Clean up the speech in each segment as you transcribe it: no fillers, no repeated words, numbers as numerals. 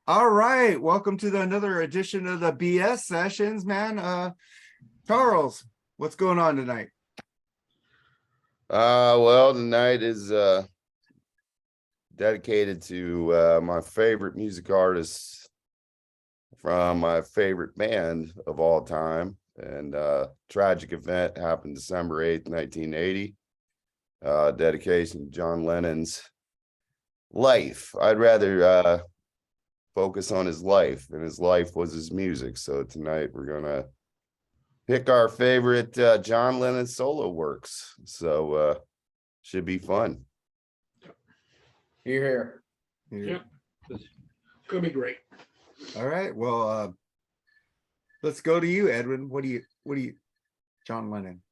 All right, welcome to another edition of the BS sessions, man. Charles, what's going on tonight? Well, tonight is dedicated to my favorite music artists from my favorite band of all time. And tragic event happened December 8th, 1980. Dedication to John Lennon's life. I'd rather focus on his life, and his life was his music. So tonight we're gonna pick our favorite John Lennon solo works. So should be fun. You're here. Yep. It's gonna be great. All right, well, let's go to you, Edwin. What do you, John Lennon?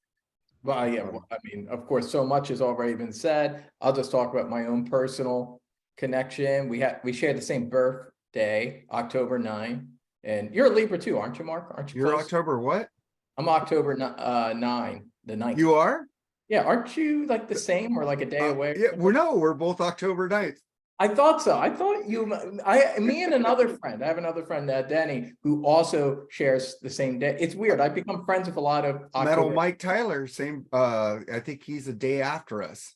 Well, yeah, I mean, of course, so much has already been said. I'll just talk about my own personal connection. We share the same birthday, October 9. And you're a Libra too, aren't you, Mark? Aren't you? You're close? October what? I'm October 9, the 9th. You are? Yeah, aren't you like the same or like a day away? Yeah, we're both October 9th. I thought so. I thought me and another friend, I have another friend, Denny, who also shares the same day. It's weird. I've become friends with a lot of Metal Mike Tyler, same, I think he's a day after us.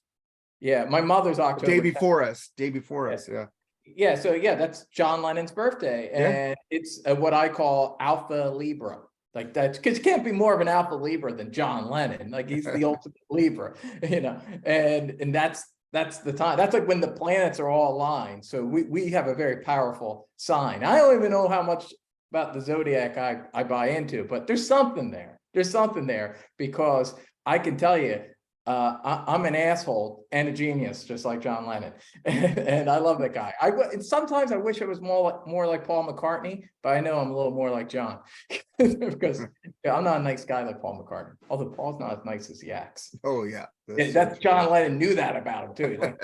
Yeah, my mother's October. Day before us, yeah. Yeah, so yeah, that's John Lennon's birthday, and it's what I call Alpha Libra. Like that's because you can't be more of an Alpha Libra than John Lennon. Like he's the ultimate Libra, and that's the time. That's like when the planets are all aligned. So we have a very powerful sign. I don't even know how much about the zodiac I buy into, but there's something there. There's something there because I can tell you. I'm an asshole and a genius, just like John Lennon, and I love that guy. Sometimes I wish I was more like Paul McCartney, but I know I'm a little more like John because I'm not a nice guy like Paul McCartney. Although Paul's not as nice as he acts. Oh yeah, that's John Lennon knew that about him too.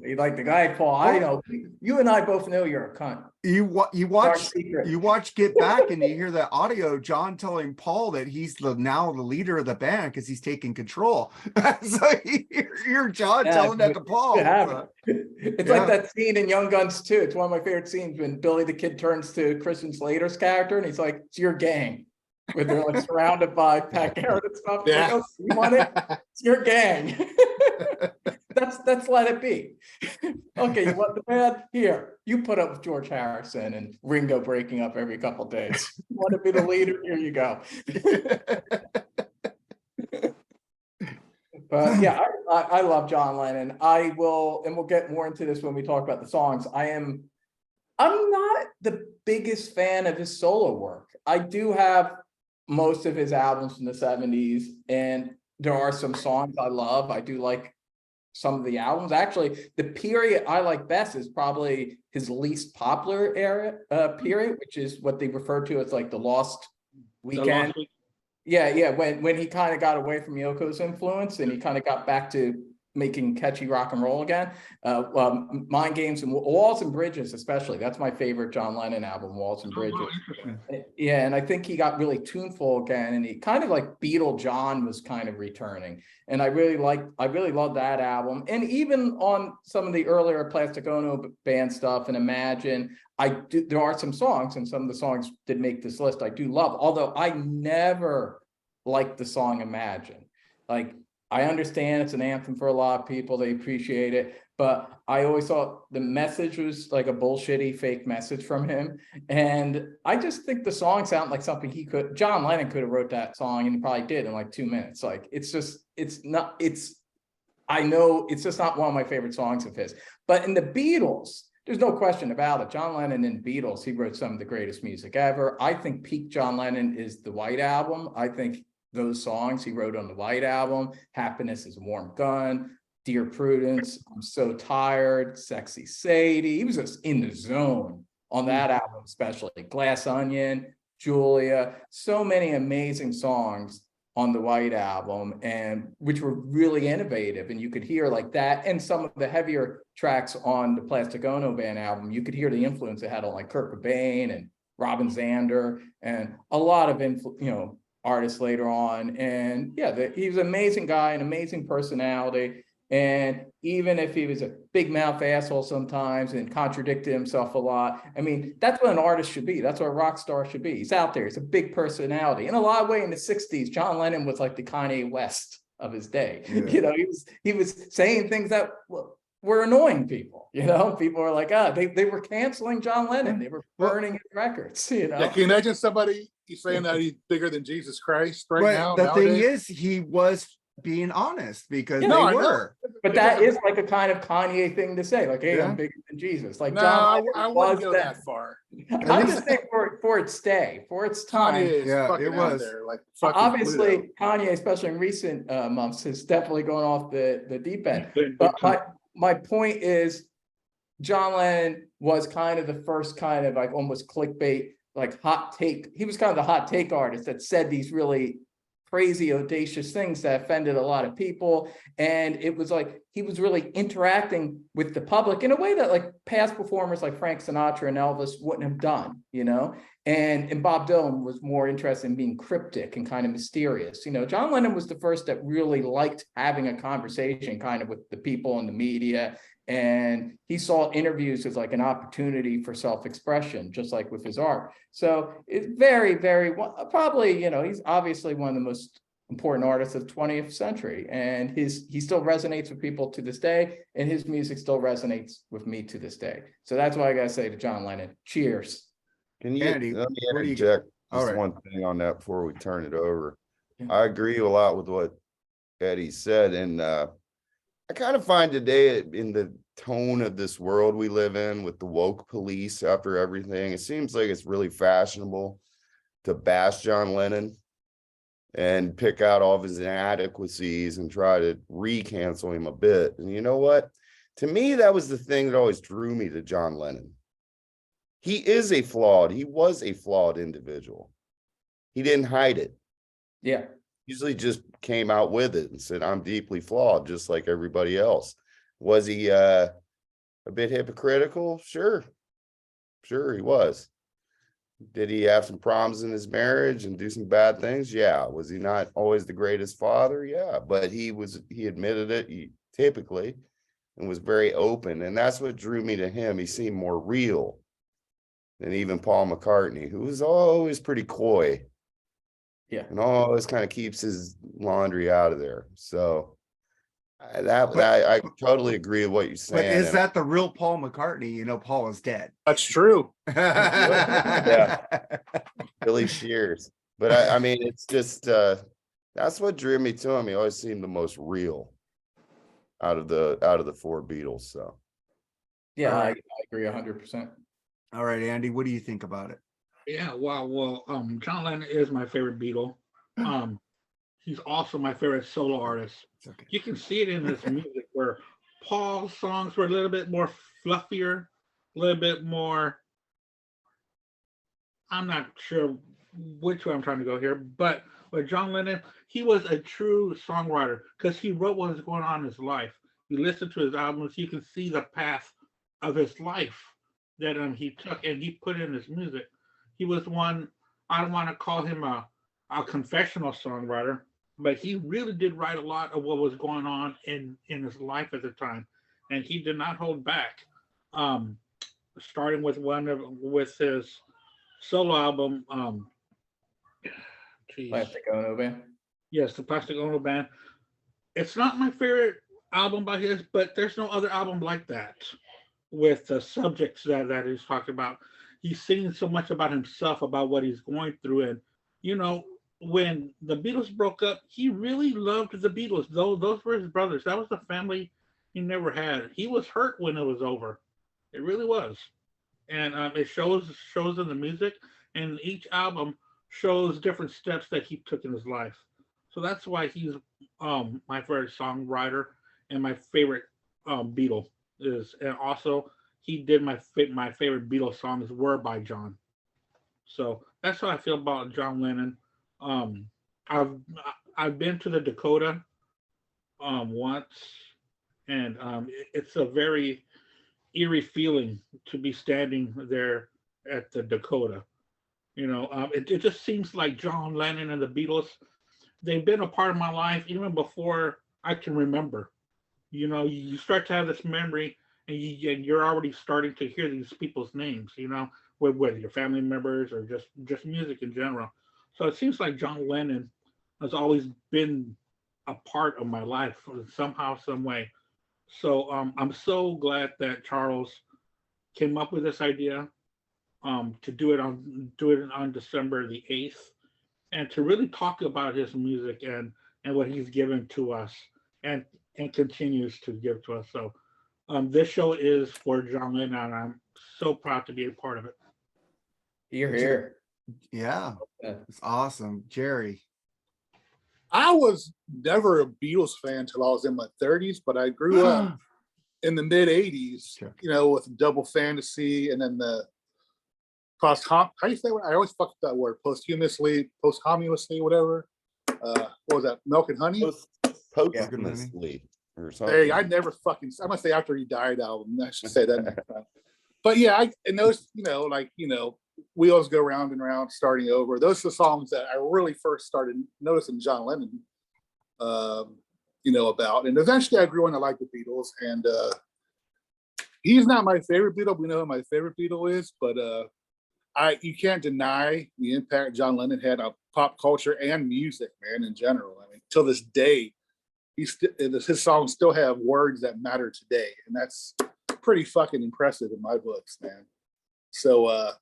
He liked the guy Paul. I know you and I both know you're a cunt. You watch Get Back and you hear that audio, John telling Paul that he's now the leader of the band because he's taking control. So you're John telling that to Paul. It's like that scene in Young Guns 2. It's one of my favorite scenes when Billy the Kid turns to Christian Slater's character and he's like, "It's your gang." Where they're like surrounded by Pat Garrett and stuff. Yeah. Like, oh, you want it? It's your gang. That's let it be. Okay, you want the bad? Here, you put up with George Harrison and Ringo breaking up every couple of days. You want to be the leader? Here you go. But yeah, I love John Lennon. I will, and we'll get more into this when we talk about the songs. I'm not the biggest fan of his solo work. I do have most of his albums from the 70s, and there are some songs I love. I do like some of the albums. Actually, the period I like best is probably his least popular period, which is what they refer to as like the Lost Weekend. Yeah, when he kind of got away from Yoko's influence and he kind of got back to making catchy rock and roll again. Mind Games and Walls and Bridges, especially. That's my favorite John Lennon album, Walls and Bridges. Yeah, and I think he got really tuneful again, and he kind of like Beatle John was kind of returning. And I really love that album. And even on some of the earlier Plastic Ono band stuff and Imagine, there are some songs, and some of the songs did make this list I do love, although I never liked the song Imagine. Like, I understand it's an anthem for a lot of people. They appreciate it. But I always thought the message was like a bullshitty fake message from him. And I just think the song sounded like something John Lennon could have wrote that song, and he probably did in like 2 minutes. Like, I know it's just not one of my favorite songs of his. But in the Beatles, there's no question about it. John Lennon and Beatles, he wrote some of the greatest music ever. I think peak John Lennon is the White Album. I think those songs he wrote on the White Album, Happiness is a Warm Gun, Dear Prudence, I'm So Tired, Sexy Sadie. He was just in the zone on that album, especially. Glass Onion, Julia, so many amazing songs on the White Album, and which were really innovative. And you could hear like that, and some of the heavier tracks on the Plastic Ono Band album, you could hear the influence it had on like Kurt Cobain and Robin Zander, and a lot of artists later on. And yeah, he was an amazing guy, an amazing personality. And even if he was a big mouth asshole sometimes and contradicted himself a lot, I mean, that's what an artist should be. That's what a rock star should be. He's out there. He's a big personality. In a lot of ways, in the 60s, John Lennon was like the Kanye West of his day. Yeah. You know, he was saying things that were annoying people. You know, people were like, they were canceling John Lennon. They were burning his records, you know. Yeah, can you imagine somebody saying that he's bigger than Jesus Christ now? The thing is, he was being honest because they were. But that is like a kind of Kanye thing to say, like, hey, I'm bigger than Jesus. Like, no, John I wouldn't go that far. I'm just saying for its time. Kanye it was there, like obviously Pluto. Kanye, especially in recent months, has definitely gone off the deep end. But my point is, John Lennon was kind of the first kind of like almost clickbait, like hot take. He was kind of the hot take artist that said these really crazy, audacious things that offended a lot of people. And it was like he was really interacting with the public in a way that like past performers like Frank Sinatra and Elvis wouldn't have done, you know. And Bob Dylan was more interested in being cryptic and kind of mysterious. You know, John Lennon was the first that really liked having a conversation kind of with the people and the media. And he saw interviews as like an opportunity for self-expression, just like with his art. So it's very, very, probably, you know, he's obviously one of the most important artists of the 20th century. And he still resonates with people to this day. And his music still resonates with me to this day. So that's why I got to say to John Lennon, cheers. Can you let me interject just one thing on that before we turn it over? Yeah. I agree a lot with what Eddie said. And I kind of find today in the tone of this world we live in with the woke police after everything, it seems like it's really fashionable to bash John Lennon and pick out all of his inadequacies and try to re-cancel him a bit. And you know what? To me, that was the thing that always drew me to John Lennon. He was a flawed individual. He didn't hide it. Yeah. Usually just came out with it and said, I'm deeply flawed, just like everybody else. Was he a bit hypocritical? Sure, he was. Did he have some problems in his marriage and do some bad things? Yeah. Was he not always the greatest father? Yeah, but he admitted it typically and was very open. And that's what drew me to him. He seemed more real than even Paul McCartney, who was always pretty coy. Yeah. And always kind of keeps his laundry out of there. So I totally agree with what you're saying. But is that the real Paul McCartney? You know, Paul is dead. That's true. Yeah. Billy Shears. But I mean, it's just that's what drew me to him. He always seemed the most real out of the four Beatles. So yeah, I agree 100%. All right, Andy, what do you think about it? Yeah, well, John Lennon is my favorite Beatle. He's also my favorite solo artist. Okay. You can see it in his music where Paul's songs were a little bit more fluffier, a little bit more, I'm not sure which way I'm trying to go here, but with John Lennon, he was a true songwriter because he wrote what was going on in his life. You listen to his albums, you can see the path of his life that he took and he put in his music. He was one, I don't want to call him a confessional songwriter, but he really did write a lot of what was going on in his life at the time. And he did not hold back. Starting with with his solo album, Plastic Ono Band. Yes, the Plastic Ono Band. It's not my favorite album by his, but there's no other album like that with the subjects that he's talking about. He's singing so much about himself, about what he's going through. And, you know, when the Beatles broke up, he really loved the Beatles. Those were his brothers. That was the family he never had. He was hurt when it was over. It really was. And it shows in the music. And each album shows different steps that he took in his life. So that's why he's my favorite songwriter and my favorite Beatle is. And also, he did my favorite Beatles songs were by John. So that's how I feel about John Lennon. I've been to the Dakota once, and it's a very eerie feeling to be standing there at the Dakota. You know, it just seems like John Lennon and the Beatles, they've been a part of my life even before I can remember. you know, you start to have this memory, and you're already starting to hear these people's names, you know, whether your family members or just music in general. So it seems like John Lennon has always been a part of my life somehow, some way. So I'm so glad that Charles came up with this idea to do it on December the 8th, and to really talk about his music and what he's given to us, and continues to give to us. So this show is for John Lennon, and I'm so proud to be a part of it. You're here. Yeah, it's awesome. Jerry. I was never a Beatles fan until I was in my 30s, but I grew up in the mid 80s, Sure. you know, with Double Fantasy and then the how do you say it? I always fuck up that word, posthumously, whatever. What was that? Milk and Honey? Posthumously or something. Hey, I never fucking, I'm gonna say after he died album. I should say that next time. But yeah, and those, you know, like, you know, Wheels Go Round and Round, Starting Over. Those are the songs that I really first started noticing John Lennon, you know, about. And eventually I grew on to like the Beatles. And he's not my favorite Beatle. We know who my favorite Beatle is, but you can't deny the impact John Lennon had on pop culture and music, man, in general. I mean, till this day, his songs still have words that matter today. And that's pretty fucking impressive in my books, man. So,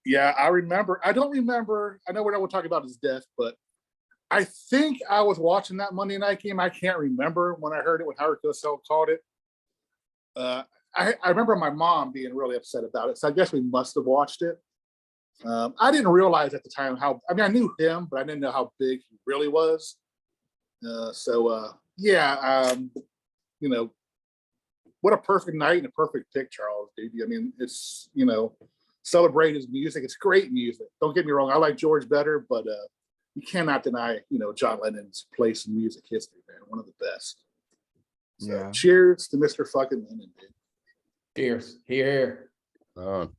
yeah, I don't remember, I know we're not going to talk about his death, but I think I was watching that Monday night game. I can't remember when I heard it, when Howard Cosell called it. I remember my mom being really upset about it, so I guess we must have watched it. I didn't realize at the time I knew him, but I didn't know how big he really was. Yeah, you know, what a perfect night and a perfect pick, Charles, dude. I mean, it's, you know, celebrate his music. It's great music. Don't get me wrong. I like George better, but you cannot deny, you know, John Lennon's place in music history, man. One of the best. So, Yeah. Cheers to Mr. fucking Lennon, dude. Cheers. Here. Well,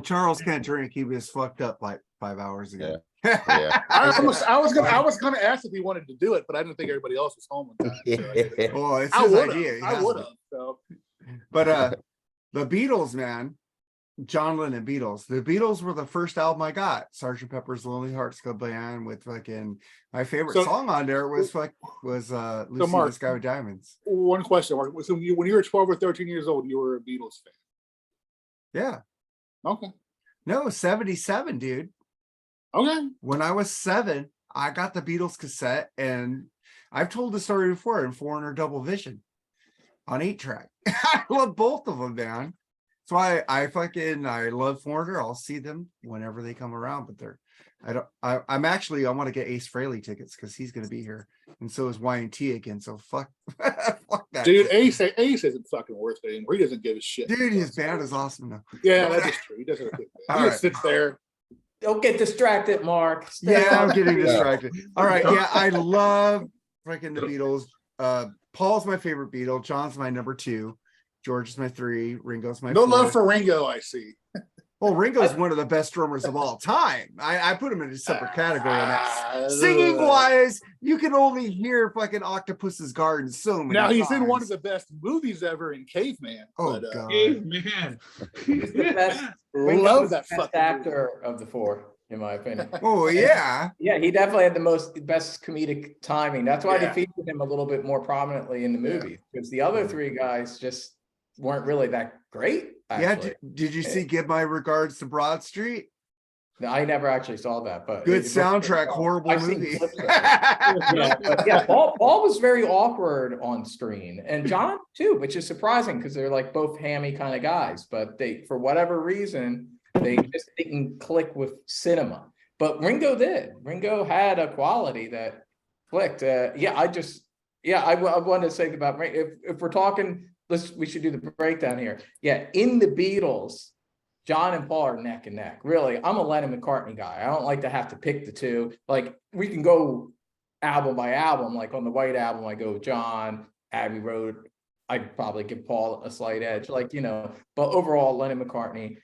Charles can't drink. He was fucked up like 5 hours ago. Yeah. I was gonna ask if he wanted to do it, but I didn't think everybody else was home on time. So Oh, it's I his would idea. have. I would have. So. But the Beatles, man, John Lennon Beatles. The Beatles were the first album I got. Sgt. Pepper's Lonely Hearts Club Band with fucking my favorite song on there was Lucy in the Sky with Diamonds. One question, Mark. So when you were 12 or 13 years old, you were a Beatles fan. Yeah. Okay. No, 77, dude. Okay. When I was 7, I got the Beatles cassette, and I've told the story before in Foreigner Double Vision on 8-track. I love both of them, man. So I love Foreigner. I'll see them whenever they come around, but I want to get Ace Frehley tickets because he's going to be here, and so is Y&T again. So fuck that, dude. Ace isn't fucking worth it anymore. He doesn't give a shit. Dude, his band is awesome though. Yeah, that is true. He doesn't. He just sits there. Don't get distracted, Mark. I'm getting distracted. All right, yeah, I love freaking the Beatles. Paul's my favorite Beatle. John's my number 2. George is my 3. Ringo's my 4. No love for Ringo, I see. Well, Ringo's one of the best drummers of all time. I put him in a separate category on that. Singing wise, you can only hear fucking Octopus's Garden so many times. He's in one of the best movies ever in Caveman. Oh, God. Caveman. He's the best. Love that best actor of the 4, in my opinion. Oh, yeah. Yeah, he definitely had the best comedic timing. That's why they featured him a little bit more prominently in the movie, because the other 3 guys just weren't really that great. Actually. Yeah, did you see Give My Regards to Broad Street? No, I never actually saw that, but good soundtrack, horrible movie. Paul was very awkward on screen, and John too, which is surprising because they're like both hammy kind of guys, but they, for whatever reason, they just didn't click with cinema. But Ringo did. Ringo had a quality that clicked. I wanted to say about if we're talking. We should do the breakdown here. Yeah, in the Beatles, John and Paul are neck and neck. Really, I'm a Lennon McCartney guy. I don't like to have to pick the two. Like, we can go album by album. Like on the White Album, I go John, Abbey Road. I'd probably give Paul a slight edge. Like, you know, but overall, Lennon McCartney,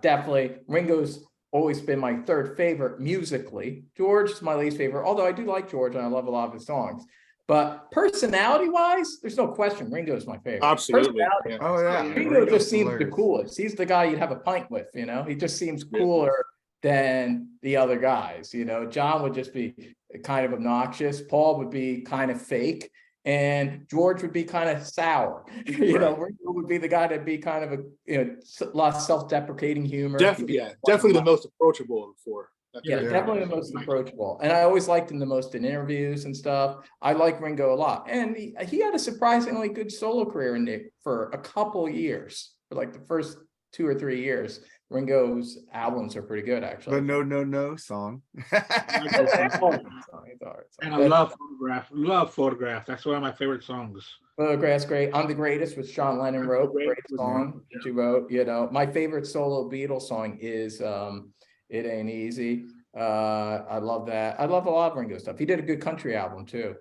definitely. Ringo's always been my 3rd favorite musically. George is my least favorite, although I do like George and I love a lot of his songs. But personality-wise, there's no question Ringo is my favorite. Absolutely. Personality, Oh yeah. Ringo just seems the hilarious. coolest. He's the guy you'd have a pint with, you know. He just seems cooler than the other guys. You know, John would just be kind of obnoxious. Paul would be kind of fake, and George would be kind of sour. You know, Ringo would be the guy that'd be kind of a lot of self-deprecating humor. Definitely the most approachable of the four. Definitely the most approachable. And I always liked him the most in interviews and stuff. I like Ringo a lot. And he had a surprisingly good solo career for a couple years, for like the first 2 or 3 years. Ringo's albums are pretty good, actually. The No song. And I love Photograph. Love Photograph. That's one of my favorite songs. Photograph's great. I'm the Greatest, which John Lennon wrote. Great song that you wrote. You know, my favorite solo Beatles song is It Ain't Easy. I love that. I love a lot of Ringo stuff. He did a good country album too,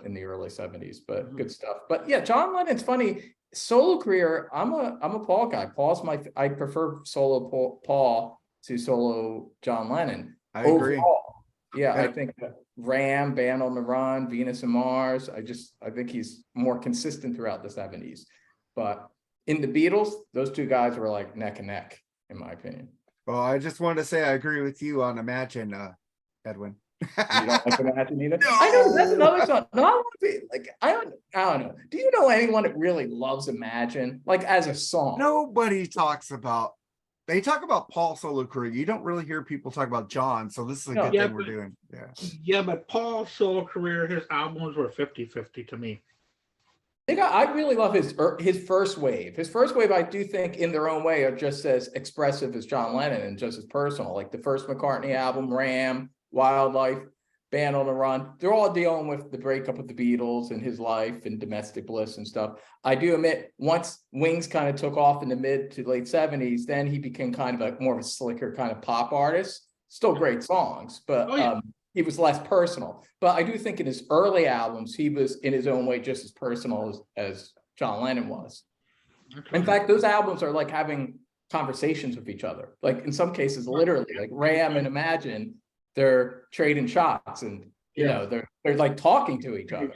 in the early 70s, but good stuff. But yeah, John Lennon's funny. Solo career, I'm a Paul guy. I prefer solo Paul to solo John Lennon. I agree. Yeah, I think that Ram, Band on the Run, Venus and Mars. I think he's more consistent throughout the 70s. But in the Beatles, those two guys were like neck and neck, in my opinion. Well, I just wanted to say I agree with you on Imagine, Edwin. You don't like Imagine either? No. I know that's another song. No, I want to be like, I don't know. Do you know anyone that really loves Imagine, like as a song? Nobody talks about. They talk about Paul's solo career. You don't really hear people talk about John, so this is a good thing we're doing. Yeah, but Paul's solo career, his albums were 50-50 to me. I really love his first wave. His first wave, I do think, in their own way, are just as expressive as John Lennon and just as personal. Like the first McCartney album, Ram, Wildlife, Band on the Run. They're all dealing with the breakup of the Beatles and his life and domestic bliss and stuff. I do admit, once Wings kind of took off in the mid to late 70s, then he became kind of more of a slicker kind of pop artist. Still great songs, but he was less personal. But I do think in his early albums, he was in his own way just as personal as John Lennon was. In fact, those albums are like having conversations with each other. Like in some cases, literally, like Ram and Imagine, they're trading shots and you know they're like talking to each other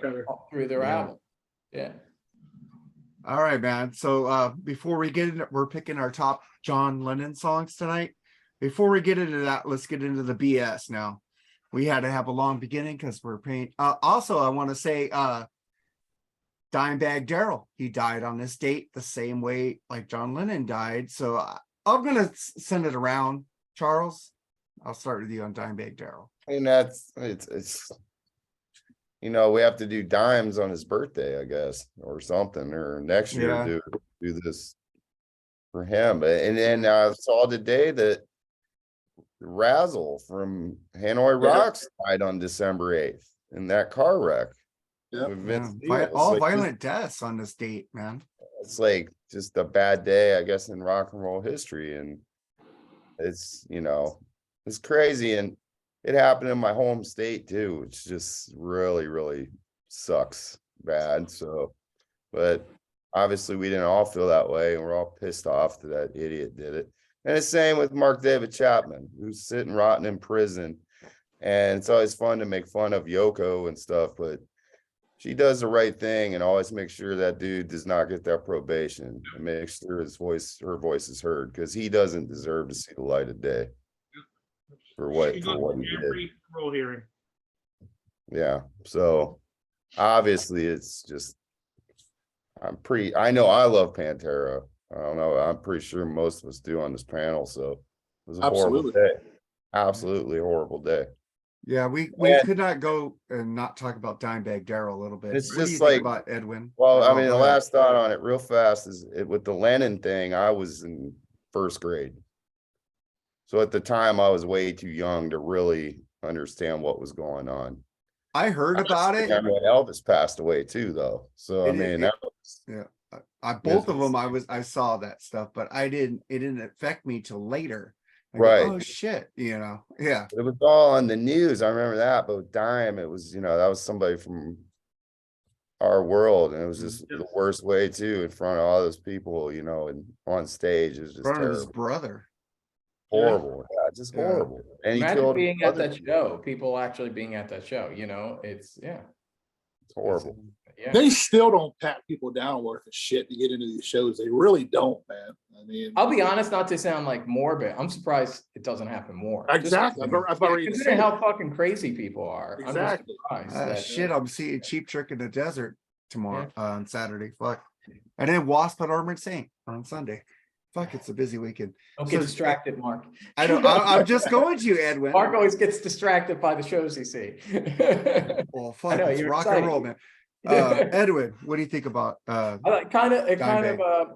through their album. Yeah. All right, man. So before we get into, we're picking our top John Lennon songs tonight. Before we get into that, let's get into the BS now. We had to have a long beginning because we're paying. Also, I want to say Dimebag Darrell. He died on this date the same way like John Lennon died. So I'm going to send it around. Charles, I'll start with you on Dimebag Darrell. And it's we have to do dimes on his birthday, I guess, or something, or next year do this for him. And then I saw today that Razzle from Hanoi Rocks died on December 8th in that car wreck. All violent deaths on this date, man. It's like just a bad day, I guess, in rock and roll history. And it's, it's crazy. And it happened in my home state too, which just really, really sucks bad. So, but obviously we didn't all feel that way, and we're all pissed off that that idiot did it. And the same with Mark David Chapman, who's sitting rotten in prison. And it's always fun to make fun of Yoko and stuff, but she does the right thing and always makes sure that dude does not get that probation and make sure her voice is heard, because he doesn't deserve to see the light of day for what he did. Hearing. Yeah. So obviously it's just, I know I love Pantera. I don't know. I'm pretty sure most of us do on this panel. So it was a horrible day. Absolutely horrible day. Yeah, we could not go and not talk about Dimebag Darrell a little bit. It's what just do you think like about Edwin. Well, I mean, the last thought on it real fast is with the Lennon thing. I was in first grade. So at the time I was way too young to really understand what was going on. I heard about it. When Elvis passed away too, though. So that was, both of them I saw that stuff, but it didn't affect me till later. Right. Oh shit, yeah. It was all on the news. I remember that, but with Dime, it was, that was somebody from our world, and it was just the worst way too, in front of all those people, and on stage. It was just in front terrible. of his brother. Horrible. Yeah, just horrible. And imagine being at that show, people actually being at that show, it's It's horrible. Yeah. They still don't pat people down worth of shit to get into these shows. They really don't, man. I mean, I'll be honest, not to sound like morbid, I'm surprised it doesn't happen more. exactly. I've already Considering seen how fucking crazy people are. Exactly. I'm just surprised. Shit, I'm seeing Cheap Trick in the Desert tomorrow on Saturday. Fuck. And then Wasp at Armored Saint on Sunday. Fuck, it's a busy weekend. Don't get distracted, Mark. I don't. I'm just going to Edwin. Mark always gets distracted by the shows he see. Well, fuck, know, it's you're rock excited. and roll, man. Edwin, what do you think about?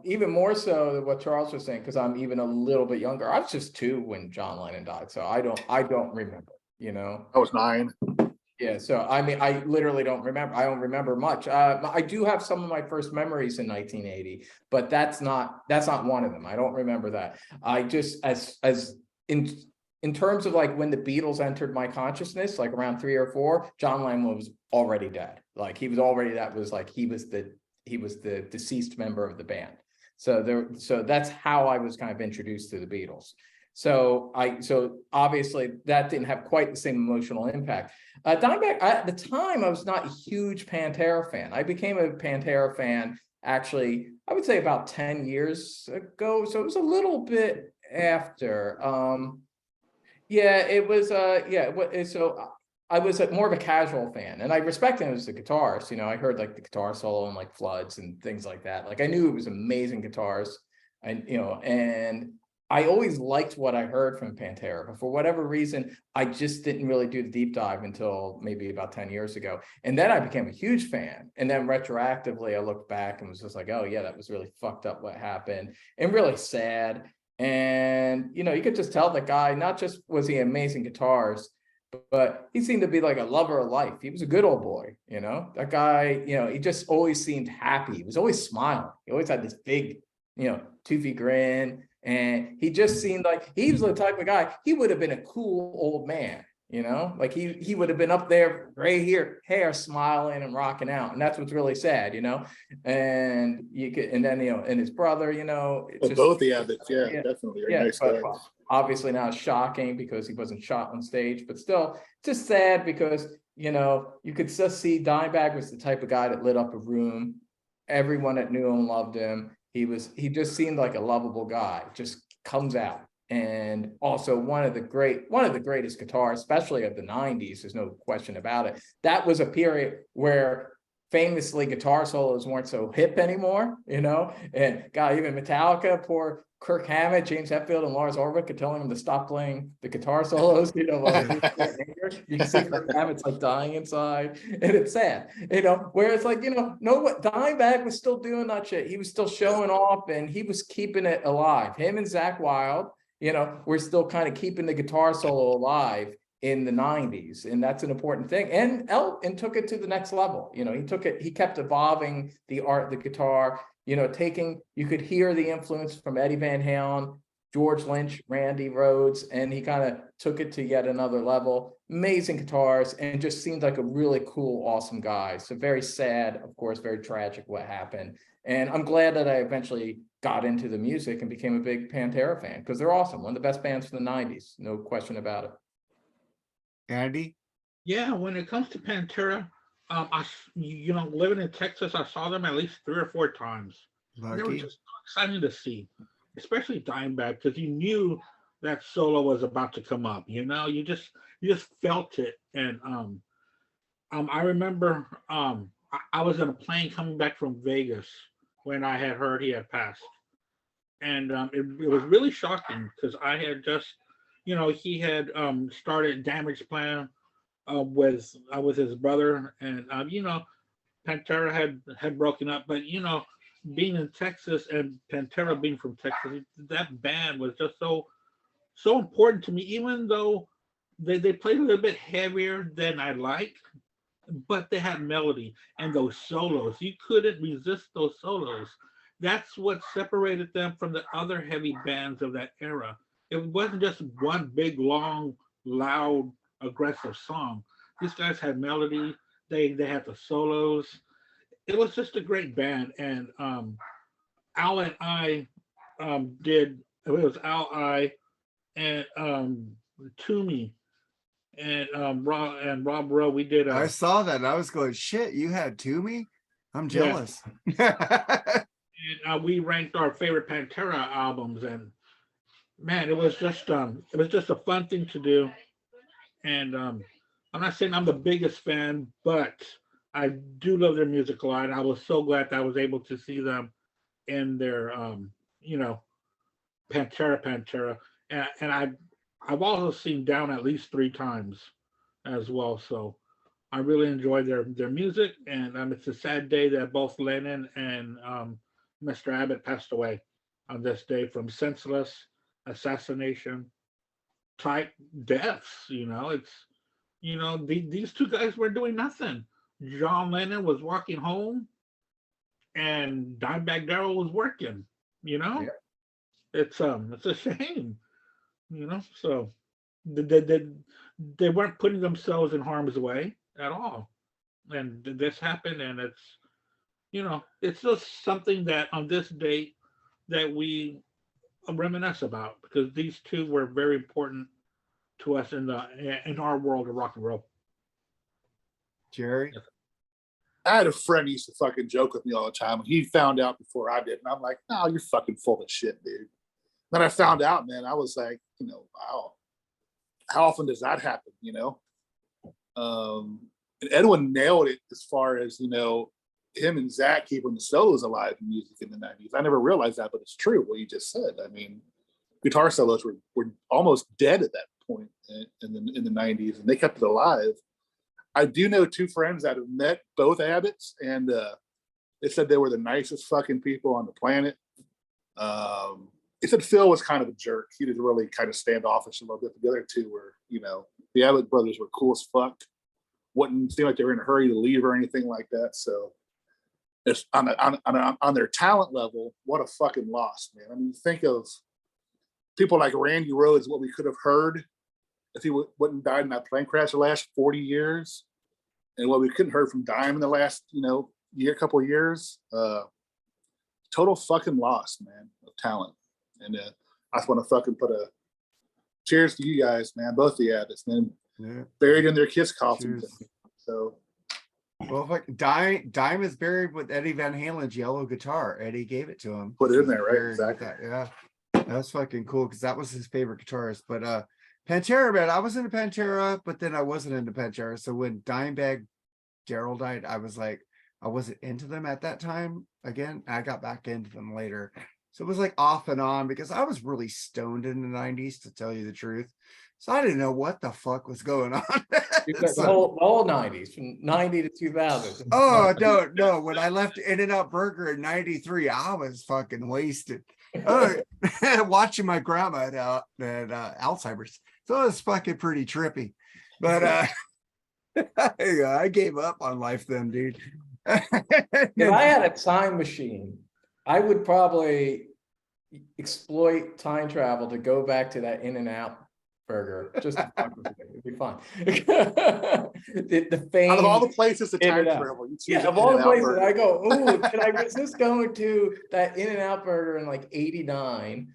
Even more so than what Charles was saying, because I'm even a little bit younger. I was just 2 when John Lennon died, so I don't remember. You know, I was 9. yeah. So I mean, I literally don't remember. I don't remember much. I do have some of my first memories in 1980, but that's not one of them. I don't remember that. I just as in terms of like when the Beatles entered my consciousness, like around 3 or 4, John Lennon was already dead. Like he was already, he was the deceased member of the band. So that's how I was kind of introduced to the Beatles. So obviously that didn't have quite the same emotional impact. Dimebag, at the time, I was not a huge Pantera fan. I became a Pantera fan actually, I would say about 10 years ago. So it was a little bit after. So I was more of a casual fan, and I respected him as a guitarist. You know, I heard like the guitar solo and like Floods and things like that. Like I knew it was amazing guitars, and I always liked what I heard from Pantera, but for whatever reason, I just didn't really do the deep dive until maybe about 10 years ago. And then I became a huge fan. And then retroactively, I looked back and was just like, oh yeah, that was really fucked up what happened and really sad. And, you could just tell the guy, not just was he an amazing guitarist, but he seemed to be like a lover of life. He was a good old boy, that guy, he just always seemed happy. He was always smiling. He always had this big, toothy grin. And he just seemed like he was the type of guy, he would have been a cool old man, like he would have been up there, gray hair, smiling and rocking out. And that's what's really sad, and you could, and then, and his brother, both the Abbotts, definitely. Yeah, Nice but guys. obviously now it's shocking because he wasn't shot on stage, but still just sad because, you could just see Dimebag was the type of guy that lit up a room. Everyone that knew him loved him. He just seemed like a lovable guy, just comes out. And also one of the greatest guitars, especially of the 90s, there's no question about it. That was a period where famously guitar solos weren't so hip anymore, and God, even Metallica, poor Kirk Hammett, James Hetfield, and Lars Ulrich are telling him to stop playing the guitar solos, you can see Kirk Hammett's like dying inside, and it's sad, where it's like, what Dimebag was still doing that shit. He was still showing off and he was keeping it alive. Him and Zakk Wylde, we're still kind of keeping the guitar solo alive in the 90s, and that's an important thing. And took it to the next level. He kept evolving the art, the guitar, you could hear the influence from Eddie Van Halen, George Lynch, Randy Rhoads, and he kind of took it to yet another level. Amazing guitars, and just seemed like a really cool, awesome guy. So very sad, of course, very tragic what happened. And I'm glad that I eventually got into the music and became a big Pantera fan, because they're awesome. One of the best bands from the 90s, no question about it. Andy? Yeah, when it comes to Pantera, living in Texas, I saw them at least 3 or 4 times. They were just so exciting to see, especially Dimebag, because you knew that solo was about to come up. You just felt it. And I remember I was in a plane coming back from Vegas when I had heard he had passed, and it was really shocking because I had just, he had started Damage Plan with his brother, and Pantera had broken up, but being in Texas and Pantera being from Texas, that band was just so important to me, even though they played a little bit heavier than I liked, but they had melody and those solos. You couldn't resist those solos. That's what separated them from the other heavy bands of that era. It wasn't just one big, long, loud, aggressive song. These guys had melody. They had the solos. It was just a great band. And Al and I it was Al, I, and Toomey and Rob Rowe. We did I saw that and I was going, shit, you had Toomey? I'm Yeah. jealous. And we ranked our favorite Pantera albums, and man, it was just a fun thing to do. And I'm not saying I'm the biggest fan, but I do love their music a lot. And I was so glad that I was able to see them in their you know, Pantera. And I've also seen Down at least 3 times as well. So I really enjoy their music, and it's a sad day that both Lennon and Mr. Abbott passed away on this day from senseless assassination type deaths. These two guys were doing nothing. John Lennon was walking home, and Dimebag Darrell was working. Yeah. It's a shame. So they weren't putting themselves in harm's way at all, and this happened, and it's just something that on this date that we reminisce about, because these two were very important to us in our world of rock and roll. Jerry? I had a friend who used to fucking joke with me all the time, and he found out before I did, and I'm like, no, you're fucking full of shit, dude. Then I found out, man, I was like, wow, how often does that happen, And Edwin nailed it as far as, him and Zach keeping the solos alive in music in the 90s. I never realized that, but it's true what you just said. I mean, guitar solos were almost dead at that point in the 90s, and they kept it alive. I do know 2 friends that have met both Abbotts, and they said they were the nicest fucking people on the planet. They said Phil was kind of a jerk. He was really kind of standoffish a little bit. The other 2 were, the Abbott brothers were cool as fuck. Wouldn't seem like they were in a hurry to leave or anything like that. So it's on their talent level, what a fucking loss, man. I mean, think of people like Randy Rhoads, what we could have heard if he wouldn't died in that plane crash the last 40 years, and what we couldn't heard from Dime in the last, couple of years. Total fucking loss, man, of talent. And I just want to fucking put a cheers to you guys, man, both the Abbotts, man. Yeah. Buried in their Kiss coffins. So, well, Dime is buried with Eddie Van Halen's yellow guitar. Eddie gave it to him. Put it in there, right? Exactly. Yeah, that's fucking cool, because that was his favorite guitarist. But Pantera, man, I was into Pantera, but then I wasn't into Pantera. So when Dimebag Darrell died, I was like, I wasn't into them at that time. Again, I got back into them later. So it was like off and on, because I was really stoned in the 90s, to tell you the truth. So I didn't know what the fuck was going on. The whole 90s, from 90 to 2000. Oh, no. When I left In-N-Out Burger in 93, I was fucking wasted. Watching my grandma at Alzheimer's. So it was fucking pretty trippy. But I gave up on life then, dude. If I had a time machine, I would probably exploit time travel to go back to that In-N-Out Burger. Just to fuck with it. It'd be fun. the fame out of all the places to time travel, of all the places I go, ooh, can I resist going to that In-N-Out Burger in like 89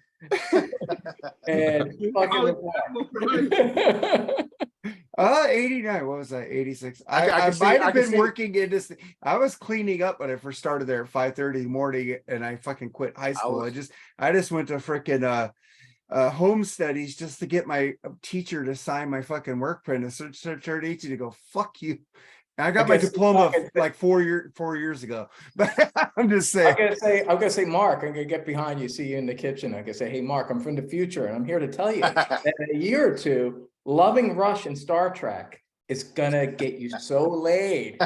and fucking 89, what was that, 86? I might have been working in this. I was cleaning up when I first started there at 5:30 in the morning, and I fucking quit high school. I just went to freaking home studies just to get my teacher to sign my fucking work print. And so turned 18 to go, fuck you. And I got my diploma like 4 years ago. But I'm just saying. I'm gonna say, Mark, I'm gonna get behind you, see you in the kitchen. I'm gonna say, hey, Mark, I'm from the future, and I'm here to tell you that in a year or 2, loving Rush and Star Trek is gonna get you so laid.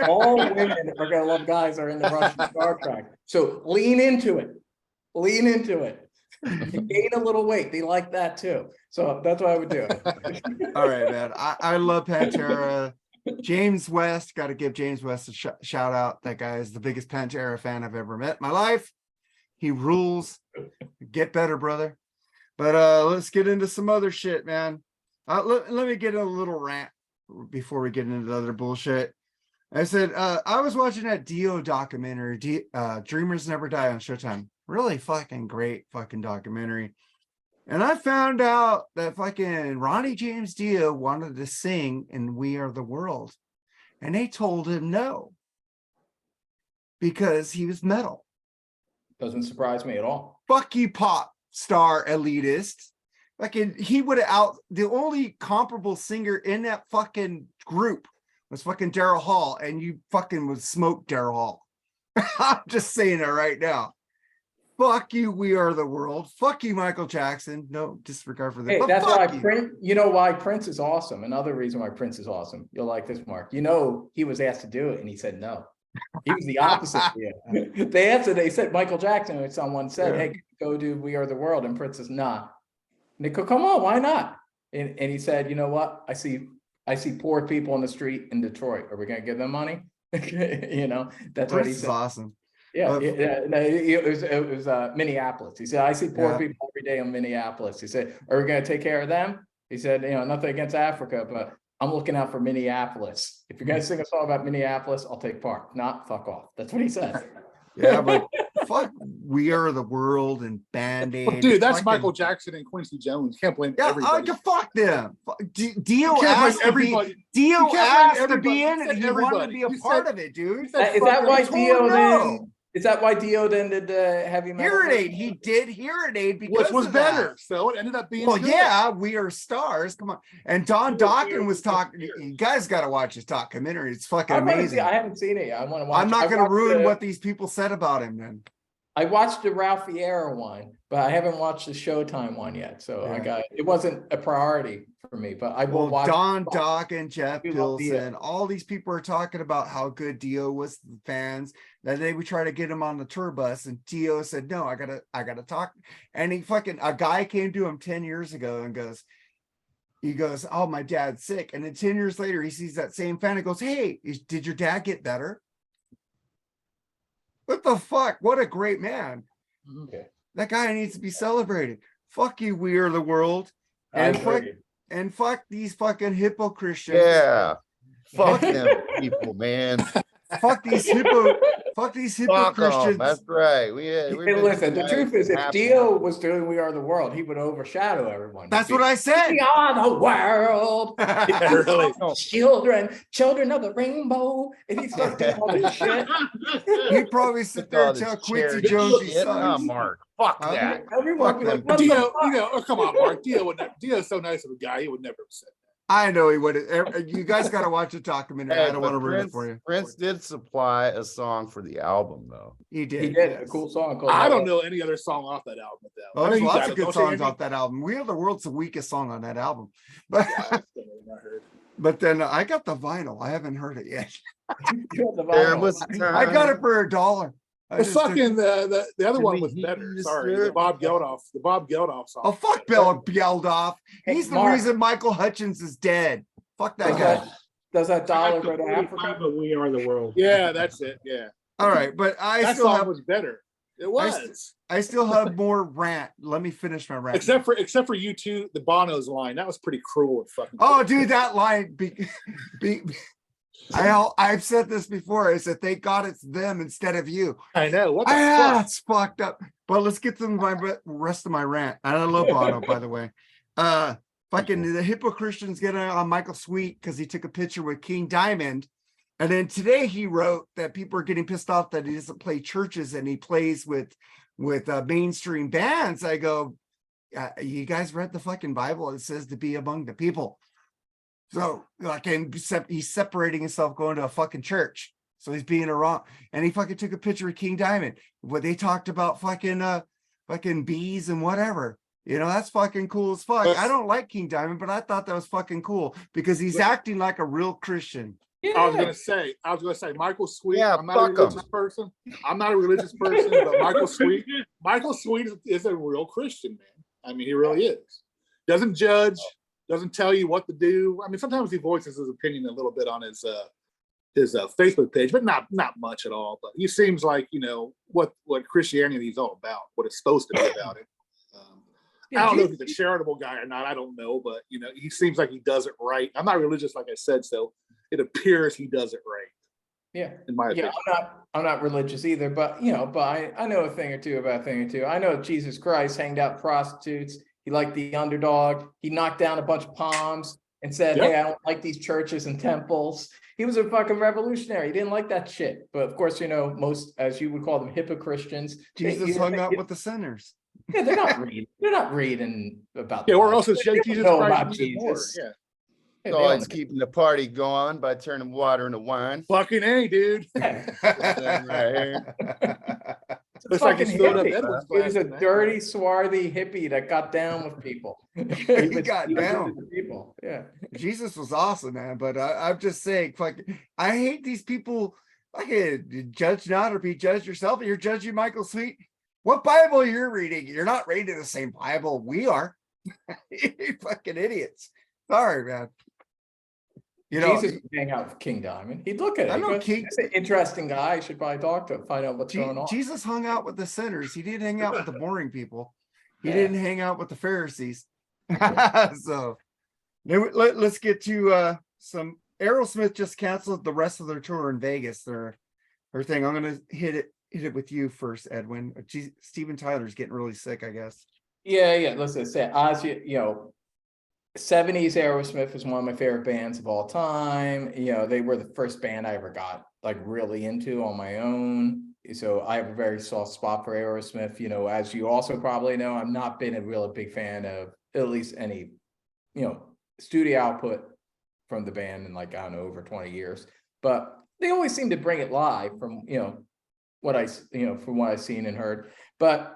All women are gonna love guys that are in the Rush and Star Trek. So lean into it. Gain a little weight. They like that too. So that's what I would do. All right, man. I love Pantera. James West, got to give James West a shout out. That guy is the biggest Pantera fan I've ever met in my life. He rules. Get better, brother. But let's get into some other shit, man. Let me get a little rant before we get into the other bullshit. I said, I was watching that Dio documentary, Dreamers Never Die on Showtime. Really fucking great fucking documentary. And I found out that fucking Ronnie James Dio wanted to sing in We Are the World. And they told him no. Because he was metal. Doesn't surprise me at all. Fuck you, pop star elitist. Fucking, he would have the only comparable singer in that fucking group was fucking Darrell Hall, and you fucking would smoke Darrell Hall. I'm just saying it right now. Fuck you, We Are the World. Fuck you, Michael Jackson. No disregard for that. Hey, but that's why you. Prince, you know why Prince is awesome. Another reason why Prince is awesome. You'll like this, Mark. You know, he was asked to do it and he said no. He was the opposite. They said Michael Jackson, or someone said, hey, go do We Are the World. And Prince says, nah. And they go, come on, why not? And he said, you know what? I see poor people in the street in Detroit. Are we gonna give them money? You know, that's what he said. Awesome. Yeah, it was Minneapolis. He said, I see poor people every day in Minneapolis. He said, are we going to take care of them? He said, you know, nothing against Africa, but I'm looking out for Minneapolis. If you're going to sing a song about Minneapolis, I'll take part. Not fuck off. That's what he said. Yeah, but fuck We Are the World and Band-Aid. Well, dude, that's Michael Jackson and Quincy Jones. Can't blame everybody. Fuck them. Dio asked to be in it. He wanted to be a part of it, dude. Is that why Dio then? Is that why Dio then did the heavy metal? Hearing Aid. He did Hearing Aid because which was better. So it ended up being well, good. yeah, We Are Stars. Come on. And Don Dokken was talking. You guys got to watch his documentary. It's fucking amazing. I haven't seen it. I want to watch. I'm not going to ruin what these people said about him then. I watched the Ralph Vieira one, but I haven't watched the Showtime one yet. So it wasn't a priority for me, but I will watch. Don Dokken, Jeff Pilson, all these people are talking about how good Dio was to the fans. That they would try to get him on the tour bus, and Dio said, no, I gotta talk. And a guy came to him 10 years ago and goes, oh, my dad's sick. And then 10 years later, he sees that same fan and goes, hey, did your dad get better? What the fuck? What a great man. Okay. That guy needs to be celebrated. Fuck you, We Are the World. And fuck these fucking hippo Christians. Yeah. Fuck them people, man. Fuck these hippo Christians. That's right. Listen, the truth is, if Dio was doing We Are the World, he would overshadow everyone. That's what I said. We are the world. Really. Children of the rainbow. And he started doing all this shit. He'd probably sit there and tell Quincy Jones he sucks. Mark. Fuck that. Everyone would be like, what Dio, the fuck? oh, come on, Mark. Dio's so nice of a guy. He would never have said that. I know he would. You guys got to watch the documentary. I don't want to ruin it for you. Prince did supply a song for the album, though. He did. He did a cool song called. I don't know any other song off that album. Oh, there's lots of good songs off that album. We Are the World's the weakest song on that album. But but then I got the vinyl. I haven't heard it yet. There was I got it for $1. The other one was better. Sorry, the Bob Geldof song. Oh, fuck Bill Geldof. He's the reason Michael Hutchins is dead. Fuck that guy. Does that dollar go to Africa? But We Are the World. Yeah, that's it. Yeah. All right, but that song was better. It was. I still have more rant. Let me finish my rant. Except for you two, the Bono's line. That was pretty cruel and fucking. Oh, dude, that line. I've said this before. I said, thank God it's them instead of you. I know. What the fuck? It's fucked up. But let's get to my rest of my rant. I love Bono, by the way. Fucking the hippo Christians get on Michael Sweet because he took a picture with King Diamond. And then today he wrote that people are getting pissed off that he doesn't play churches and he plays with mainstream bands. I go, you guys read the fucking Bible? It says to be among the people. So he's separating himself, going to a fucking church. So he's being wrong. And he fucking took a picture of King Diamond where they talked about fucking bees and whatever. You know, that's fucking cool as fuck. I don't like King Diamond, but I thought that was fucking cool because he's acting like a real Christian. Yeah. I was gonna say Michael Sweet. Yeah, I'm not a religious person. But Michael Sweet is a real Christian, man. I mean, he really is. Doesn't judge, doesn't tell you what to do. I mean, sometimes he voices his opinion a little bit on his Facebook page, but not much at all. But he seems like, you know, what Christianity is all about, what it's supposed to be about it. I don't know if he's a charitable guy or not. I don't know, but you know, he seems like he does it right. I'm not religious, like I said, so it appears he does it right. Yeah, in my opinion. I'm not religious either, but you know, I know a thing or two about a thing or two. I know Jesus Christ hanged out prostitutes. He liked the underdog. He knocked down a bunch of palms and said, Yep. hey, I don't like these churches and temples. He was a fucking revolutionary. He didn't like that shit. But of course, most, as you would call them, Christians. Jesus hung out with the sinners. Yeah, they're not reading. They're not reading about. Yeah, the or Bible. else it's They don't Jesus know Christ about even more. Jesus. Yeah. Yeah, they God's don't- keeping the party going by turning water into wine. Fucking A, dude. Yeah. Looks like he's Fucking filled up hippie. Edward's He was glass a tonight. dirty, swarthy hippie that got down with people. He got down with people. Yeah. Jesus was awesome, man. But I'm just saying, I hate these people. Judge not or be judged yourself. You're judging Michael Sweet. What Bible you're reading? You're not reading the same Bible we are. You fucking idiots. Sorry, man. Jesus would hang out with King Diamond. He'd look at it. I know He's an interesting guy. I should probably talk to him, find out what's going on. Jesus hung out with the sinners. He didn't hang out with the boring people. He Yeah. didn't hang out with the Pharisees. So let's get to some. Aerosmith just canceled the rest of their tour in Vegas. Their thing. I'm gonna hit it with you first, Edwin. Steven Tyler's getting really sick, I guess. Yeah. Listen, say as 70s Aerosmith is one of my favorite bands of all time. They were the first band I ever got really into on my own. So I have a very soft spot for Aerosmith. As you also probably know, I've not been a real big fan of at least any, studio output from the band in I don't know, over 20 years. But they always seem to bring it live from, what from what I've seen and heard. But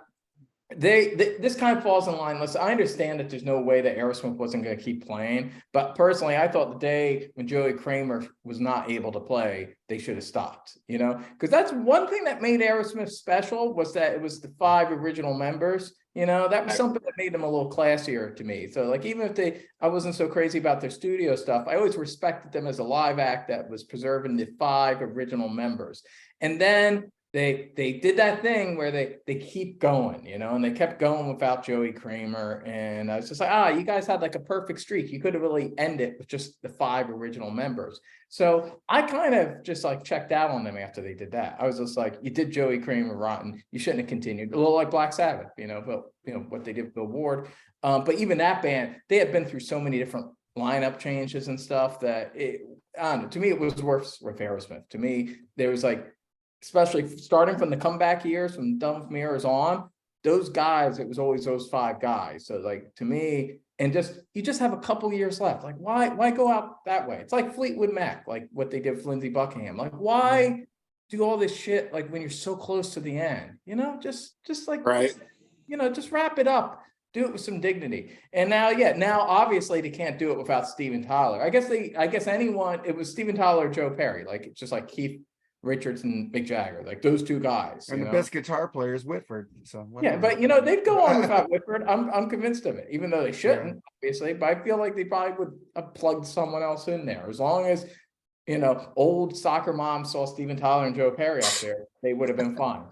this kind of falls in line. Listen, I understand that there's no way that Aerosmith wasn't going to keep playing, but personally, I thought the day when Joey Kramer was not able to play, they should have stopped. Because that's one thing that made Aerosmith special, was that it was the 5 original members. That was something that made them a little classier to me. So even if I wasn't so crazy about their studio stuff, I always respected them as a live act that was preserving the 5 original members. And then they did that thing where they keep going, and they kept going without Joey Kramer. And I was just like, you guys had a perfect streak. You could have really ended with just the 5 original members. So I kind of just checked out on them after they did that. I was just like, you did Joey Kramer rotten. You shouldn't have continued. A little like Black Sabbath, but what they did with Bill Ward. But even that band, they had been through so many different lineup changes and stuff that I don't know, to me, it was worse with Aerosmith. To me, there was especially starting from the comeback years, from Dumb with Mirrors on, those guys, it was always those 5 guys. So to me, and you just have a couple years left. Why go out that way? It's like Fleetwood Mac, what they did with Lindsey Buckingham. Why do all this shit when you're so close to the end? Just Right. Just wrap it up. Do it with some dignity. And now obviously they can't do it without Steven Tyler. I guess anyone, it was Steven Tyler or Joe Perry. It's just Keith Richards and Mick Jagger, those 2 guys. And the best guitar player is Whitford. So yeah, but they'd go on without Whitford. I'm convinced of it, even though they shouldn't, obviously. But I feel like they probably would have plugged someone else in there. As long as old soccer moms saw Steven Tyler and Joe Perry up there, they would have been fine.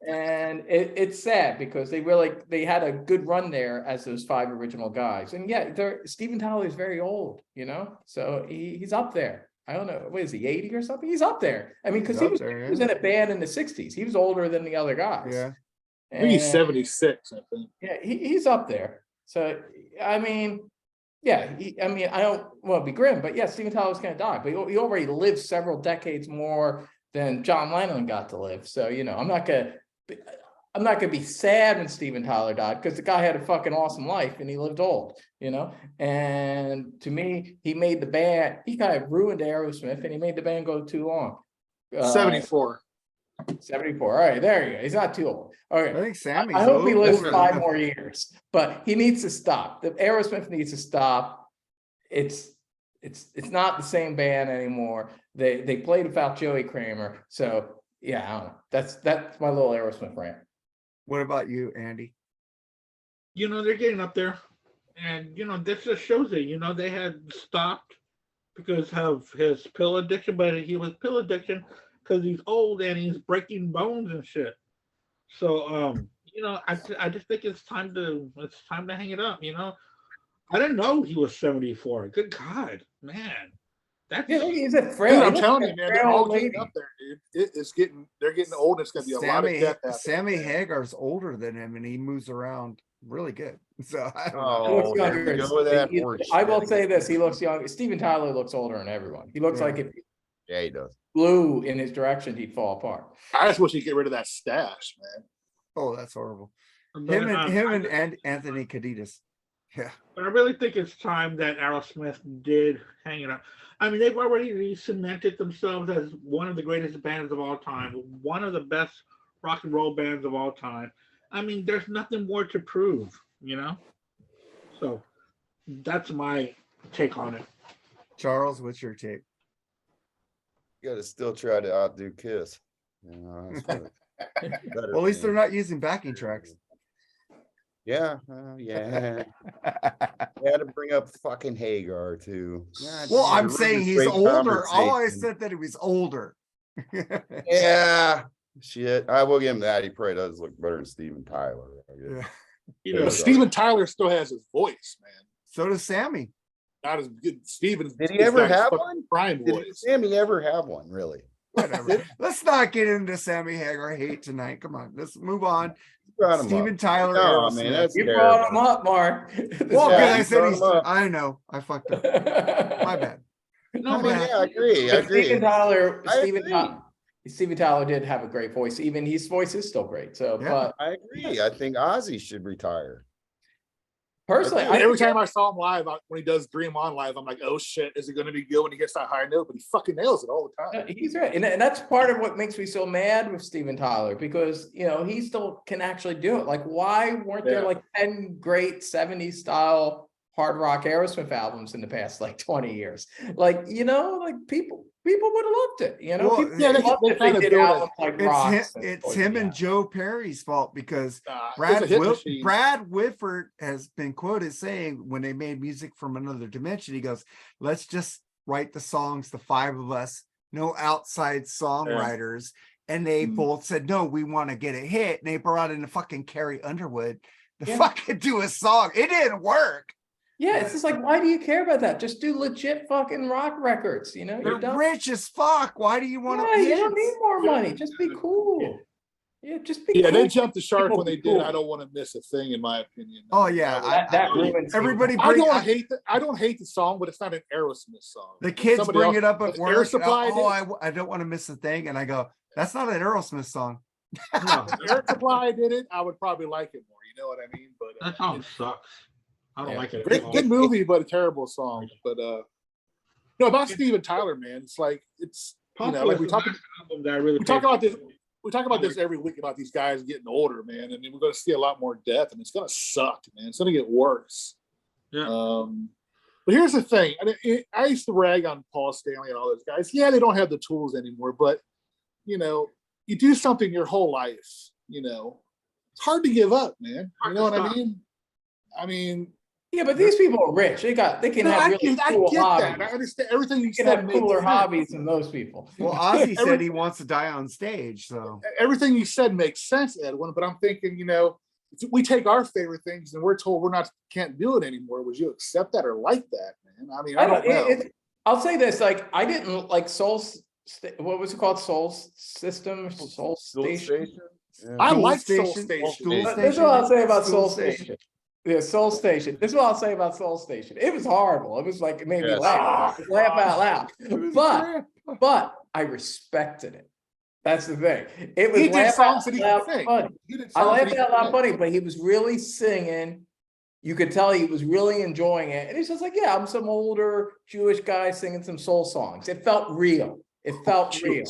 And it's sad because they had a good run there as those 5 original guys. And Steven Tyler is very old, so he's up there. I don't know, what is he, 80 or something? He's up there. I mean, because he was in a band in the 60s. He was older than the other guys. Yeah. I think he's 76, I think. Yeah, he's up there. So, I mean, I don't want to be grim, but Steven Tyler's going to die. But he already lived several decades more than John Lennon got to live. So, I'm not going to be sad when Steven Tyler died, because the guy had a fucking awesome life and he lived old, and to me, he made the band, he kind of ruined Aerosmith and he made the band go too long. 74. 74. All right, there you go. He's not too old. Okay. I think Sammy's I hope he lives older 5 than more years, but he needs to stop. The Aerosmith needs to stop. It's not the same band anymore. They played without Joey Kramer. So I don't know. That's my little Aerosmith rant. What about you, Andy? They're getting up there. And, this just shows it. They had stopped because of his pill addiction, but he was pill addiction because he's old and he's breaking bones and shit. So, I just think it's time to hang it up, I didn't know he was 74. Good God, man. He's a frail. Dude, I'm telling you, man, they're all getting up there, dude. They're getting old. It's going to be a lot of death happening. Sammy Hagar's older than him, and he moves around. really good. So I don't know. He looks Oh, younger. there we go with that He- horse I will shit. say this: he looks young. Steven Tyler looks older than everyone. He looks Yeah. like if he Yeah, he does. flew in his direction, he'd fall apart. I just wish he'd get rid of that stash, man. Oh, that's horrible. But, Him and Anthony Kiedis. Yeah. But I really think it's time that Aerosmith did hang it up. I mean, they've already cemented themselves as one of the greatest bands of all time, one of the best rock and roll bands of all time. I mean, there's nothing more to prove, you know? So that's my take on it. Charles, what's your take? You gotta still try to outdo Kiss. You know, that's what better Well, at least thing. they're not using backing tracks. Yeah, yeah. You had to bring up fucking Hagar too. God Well, damn, I'm it saying ruined he's great older. All I conversation. said that he was older. Yeah, shit. I will give him that. He probably does look better than Steven Tyler. I guess. Yeah. You Yeah. know, But Steven Tyler still has his voice, man. So does Sammy. Not as good. Steven. Did he ever have fucking one? prime Did voice. Sammy ever have one? Really? Whatever. Let's not get into Sammy Hagar hate tonight. Come on, let's move on. Brought him Steven up. Tyler. No, Aerosmith. man, that's You brought him terrible. up, Mark. Well, Yeah, because I you said brought he's. him up. I know. I fucked up. My bad. no, My but bad. Yeah, I agree. I But agree. Steven Tyler did have a great voice. Even his voice is still great. So, Yeah. but I agree. I think Ozzy should retire. personally, And I every think time I saw him live, when he does Dream On live, I'm like, oh shit, is it going to be good when he gets that high note? But he fucking nails it all the time. he's right, and that's part of what makes me so mad with Steven Tyler, because he still can actually do it. Like, why weren't there Yeah. like 10 great 70s style hard rock Aerosmith albums in the past like 20 years? Like, like people would have loved it. Well, People yeah, would have loved they if kind of did built it. albums like Rocks. It's him and Joe Perry's fault because It's a hit machine. Brad Whitford has been quoted saying when they made music from another dimension, he goes, let's just write the songs, the five of us, no outside songwriters. And they both said, no, we want to get a hit. And they brought in the fucking Carrie Underwood to fucking do a song. It didn't work. Yeah, it's just like, why do you care about that? Just do legit fucking rock records, They're You're done. rich as fuck. Why do you want Yeah, you don't need more money. Just be cool. Yeah, just be cool. Yeah, they jumped the shark People when they be did. cool. I don't want to miss a thing, in my opinion. Oh yeah, That ruins everybody. I Bring, don't hate the song, but it's not an Aerosmith song. the kids Somebody bring else- it up at if work. Air Supply I don't want to miss a thing, and I go, that's not an Aerosmith song. no, If Air Supply did it, I would probably like it more. You know what I mean? But that song sucks. I don't like it at great, all. good movie, but a terrible song. But no, about Steven Tyler, man. It's like like we talk. Album that I really We talk paid about this. We talk about this every week about these guys getting older, man. And we're going to see a lot more death, and it's going to suck, man. It's going to get worse. Yeah. But here's the thing. I used to rag on Paul Stanley and all those guys. Yeah, they don't have the tools anymore, but you do something your whole life. It's hard to give up, man. You know what I mean? Yeah, but these people are rich. They can have really cool hobbies. I understand everything you You can said. have makes cooler sense. hobbies than those people. Well, Ozzy said he wants to die on stage, so Everything you said makes sense, Edwin. But I'm thinking, if we take our favorite things and we're told can't do it anymore. Would you accept that or like that, man? I mean, I don't know. I'll say this: like, I didn't like Soul. What was it called? Soul System, Soul Station. Yeah. I like Station, Soul Station. Stool This is Station. what I'll say about Stool Soul Station. Yeah, Soul Station. This is what I'll say about Soul Station. It was horrible. It was like, it made me laugh out loud. But I respected it. That's the thing. It was He did songs that he laugh could sing. funny. I laughed out loud funny, but he was really singing. You could tell he was really enjoying it. And he's just like, yeah, I'm some older Jewish guy singing some soul songs. It felt real. It felt real.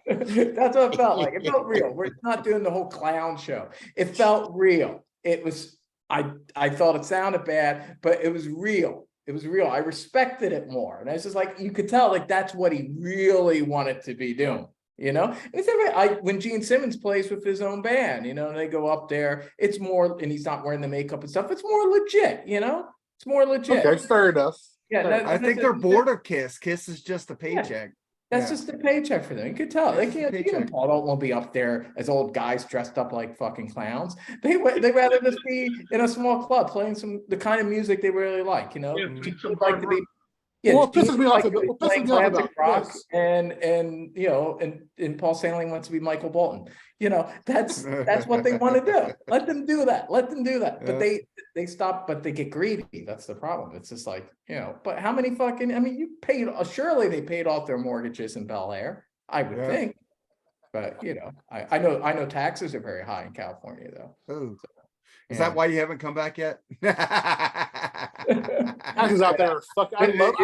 That's what it felt like. It felt real. We're not doing the whole clown show. It felt real. It was, I thought it sounded bad, but it was real. It was real. I respected it more. And I was just like, you could tell like that's what he really wanted to be doing. And it's when Gene Simmons plays with his own band, and they go up there, it's more, and he's not wearing the makeup and stuff. It's more legit, it's more legit. Okay, fair enough. Yeah, I think they're bored of Kiss. Kiss is just a paycheck. That's just a paycheck for them. You could tell they can't. Paul don't want to be up there as old guys dressed up like fucking clowns. They rather just be in a small club playing the kind of music they really like. Yeah, People like to be Yeah, Well, it pisses me off. like What pisses playing me off classic about rock, this? and you know, and Paul Stanley wants to be Michael Bolton. You know, that's what they want to do. Let them do that. Let them do that. But they stop. But they get greedy. That's the problem. It's just like, you know. But how many fucking? I mean, you paid. Surely they paid off their mortgages in Bel Air. I would think. But you know, I know taxes are very high in California though. Oh. So, Is that why you haven't come back yet? Taxes out there are fucking. I love.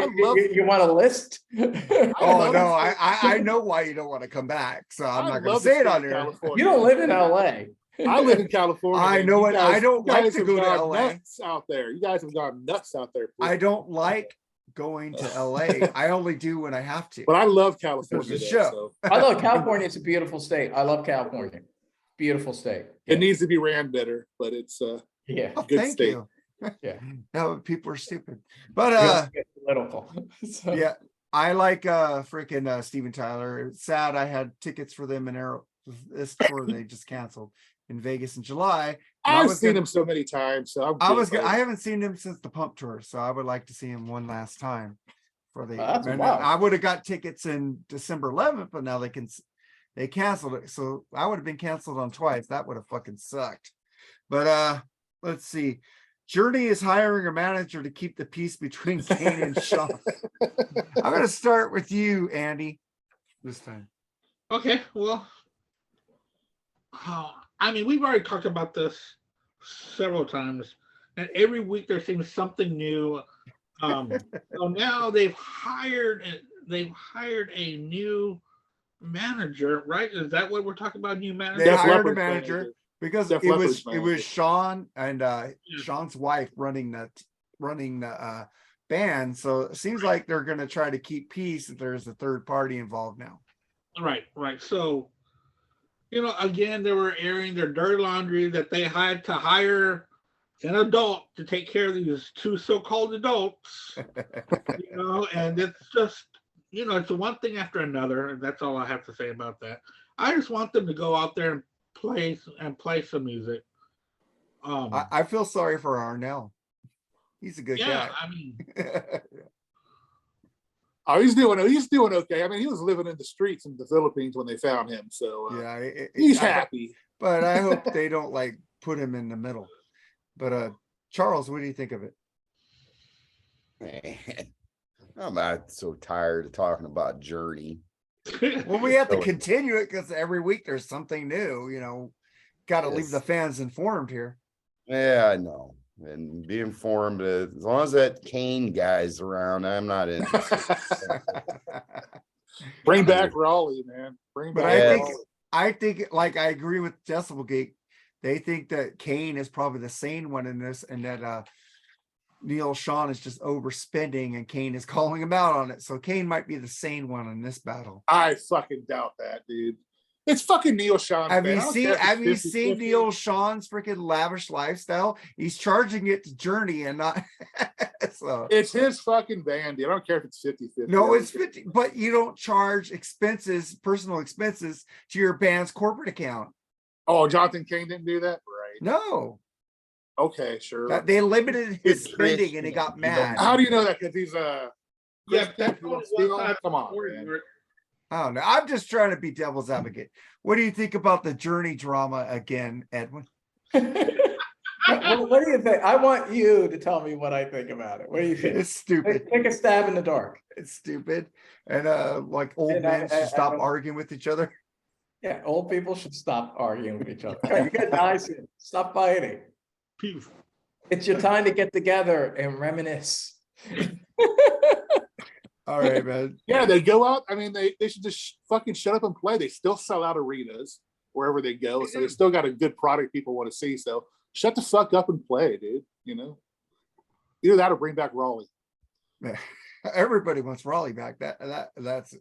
You want a list? Oh no, I know why you don't want to come back, so I'm not going to say it on here. You don't live in LA. I live in California. I know it. I don't like to go to LA. Nuts out there. You guys have gone nuts out there. I don't like going to LA. I only do when I have to. But I love California. There's a show. I love California. It's a beautiful state. I love California. Beautiful state. It needs to be ran better, but it's yeah. Good thank state. you. Yeah. No, people are stupid. But political. So. yeah, I like freaking Steven Tyler. It's sad I had tickets for them in this tour they just canceled in Vegas in July. I've seen him so many times, so I haven't seen him since the Pump Tour, so I would like to see him one last time for the I would have got tickets in December 11th, but now they canceled it, so I would have been canceled on twice. That would have fucking sucked. But let's see. Journey is hiring a manager to keep the peace between Kane and Sean. I'm going to start with you, Andy, this time. Okay, well, I mean, we've already talked about this several times, and every week there seems something new. So now they've hired a new manager, right? Is that what we're talking about? New manager? They hired a manager. Because it was Sean and Sean's wife running the band, so it seems like they're going to try to keep peace if there's a third party involved now. Right. So, you know, again, they were airing their dirty laundry that they had to hire an adult to take care of these two so-called adults. You know, and it's just, you know, it's one thing after another, and that's all I have to say about that. I just want them to go out there and play some music. I feel sorry for Arnell. He's a good guy. I mean, he's doing okay. I mean, he was living in the streets in the Philippines when they found him, so he's happy. But I hope they don't like put him in the middle. But Charles, what do you think of it? Man, I'm not so tired of talking about Journey. Well, we have to continue it because every week there's something new, you know. Got to leave the fans informed here. Yeah, I know. And be informed. As long as that Kane guy's around, I'm not interested. Bring back Raleigh, man. I think, like, I agree with Decibel Geek. They think that Kane is probably the sane one in this, and that Neil Sean is just overspending, and Kane is calling him out on it. So Kane might be the sane one in this battle. I fucking doubt that, dude. It's fucking Neil Sean. Have you seen Neil Sean's freaking lavish lifestyle? He's charging it to Journey and not so it's his fucking band, dude. I don't care if it's 50-50. No, it's 50, but you don't charge personal expenses to your band's corporate account. Oh, Jonathan Cain didn't do that? Right. No. Okay, sure. They limited his spending and he got mad. How do you know that? Because he's come on, man. I don't know. I'm just trying to be devil's advocate. What do you think about the Journey drama again, Edwin? Well, what do you think? I want you to tell me what I think about it. What do you think? It's stupid. Take a stab in the dark. It's stupid. And like old men should stop arguing with each other. Yeah, old people should stop arguing with each other. You get nice. Stop fighting. It's your time to get together and reminisce. All right, man. Yeah, they go out. I mean, they should just fucking shut up and play. They still sell out arenas wherever they go. So they still got a good product people want to see. So shut the fuck up and play, dude. You know? Either that or bring back Raleigh. Everybody wants Raleigh back. That's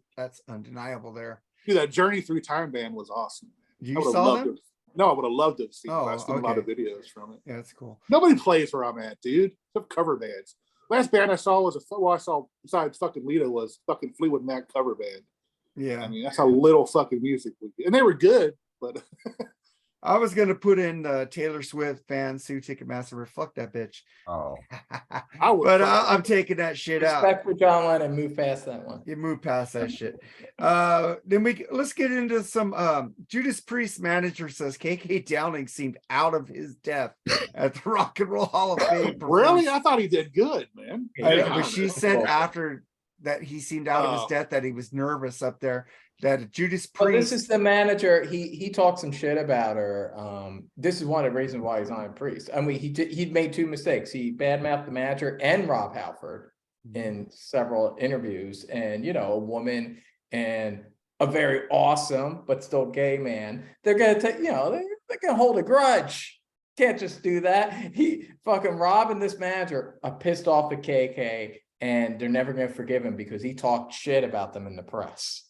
undeniable there. Dude, that Journey Through Time band was awesome. You saw them? No, I would have loved to have seen it. I've seen a lot of videos from it. Yeah, that's cool. Nobody plays where I'm at, dude. Some cover bands. Last band I saw besides fucking Lita was fucking Fleetwood Mac cover band. Yeah. I mean, that's how little fucking music we get. And they were good, but I was gonna put in Taylor Swift fan Sue Ticketmaster. Fuck that bitch. Oh, But I'm taking that shit out. Respect for John Lennon. Move past that one. You move past that shit. Then let's get into some Judas Priest manager says KK Downing seemed out of his depth at the Rock and Roll Hall of Fame. Really? I thought he did good, man. But she said after that he seemed out of his depth, that he was nervous up there. That Judas Priest. Well, this is the manager. He talked some shit about her. This is one of the reasons why he's on Priest. I mean, he'd made two mistakes. He badmouthed the manager and Rob Halford in several interviews, and a woman and a very awesome but still gay man. They're gonna take, they're gonna hold a grudge. Can't just do that. He fucking Rob and this manager are pissed off at KK, and they're never gonna forgive him because he talked shit about them in the press.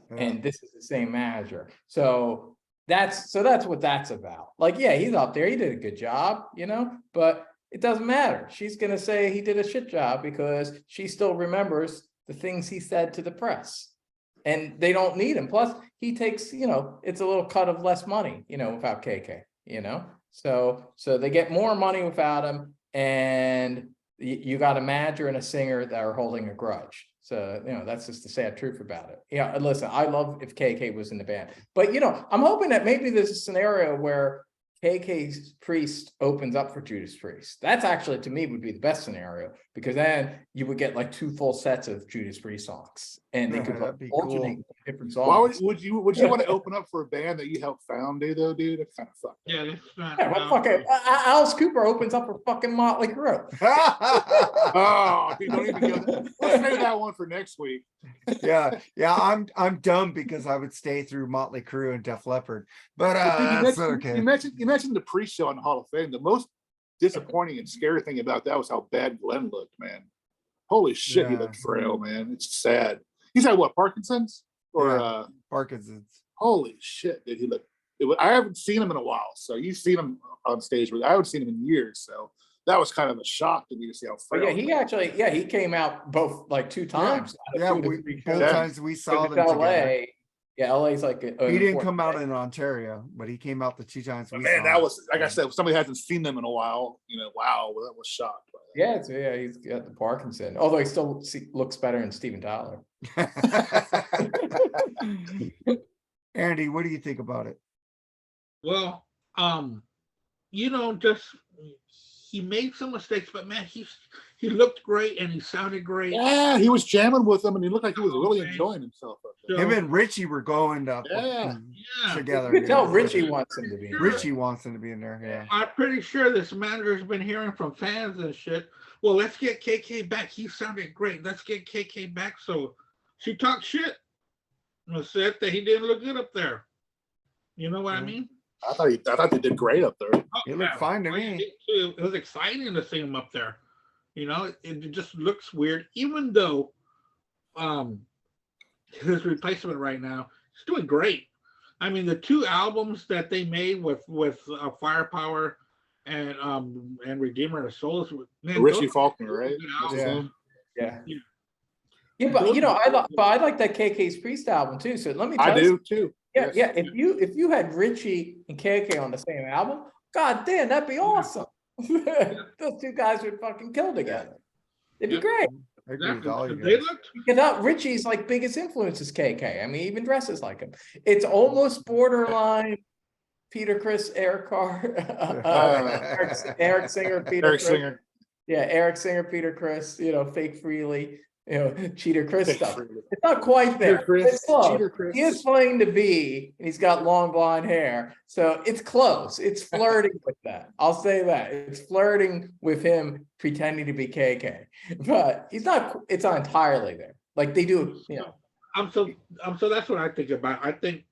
And this is the same manager. So that's what that's about. Like, yeah, he's up there. He did a good job, but it doesn't matter. She's going to say he did a shit job because she still remembers the things he said to the press. And they don't need him. Plus, he takes, it's a little cut of less money, without KK, So they get more money without him. And you got a manager and a singer that are holding a grudge. So, that's just the sad truth about it. Yeah, listen, I love if KK was in the band. But, I'm hoping that maybe there's a scenario where KK's Priest opens up for Judas Priest. That's actually, to me, would be the best scenario, because then you would get like 2 full sets of Judas Priest songs, and they could alternate different songs. Why would you want to open up for a band that you helped found, though, dude? That's kind of fucked. Yeah, it's not. Yeah, fucking Alice Cooper opens up for fucking Motley Crue. Oh, dude, don't even go there. Let's save that one for next week. Yeah. I'm dumb because I would stay through Motley Crue and Def Leppard, but that's okay. You mentioned the pre-show in the Hall of Fame. The most disappointing and scary thing about that was how bad Glenn looked, man. Holy shit, he looked frail, man. It's sad. He's had what, Parkinson's or Parkinson's? Holy shit, did he look? I haven't seen him in a while. So you've seen him on stage, but I haven't seen him in years. So that was kind of a shock to me to see how frail. Yeah, he came out both like 2 times. Both times we saw them together. Yeah, LA's like he didn't come out in Ontario, but he came out the 2 times. Man, that was, like I said, somebody hasn't seen them in a while. Wow, that was shocked. Yeah, he's got the Parkinson. Although he still looks better than Steven Tyler. Andy, what do you think about it? Well, just he made some mistakes, but man, he looked great and he sounded great. Yeah, he was jamming with them, and he looked like he was really enjoying himself. Him and Richie were going together. You could tell Richie wants him to be. Richie wants him to be in there. Yeah, I'm pretty sure this manager's been hearing from fans and shit. Well, let's get KK back. He sounded great. Let's get KK back. So she talked shit and said that he didn't look good up there. You know what I mean? I thought they did great up there. He looked fine to me. It was exciting to see him up there. It just looks weird, even though his replacement right now is doing great. I mean, the 2 albums that they made with Firepower and Redeemer and Souls, man, Richie Faulkner, right? Yeah, but I like that KK's Priest album too. So let me tell you. I do too. Yeah, yes. Yeah. If you had Richie and KK on the same album, god damn, that'd be awesome. Those 2 guys would fucking kill together. It'd be great. They looked. Richie's like biggest influence is KK. I mean, he even dresses like him. It's almost borderline Peter Criss, Eric Carr, Eric Singer, Peter Eric Criss. Singer. Yeah, Eric Singer, Peter Criss, Fake Freely, Cheater Chris stuff. It's not quite there. It's close. He is playing to be, and he's got long blonde hair. So it's close. It's flirting with that. I'll say that. It's flirting with him pretending to be KK. But it's not entirely there. Like they do, So that's what I think about. I think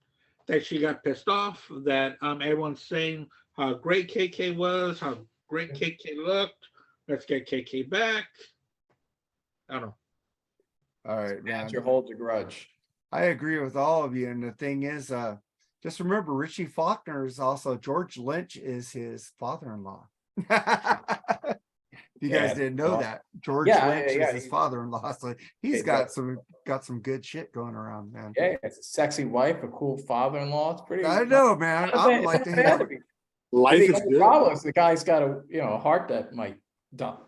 that she got pissed off that everyone's saying how great KK was, how great KK looked. Let's get KK back. I don't know. All right, man. Manager holds a grudge. I agree with all of you. And the thing is, just remember, Richie Faulkner is also, George Lynch is his father-in-law. You guys didn't know that. George Lynch is his father-in-law, so he's got some good shit going around, man. Yeah, it's a sexy wife, a cool father-in-law. It's pretty. I know, man. I would like to have. Life is the good. problem is the guy's got a heart that might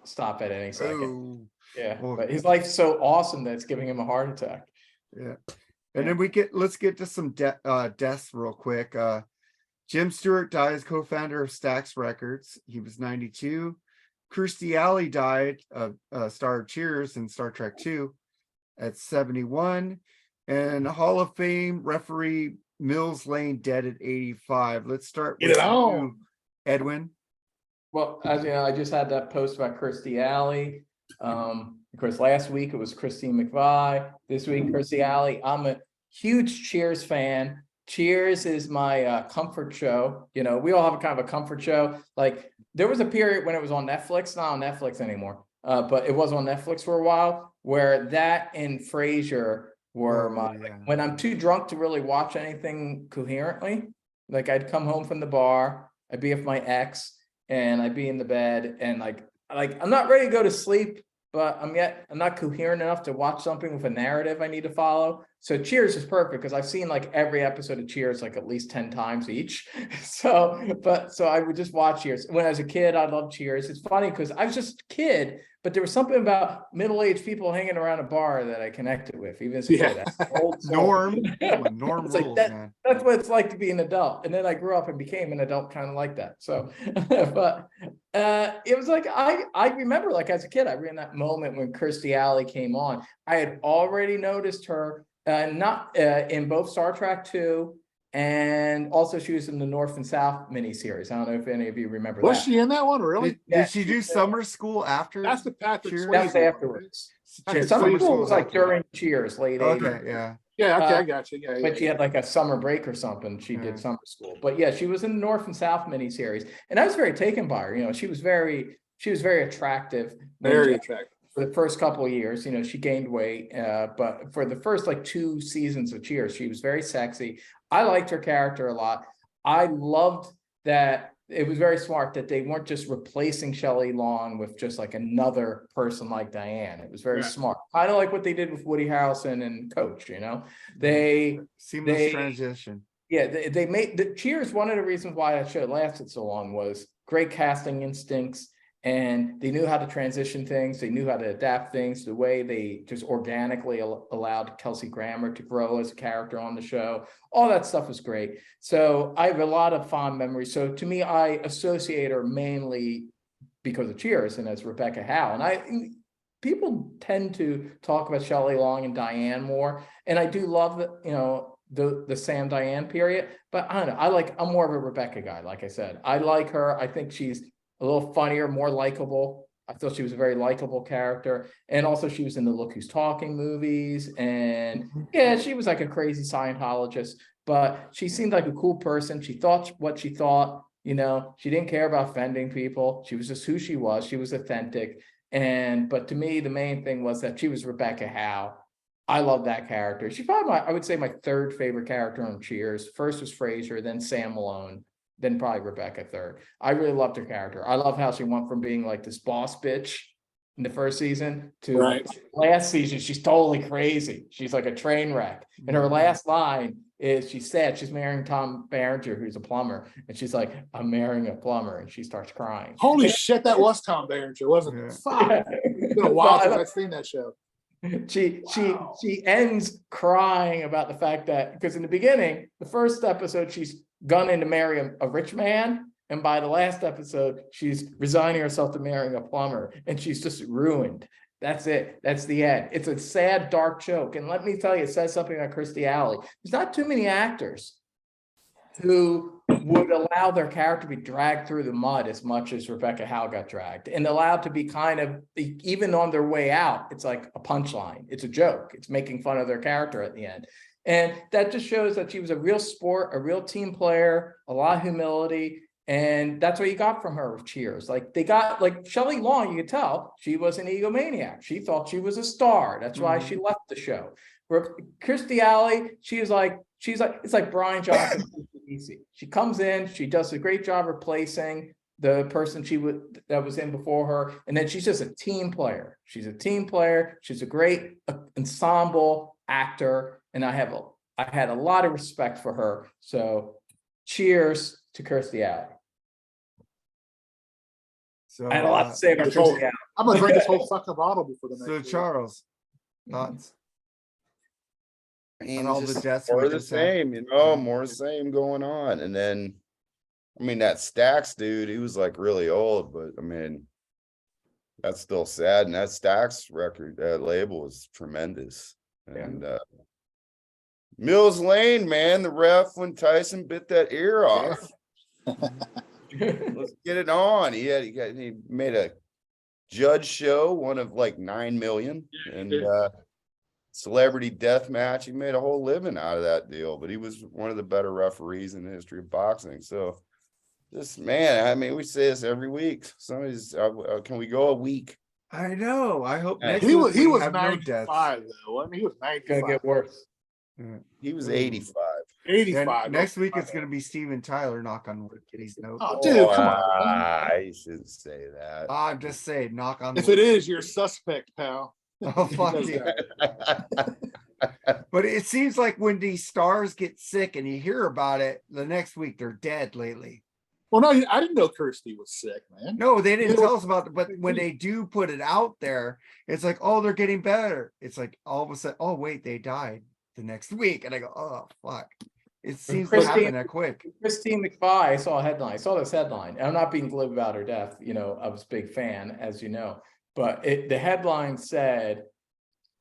stop at any second. Ooh. Yeah, Well, but his life's so awesome that it's giving him a heart attack. Yeah, and then let's get to some deaths real quick. Jim Stewart died as co-founder of Stax Records. He was 92. Kirstie Alley died, star of Cheers and Star Trek II, at 71. And Hall of Fame referee Mills Lane dead at 85. Let's start with you, Edwin. Well, as you know, I just had that post about Kirstie Alley. Of course, last week it was Christine McVie. This week, Kirstie Alley. I'm a huge Cheers fan. Cheers is my comfort show. You know, we all have a kind of a comfort show. Like there was a period when it was on Netflix, not on Netflix anymore, but it was on Netflix for a while, where that and Frasier were when I'm too drunk to really watch anything coherently. Like I'd come home from the bar, I'd be with my ex, and I'd be in the bed, and like I'm not ready to go to sleep, but I'm not coherent enough to watch something with a narrative I need to follow. So Cheers is perfect because I've seen like every episode of Cheers like at least 10 times each. So I would just watch Cheers. When I was a kid, I loved Cheers. It's funny because I was just a kid, but there was something about middle-aged people hanging around a bar that I connected with, even as a kid. Old Norm. Norm like rules, man. That's what it's like to be an adult. And then I grew up and became an adult kind of like that. So, but it was like, I remember like as a kid, I ran that moment when Kirstie Alley came on. I had already noticed her not in both Star Trek II, and also she was in the North and South miniseries. I don't know if any of you remember that. Was she in that one, really? Did she do summer school after? That's the Patrick Cheers? Swayze. That's afterwards. Summer school was like during Cheers, late 80s. Okay, yeah. Yeah, okay, I got you. Yeah, But she had like a summer break or something. She did summer school. But yeah, she was in the North and South miniseries. And I was very taken by her. You know, she was very attractive. Very attractive. For the first couple of years, you know, she gained weight, but for the first like 2 seasons of Cheers, she was very sexy. I liked her character a lot. I loved that it was very smart that they weren't just replacing Shelley Long with just like another person like Diane. It was very smart. Kind of like what they did with Woody Harrelson and Coach, you know, seamless transition. Yeah, they made the Cheers. One of the reasons why that show lasted so long was great casting instincts. And they knew how to transition things. They knew how to adapt things. The way they just organically allowed Kelsey Grammer to grow as a character on the show. All that stuff was great. So I have a lot of fond memories. So to me, I associate her mainly because of Cheers and as Rebecca Howe. And people tend to talk about Shelley Long and Diane more. And I do love the Sam Diane period. But I don't know. I'm more of a Rebecca guy. Like I said, I like her. I think she's a little funnier, more likable. I thought she was a very likable character. And also she was in the Look Who's Talking movies. And yeah, she was like a crazy Scientologist, but she seemed like a cool person. She thought what she thought, you know, she didn't care about offending people. She was just who she was. She was authentic. But to me, the main thing was that she was Rebecca Howe. I love that character. She's probably I would say my 3rd favorite character on Cheers. First was Frasier, then Sam Malone. Then probably Rebecca 3rd. I really loved her character. I love how she went from being like this boss bitch in the first season to last season. She's totally crazy. She's like a train wreck. And her last line is she's marrying Tom Berenger, who's a plumber. And she's like, I'm marrying a plumber. And she starts crying. Holy shit, that was Tom Berenger, wasn't it? Fuck. It's been a while since I've seen that show. She ends crying about the fact that, because in the beginning, the first episode, she's gunning to marry a rich man, and by the last episode she's resigning herself to marrying a plumber, and she's just ruined. That's it. That's the end. It's a sad, dark joke. And let me tell you, it says something about Kirstie Alley. There's not too many actors who would allow their character to be dragged through the mud as much as Rebecca Howe got dragged, and allowed to be kind of, even on their way out, it's like a punchline. It's a joke. It's making fun of their character at the end. And that just shows that she was a real sport, a real team player, a lot of humility. And that's what you got from her with Cheers. Like they got like Shelley Long, you could tell she was an egomaniac. She thought she was a star. That's why she left the show. Where Kirstie Alley, she's like, it's like Brian Johnson. She comes in, she does a great job replacing the person that was in before her, and then she's just a team player. She's a team player. She's a great ensemble actor, and I had a lot of respect for her. So, cheers to Kirstie Alley. So I had a lot to say about Kirstie Alley. I'm gonna drink this whole fucking bottle before the next. So Charles, thoughts? I mean, And all it's the just deaths more we of the just had. same, more of the same going on. And then, I mean, that Stax dude, he was like really old, but I mean, that's still sad. And that Stax record, that label was tremendous. And Mills Lane, man, the ref when Tyson bit that ear off. Let's get it on. He made a judge show, one of like 9 million, and celebrity death match. He made a whole living out of that deal, but he was one of the better referees in the history of boxing. So this man, I mean, we say this every week. Somebody's can we go a week? I know. I hope next He week was we have 95 though. I mean, he was 95. Gonna get worse. He was 85. 85. Next week it's gonna be Steven Tyler, knock on wood. Kitty's note. Oh, dude, come on. I shouldn't say that. I'm just saying, knock on wood. If it is, you're suspect, pal. Oh, fuck you. But it seems like when these stars get sick and you hear about it, the next week they're dead lately. Well, no, I didn't know Kirstie was sick, man. No, they didn't tell us about it, but when they do put it out there, it's like, oh, they're getting better. It's like all of a sudden, oh, wait, they died the next week. And I go, oh, fuck. It seems to happen that quick. Christine McVie, I saw a headline. I saw this headline. I'm not being glib about her death. I was a big fan, as you know. But the headline said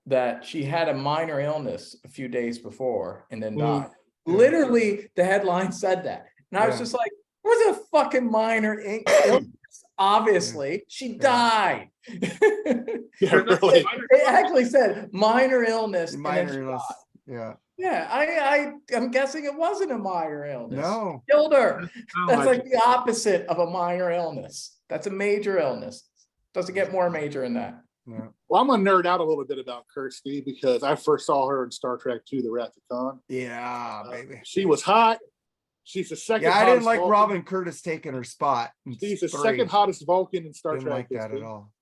that she had a minor illness a few days before and then died. Literally, the headline said that. And I was just like, where's a fucking minor illness? Obviously, she died. Yeah, really. It actually said minor illness. Minor illness. Yeah. Yeah, I'm guessing it wasn't a minor illness. No. She killed her. That's like the opposite of a minor illness. That's a major illness. Doesn't get more major than that. Yeah. Well, I'm gonna nerd out a little bit about Kirstie because I first saw her in Star Trek II: The Wrath of Khan. Yeah, baby. She was hot. She's the second. Yeah, I didn't like Vulcan. Robin Curtis taking her spot. She's the second hottest Vulcan in Star Didn't Trek. like that at all.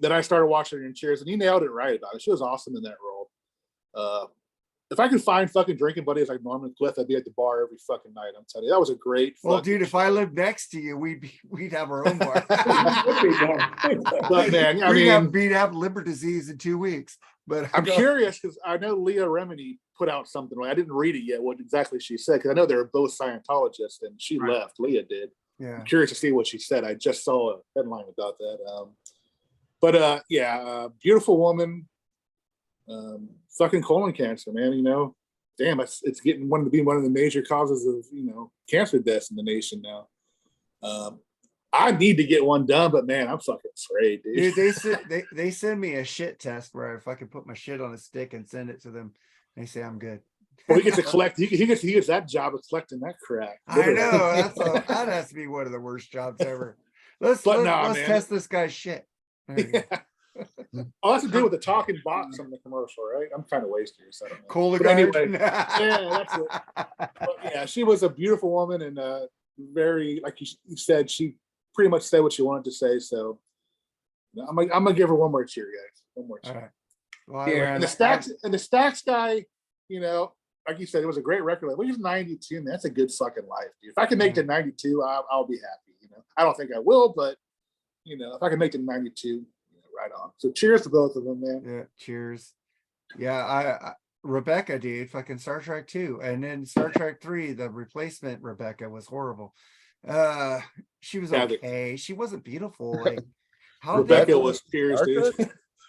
Then I started watching her in Cheers, and he nailed it right about it. She was awesome in that role. If I could find fucking drinking buddies like Norman Cliff, I'd be at the bar every fucking night. I'm telling you, that was a great. Well, dude, if I lived next to you, we'd have our own bar. But man, we'd have liver disease in 2 weeks. But I'm curious because I know Leah Remini put out something. I didn't read it yet. What exactly she said? Because I know they're both Scientologists, and she left. Leah did. Yeah. I'm curious to see what she said. I just saw a headline about that. Beautiful woman. Fucking colon cancer, man. Damn, it's getting to be one of the major causes of cancer deaths in the nation now. I need to get one done, but man, I'm fucking afraid, dude. Dude, they send me a shit test where if I can put my shit on a stick and send it to them, they say I'm good. Well, he gets to collect. He gets that job of collecting that crack. Literally. I know that has to be one of the worst jobs ever. Let's test this guy's shit. Yeah. Oh, that's to do with the talking box on the commercial, right? I'm kind of wasted, so I don't know. Cola but anyway, yeah, that's it. But yeah, she was a beautiful woman and very, like you said, she pretty much said what she wanted to say. So I'm gonna give her one more cheer, guys. One more cheer. All right. Well, and the Stax guy, like you said, it was a great record. Like, he's 92, man. That's a good fucking life, dude. If I can make it to 92, I'll be happy. I don't think I will, but if I can make it to 92. Right on. So cheers to both of them, man. Yeah, cheers. Yeah, I Rebecca, dude, fucking Star Trek 2. And then Star Trek 3, the replacement Rebecca was horrible. She was okay. She wasn't beautiful. Like how Rebecca was cheers, dude.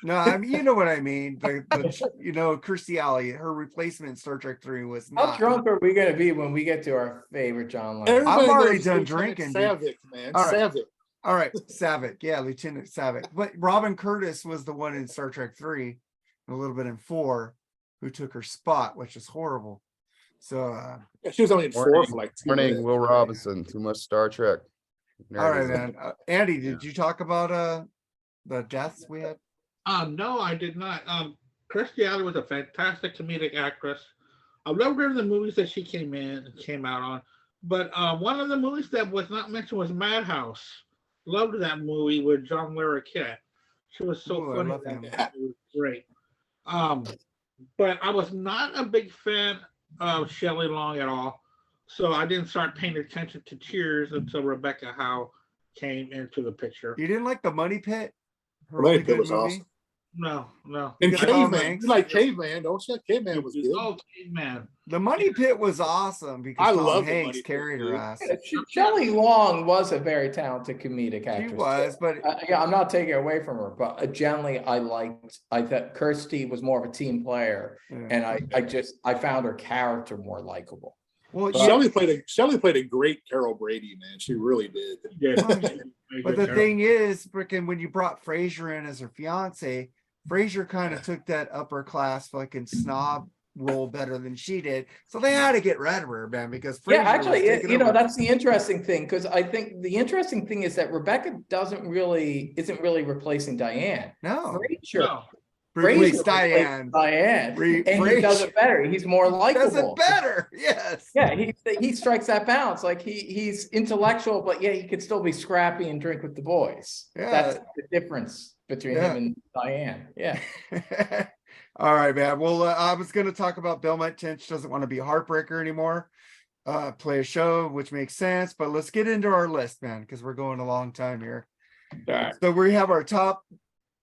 No, I mean, you know what I mean. Kirstie Alley, her replacement in Star Trek 3 was not. How drunk are we gonna be when we get to our favorite John Lennon? I'm already done drinking. Savick, man. All right. Savick. All right, Savick. Yeah, Lieutenant Savick. But Robin Curtis was the one in Star Trek 3, and a little bit in 4, who took her spot, which is horrible. So she was only in 4 for like 2 minutes. Will Robinson, too much Star Trek. All right, man. Andy, did you talk about the deaths we had? No, I did not. Kirstie Alley was a fantastic comedic actress. I loved her in the movies that she came out on, But one of the movies that was not mentioned was Madhouse. Loved that movie with John Lennon. She was so Ooh, I funny. love That him. movie. It was great. But I was not a big fan of Shelley Long at all. So I didn't start paying attention to Cheers until Rebecca Howe came into the picture. You didn't like The Money Pit? Her Money only Pit good was movie? awesome. No. And Because Tom Caveman, Hanks. you like Caveman, don't you? Caveman was good. Oh, man. The Money Pit was awesome because I Tom love The Hanks Money Pit, carried her dude. ass. Shelley Long was a very talented comedic actress. She was, but Yeah, I'm not taking it away from her, but generally I thought Kirsty was more of a team player, yeah. and I found her character more likable. Well, Shelley played a great Carol Brady, man. She really did. but the thing is, freaking when you brought Frasier in as her fiance, Frasier kind of took that upper class fucking snob role better than she did. So they had to get rid of her, man, because Frasier That's the interesting thing, because I think the interesting thing is that Rebecca isn't really replacing Diane. No. Frasier Diane. And he does it better. He's more likable. Does it better. Yes. Yeah, he strikes that balance. Like he's intellectual, but yeah, he could still be scrappy and drink with the boys. Yeah. That's the difference between him and Diane. Yeah. All right, man. Well, I was going to talk about Bill Tench doesn't want to be a heartbreaker anymore. Play a show, which makes sense. But let's get into our list, man, because we're going a long time here. All right. So we have our top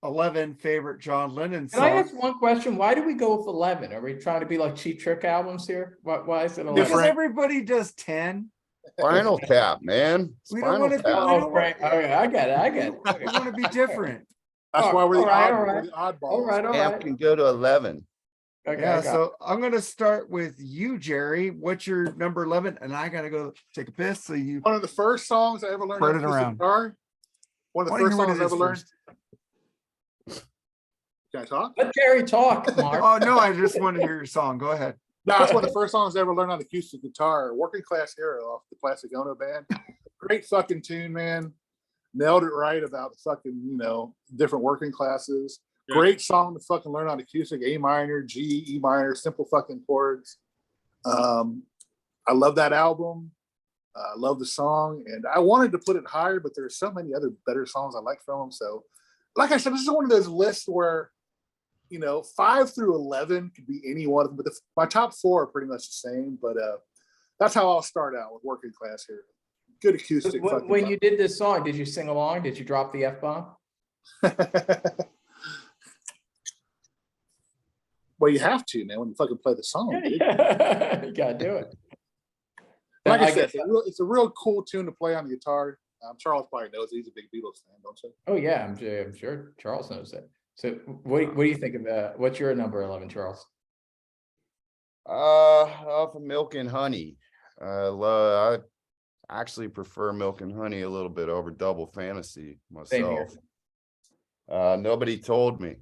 11 favorite John Lennon songs. Can I ask one question? Why do we go with 11? Are we trying to be like Cheap Trick albums here? Why is it 11? Because everybody does 10. Spinal Tap, man. We don't want to be. Right. Okay, I get it. We want to be different. That's why we're the oddballs. All right. Tap can go to 11. Okay, Yeah, so I'm going to start with you, Jerry. What's your number 11? And I got to go take a piss. So you one of the first songs I ever learned spread on it around. guitar. One of the first songs I ever learned. First. Can I talk? Let Jerry talk, Mark. Oh no, I just want to hear your song. Go ahead. No, that's one of the first songs I ever learned on acoustic guitar. Working Class Hero off the Plastic Ono band. Great fucking tune, man. Nailed it right about fucking, different working classes. Yeah. Great song to fucking learn on acoustic. A minor, G, E minor, simple fucking chords. I love that album. I love the song, and I wanted to put it higher, but there's so many other better songs I like from him. So, like I said, this is one of those lists where 5 through 11 could be any one of them, but my top 4 are pretty much the same. But that's how I'll start out with Working Class Hero. Good acoustic. When you did this song, did you sing along? Did you drop the F-bomb? Well, you have to, man, when you fucking play the song. Dude. You gotta do it. Like I said, it's a real cool tune to play on the guitar. Charles probably knows he's a big Beatles fan, don't you? Oh yeah, I'm sure Charles knows that. So what do you think of that? What's your number 11, Charles? Off of Milk and Honey. I actually prefer Milk and Honey a little bit over Double Fantasy myself. Nobody told me.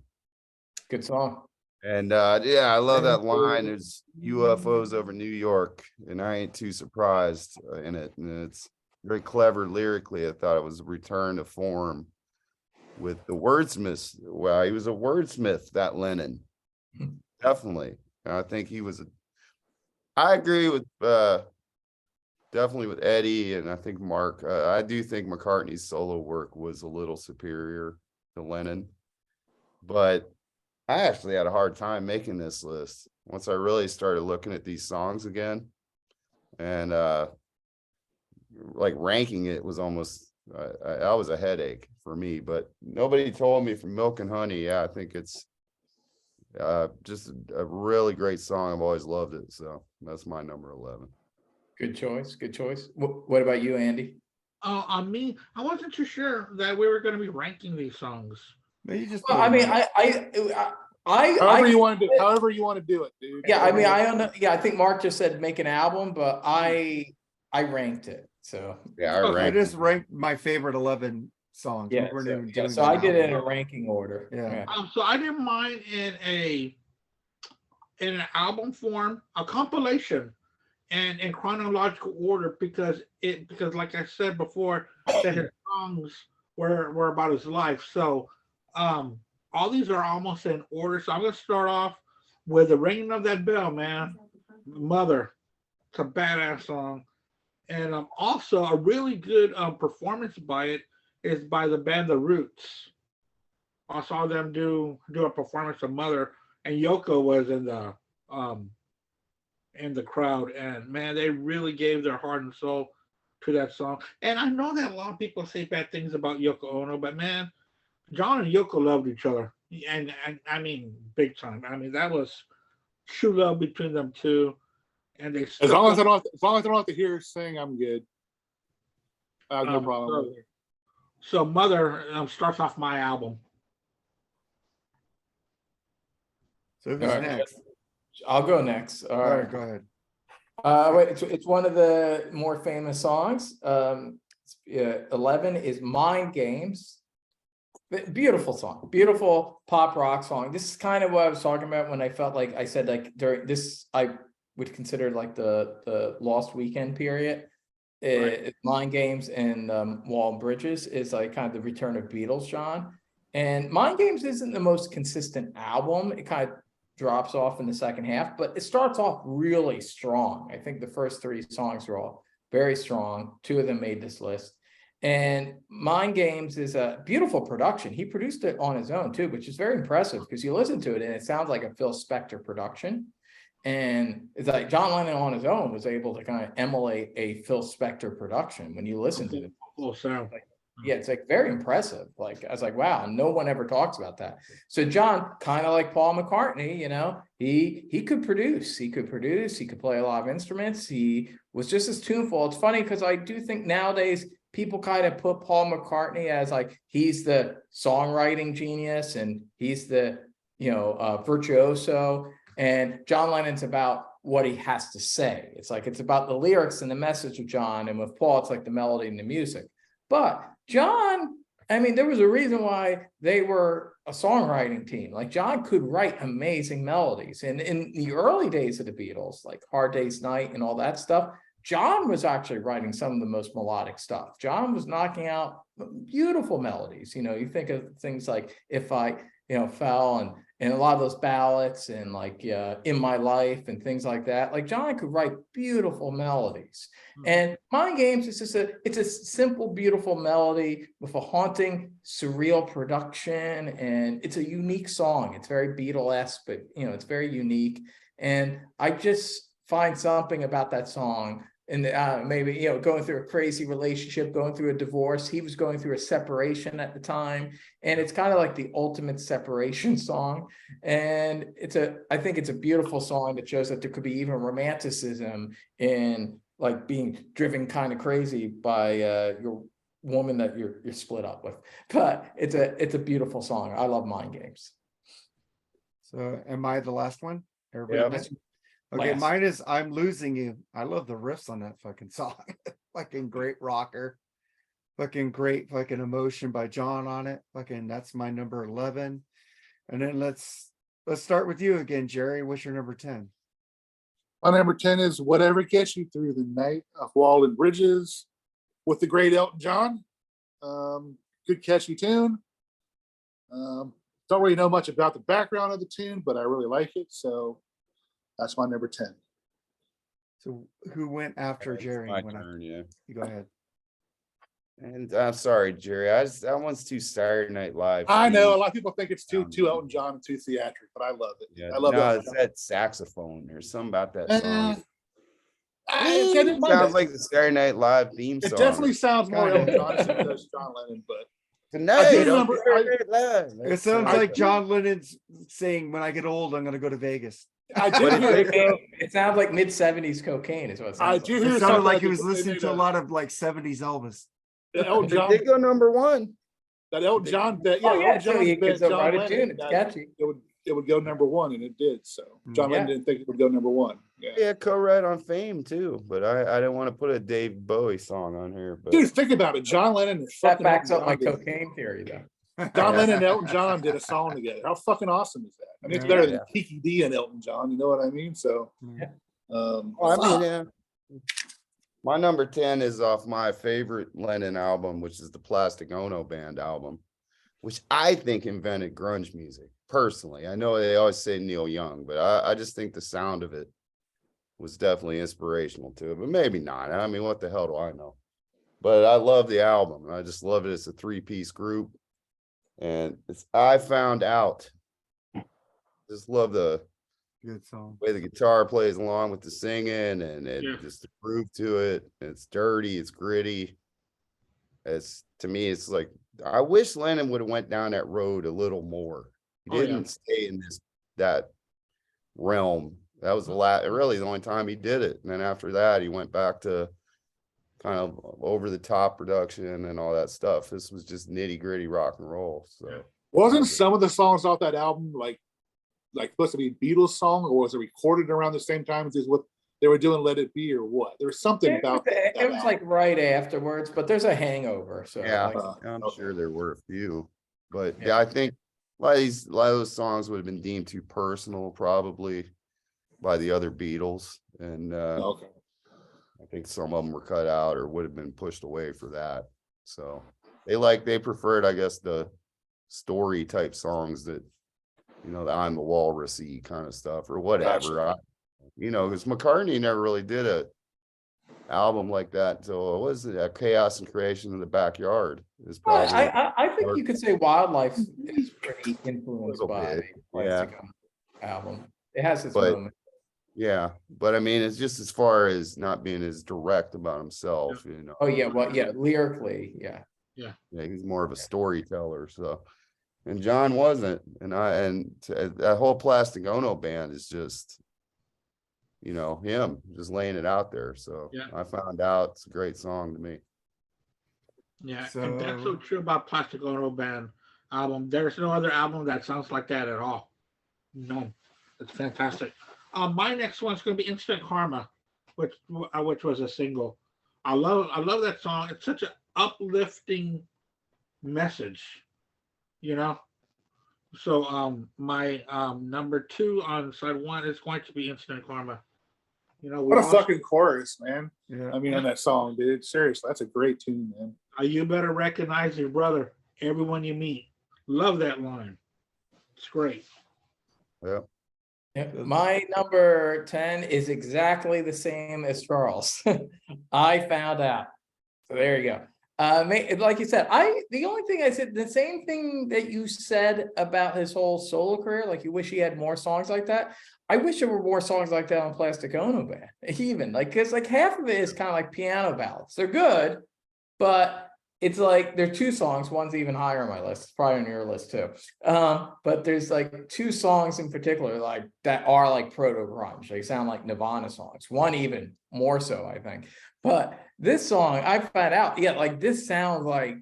Good song. And I love that line. There's UFOs over New York, and I ain't too surprised in it. And it's very clever lyrically. I thought it was a return to form with the wordsmith. Well, he was a wordsmith, that Lennon. Definitely. I think he was I agree with definitely with Eddie, and I think Mark. I do think McCartney's solo work was a little superior to Lennon, but I actually had a hard time making this list once I really started looking at these songs again, and like ranking it was almost that was a headache for me. But nobody told me from Milk and Honey. Yeah, I think it's just a really great song. I've always loved it, so that's my number 11. Good choice. What about you, Andy? On me, I wasn't too sure that we were going to be ranking these songs. You just however you want to do it, dude. Yeah, I mean, I don't know. Yeah, I think Mark just said make an album, but I ranked it. So yeah, I just ranked my favorite 11 songs. Yeah, so I did it in a ranking order. Yeah. So I did mine in an album form, a compilation, and in chronological order because like I said before, that his songs were about his life. So all these are almost in order. So I'm gonna start off with The Ringing of That Bell, man. Mother. It's a badass song. And also a really good performance by it is by the band The Roots. I saw them do a performance of Mother, and Yoko was in the crowd, and man, they really gave their heart and soul to that song. And I know that a lot of people say bad things about Yoko Ono, but man, John and Yoko loved each other, and I mean big time. I mean that was true love between them two, and they as long as I don't have to hear her sing, I'm good. I have no problem with it. So Mother starts off my album. So who's All right. next? I'll go next. All right, go ahead. Wait, it's one of the more famous songs. 11 is Mind Games. Beautiful song, beautiful pop rock song. This is kind of what I was talking about when I felt like I said, like during this, I would consider like the Lost Weekend period. Right. Mind Games and Wall and Bridges is like kind of the return of Beatles, John. And Mind Games isn't the most consistent album. It kind of drops off in the second half, but it starts off really strong. I think the first 3 songs are all very strong. 2 of them made this list. And Mind Games is a beautiful production. He produced it on his own too, which is very impressive because you listen to it and it sounds like a Phil Spector production. And it's like John Lennon on his own was able to kind of emulate a Phil Spector production when you listen to it. Cool sound. Yeah, it's like very impressive. Like I was like, wow, no one ever talks about that. So John, kind of like Paul McCartney, you know, he could produce, he could play a lot of instruments. He was just as tuneful. It's funny because I do think nowadays people kind of put Paul McCartney as like he's the songwriting genius and he's the virtuoso, and John Lennon's about what he has to say. It's like it's about the lyrics and the message of John, and with Paul, it's like the melody and the music. But John, I mean, there was a reason why they were a songwriting team. Like John could write amazing melodies, and in the early days of the Beatles, like Hard Day's Night and all that stuff, John was actually writing some of the most melodic stuff. John was knocking out beautiful melodies. You know, you think of things like If I, Fell and a lot of those ballads and like In My Life and things like that. Like John could write beautiful melodies. And Mind Games is just it's a simple, beautiful melody with a haunting, surreal production. And it's a unique song. It's very Beatle-esque, but it's very unique. And I just find something about that song. And maybe, going through a crazy relationship, going through a divorce. He was going through a separation at the time. And it's kind of like the ultimate separation song. And I think it's a beautiful song that shows that there could be even romanticism in like being driven kind of crazy by your woman that you're split up with. But it's a beautiful song. I love Mind Games. So am I the last one? Everybody Yep. Okay, mine is I'm Losing You. I love the riffs on that fucking song. Fucking great rocker. Fucking great fucking emotion by John on it. Fucking that's my number 11. And then let's start with you again, Jerry. What's your number 10? My number 10 is Whatever Gets You Through the Night of Wall and Bridges with the great Elton John. Good catchy tune. Don't really know much about the background of the tune, but I really like it. So that's my number 10. So who went after Jerry? My turn, yeah. You go ahead. And I'm sorry, Jerry. That one's too Saturday Night Live. I know a lot of people think it's too Elton John and too theatric, but I love it. Yeah, I love it. It's that saxophone. There's something about that song. It sounds like the Saturday Night Live theme song. It definitely sounds more Elton John than it does John Lennon, but it sounds like John Lennon's saying, "When I get old, I'm going to go to Vegas." It sounds like mid-70s cocaine is what it sounds like. It sounded like he was listening to a lot of like 70s Elvis. Elton John did go number 1. That Elton John bet, Elton John bet John Lennon. It's catchy. It would go number 1, and it did. So John Lennon didn't think it would go number 1. Yeah, co-write on Fame too, but I didn't want to put a Dave Bowie song on here. But dude, think about it. John Lennon is that backs up my cocaine theory, though. John Lennon and Elton John did a song together. How fucking awesome is that? I mean, it's better than Kiki D and Elton John. You know what I mean? So, my number 10 is off my favorite Lennon album, which is the Plastic Ono Band album, which I think invented grunge music. Personally, I know they always say Neil Young, but I just think the sound of it was definitely inspirational to it, but maybe not. I mean, what the hell do I know? But I love the album. I just love it. It's a 3-piece group. And I Found Out. Just love the Good song. way the guitar plays along with the singing, and it just the groove to it. It's dirty, it's gritty. It's, to me, it's like, I wish Lennon would have went down that road a little more. He didn't stay in that realm. That was really the only time he did it. And then after that, he went back to kind of over the top production and all that stuff. This was just nitty gritty rock and roll. So wasn't some of the songs off that album like supposed to be Beatles song, or was it recorded around the same time as what they were doing Let It Be, or what? There was something about it. It was like right afterwards, but there's a hangover. So yeah, I'm sure there were a few, but yeah, I think a lot of those songs would have been deemed too personal, probably, by the other Beatles, and I think some of them were cut out or would have been pushed away for that. So they preferred, I guess, the story type songs that, you know, the I'm the Walrus-y kind of stuff or whatever. Because McCartney never really did a album like that until, what was it, Chaos and Creation in the Backyard is probably. I think you could say Wildlife is pretty influenced by the Plastic Ono album. It has its moment. Yeah, but I mean, it's just as far as not being as direct about himself, Oh yeah, well, yeah, lyrically, yeah, he's more of a storyteller. So, and John wasn't, and that whole Plastic Ono band is just, him just laying it out there. So I Found Out, it's a great song to me. Yeah, and that's so true about Plastic Ono Band album. There's no other album that sounds like that at all. None. It's fantastic. My next one's going to be Instant Karma, which was a single. I love that song. It's such an uplifting message, So my number 2 on side 1 is going to be Instant Karma. What a fucking chorus, man. Yeah. I mean, on that song, dude. Seriously, that's a great tune, man. You better recognize your brother, everyone you meet. Love that line. It's great. Yeah. My number 10 is exactly the same as Charles. I Found Out. So there you go. Like you said, the only thing I said, the same thing that you said about his whole solo career, like you wish he had more songs like that. I wish there were more songs like that on Plastic Ono Band, even because half of it is kind of like piano ballads. They're good, but it's like there are 2 songs. One's even higher on my list. It's probably on your list too. But there's like 2 songs in particular, like that are like proto grunge. They sound like Nirvana songs. One even more so, I think. But this song, I found out, like this sounds like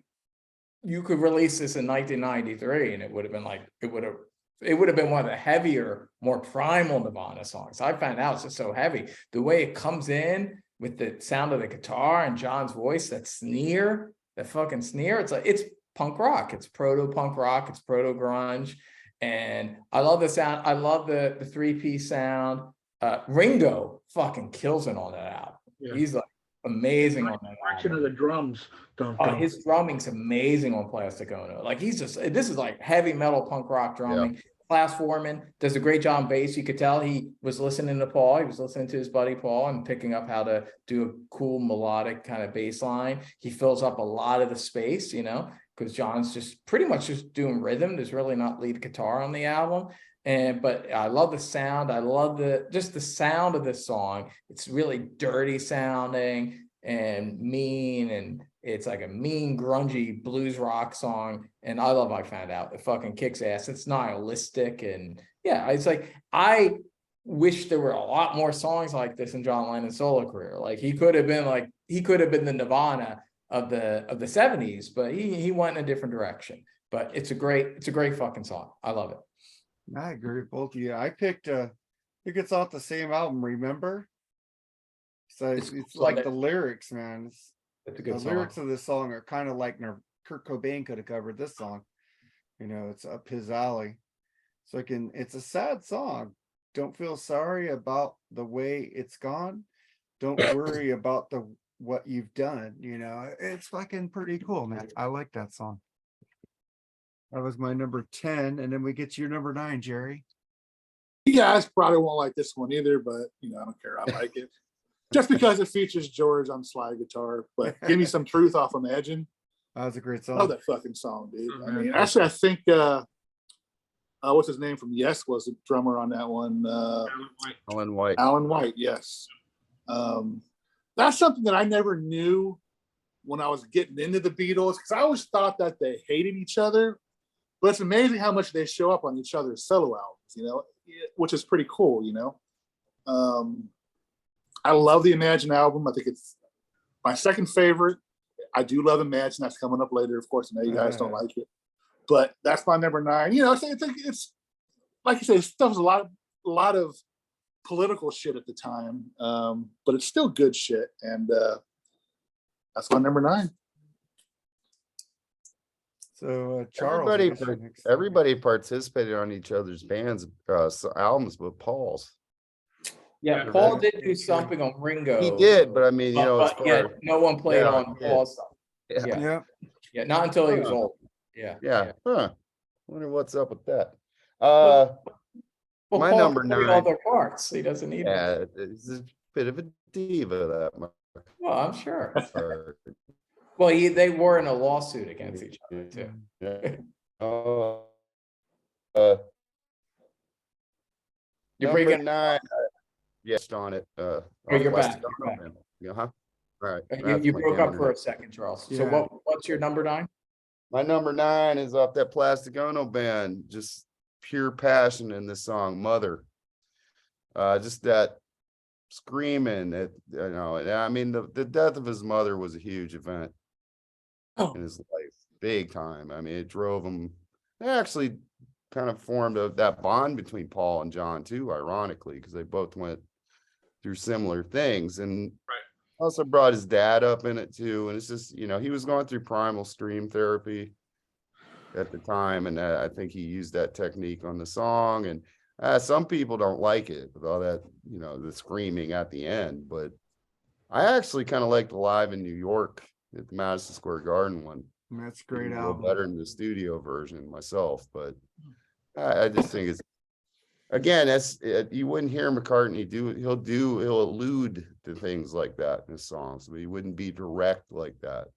you could release this in 1993, and it would have been like it would have been one of the heavier, more primal Nirvana songs. I found out it's just so heavy. The way it comes in with the sound of the guitar and John's voice, that snare. The fucking snare, it's punk rock, it's proto punk rock, it's proto grunge, and I love the sound. I love the 3-piece sound. Ringo fucking kills it on that album. Yeah. He's like amazing on that album. Of the drums, his drumming's amazing on Plastic Ono. Like this is like heavy metal punk rock drumming. Yeah. Klaus Foreman does a great job on bass. You could tell he was listening to Paul. He was listening to his buddy Paul and picking up how to do a cool melodic kind of bass line. He fills up a lot of the space, because John's just pretty much just doing rhythm. There's really not lead guitar on the album. But I love the sound. I love the sound of this song. It's really dirty sounding and mean, and it's like a mean, grungy blues rock song. And I love I Found Out. It fucking kicks ass. It's nihilistic. And yeah, it's like, I wish there were a lot more songs like this in John Lennon's solo career. Like he could have been the Nirvana of the 70s, but he went in a different direction. But it's a great fucking song. I love it. I agree with both of you. I picked I think it's off the same album, Remember? So it's like the lyrics, man. It's a good song. The lyrics of this song are kind of like Kurt Cobain could have covered this song. It's up his alley. So it's a sad song. Don't feel sorry about the way it's gone. Don't worry about what you've done. It's fucking pretty cool, man. I like that song. That was my number 10, and then we get to your number 9, Jerry. guys probably won't like this one either, but I don't care. I like it. Just because it features George on slide guitar. But Give Me Some Truth off Imagine. That was a great song. Love that fucking song, dude. I mean, actually, I think what's his name from Yes was the drummer on that one. Alan White. Alan White, yes. That's something that I never knew when I was getting into the Beatles, because I always thought that they hated each other. But it's amazing how much they show up on each other's solo albums, which is pretty cool, I love the Imagine album. I think it's my second favorite. I do love Imagine. That's coming up later. Of course, I know you guys don't like it. But that's my number 9. I think it's like you say, stuff was a lot of political shit at the time. But it's still good shit. And that's my number 9. So Charles, everybody participated on each other's bands albums but Paul's. Yeah, Paul did do something on Ringo. He did, but I mean, no one played on Paul's stuff. Yeah, not until he was old. Yeah. Huh. Wonder what's up with that. Well, my Paul number can 9. play all their parts. He doesn't need it. It's a bit of a diva, that. Well, I'm sure. Well, they were in a lawsuit against each other too. You're bringing 9. Yes, on it. You're back. All right. You broke up for a second, Charles. Yeah. So what's your number 9? My number 9 is off that Plastic Ono band. Just pure passion in this song, Mother. Just that screaming at, I mean, the death of his mother was a huge event in his life, big time. I mean, it drove him. They actually kind of formed that bond between Paul and John too, ironically, because they both went through similar things, and also brought his dad up in it too. And it's just, he was going through primal stream therapy at the time, and I think he used that technique on the song. And some people don't like it with all that, the screaming at the end, but I actually kind of liked Live in New York at the Madison Square Garden one. That's a great album. album. Better than the studio version myself, but I just think it's, again, you wouldn't hear McCartney he'll allude to things like that in his songs, but he wouldn't be direct like that.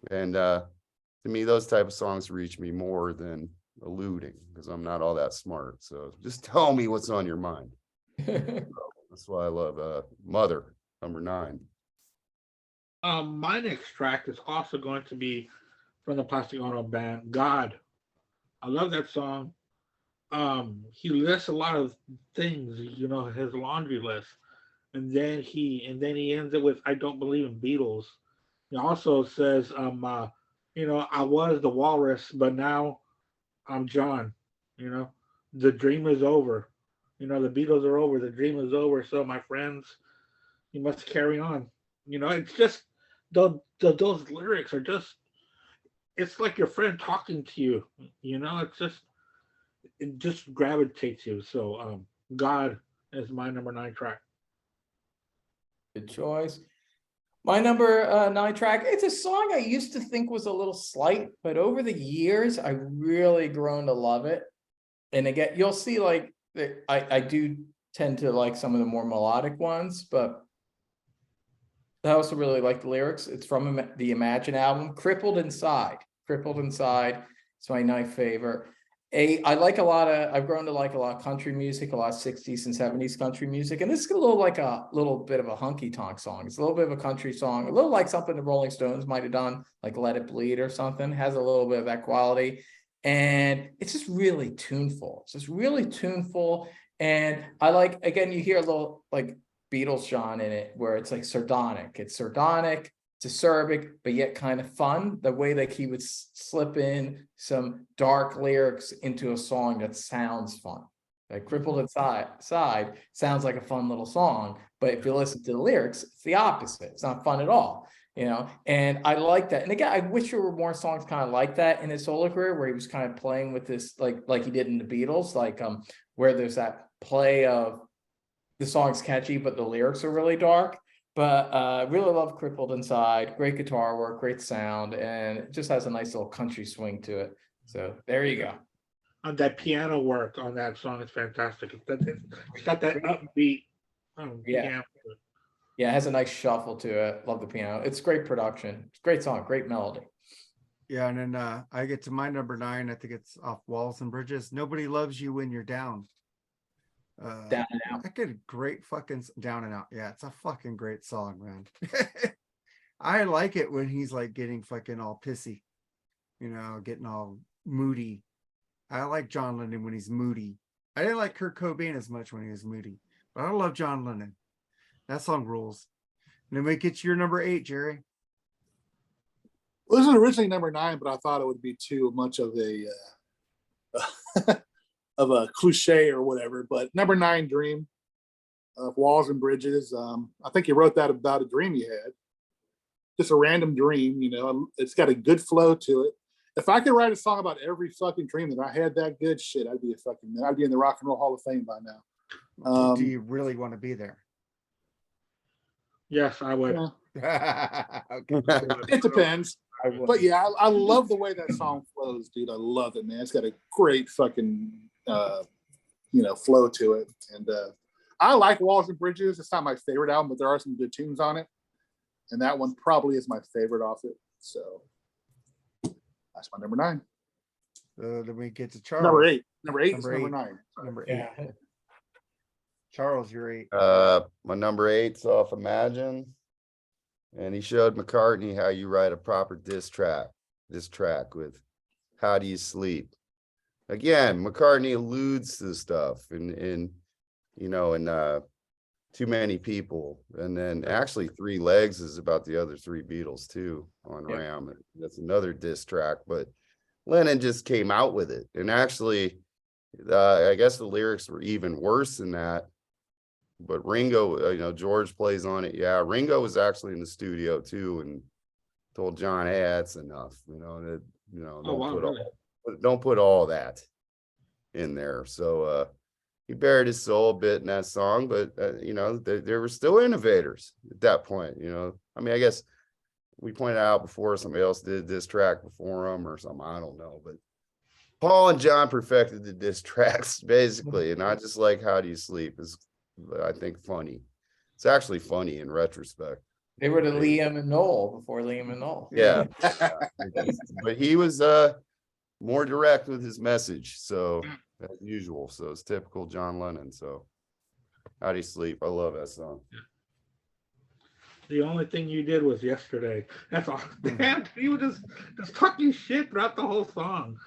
And to me, those type of songs reach me more than alluding, because I'm not all that smart. So just tell me what's on your mind. That's why I love Mother, number 9. My next track is also going to be from the Plastic Ono band, God. I love that song. He lists a lot of things, his laundry list, and then he ends it with "I don't believe in Beatles." He also says, I was the walrus, but now I'm John. The dream is over. The Beatles are over. The dream is over. So my friends, you must carry on. It's just those lyrics are just. It's like your friend talking to you. It just gravitates you. So God is my number 9 track. Good choice. My number 9 track, it's a song I used to think was a little slight, but over the years I really grown to love it. And again, you'll see, like, I do tend to like some of the more melodic ones, but I also really like the lyrics. It's from the Imagine album, Crippled Inside. It's my 9th favorite. I've grown to like a lot of country music, a lot of 60s and 70s country music. And this is a little bit of a honky tonk song. It's a little bit of a country song, a little like something the Rolling Stones might have done, like Let It Bleed or something. Has a little bit of that quality. And it's just really tuneful. And I like, again, you hear a little like Beatles John in it, where it's like sardonic. It's acerbic, but yet kind of fun. The way that he would slip in some dark lyrics into a song that sounds fun. Like Crippled Inside sounds like a fun little song, but if you listen to the lyrics, it's the opposite. It's not fun at all, and I like that. And again, I wish there were more songs kind of like that in his solo career, where he was kind of playing with this, like he did in the Beatles, like where there's that play of the song's catchy, but the lyrics are really dark. But really love Crippled Inside. Great guitar work, great sound, and it just has a nice little country swing to it. So there you go. that piano work on that song is fantastic. It's got that upbeat. Yeah. Yeah, it has a nice shuffle to it. Love the piano. It's great production. It's a great song, great melody. Yeah, and then I get to my number 9. I think it's off Walls and Bridges. Nobody Loves You When You're Down. Down and Out. I get a great fucking Down and Out. Yeah, it's a fucking great song, man. I like it when he's like getting fucking all pissy, getting all moody. I like John Lennon when he's moody. I didn't like Kurt Cobain as much when he was moody, but I love John Lennon. That song rules. And then we get to your number 8, Jerry. Well, this was originally number 9, but I thought it would be too much of a of a cliche or whatever. But number 9, Dream of Walls and Bridges. I think you wrote that about a dream you had. Just a random dream, it's got a good flow to it. If I could write a song about every fucking dream that I had that good, shit, I'd be in the Rock and Roll Hall of Fame by now. Do you really want to be there? Yes, I would. Okay. It depends. But yeah, I love the way that song flows, dude. I love it, man. It's got a great fucking flow to it. And I like Walls and Bridges. It's not my favorite album, but there are some good tunes on it. And that one probably is my favorite off it. So that's my number 9. Then we get to Charles. Number 8. Number 8 is number 9. Number 8. Yeah. Charles, you're 8. My number 8's off Imagine. And he showed McCartney how you write a proper diss track with How Do You Sleep? Again, McCartney alludes to stuff in Too Many People. And then actually 3 Legs is about the other 3 Beatles too on Ram. That's another diss track, but Lennon just came out with it. And actually, I guess the lyrics were even worse than that. But Ringo, George plays on it. Yeah, Ringo was actually in the studio too and told John, hey, that's enough. Don't put all that in there. So he buried his soul a bit in that song, but they were still innovators at that point. I guess we pointed out before somebody else did this track before him or something. I don't know, but Paul and John perfected the diss tracks basically, and I just like How Do You Sleep is, I think, funny. It's actually funny in retrospect. They were the Liam and Noel before Liam and Noel. Yeah. But he was more direct with his message, so as usual. So it's typical John Lennon. So How Do You Sleep? I love that song. The only thing you did was Yesterday. That's all. Damn, he was just talking shit throughout the whole song.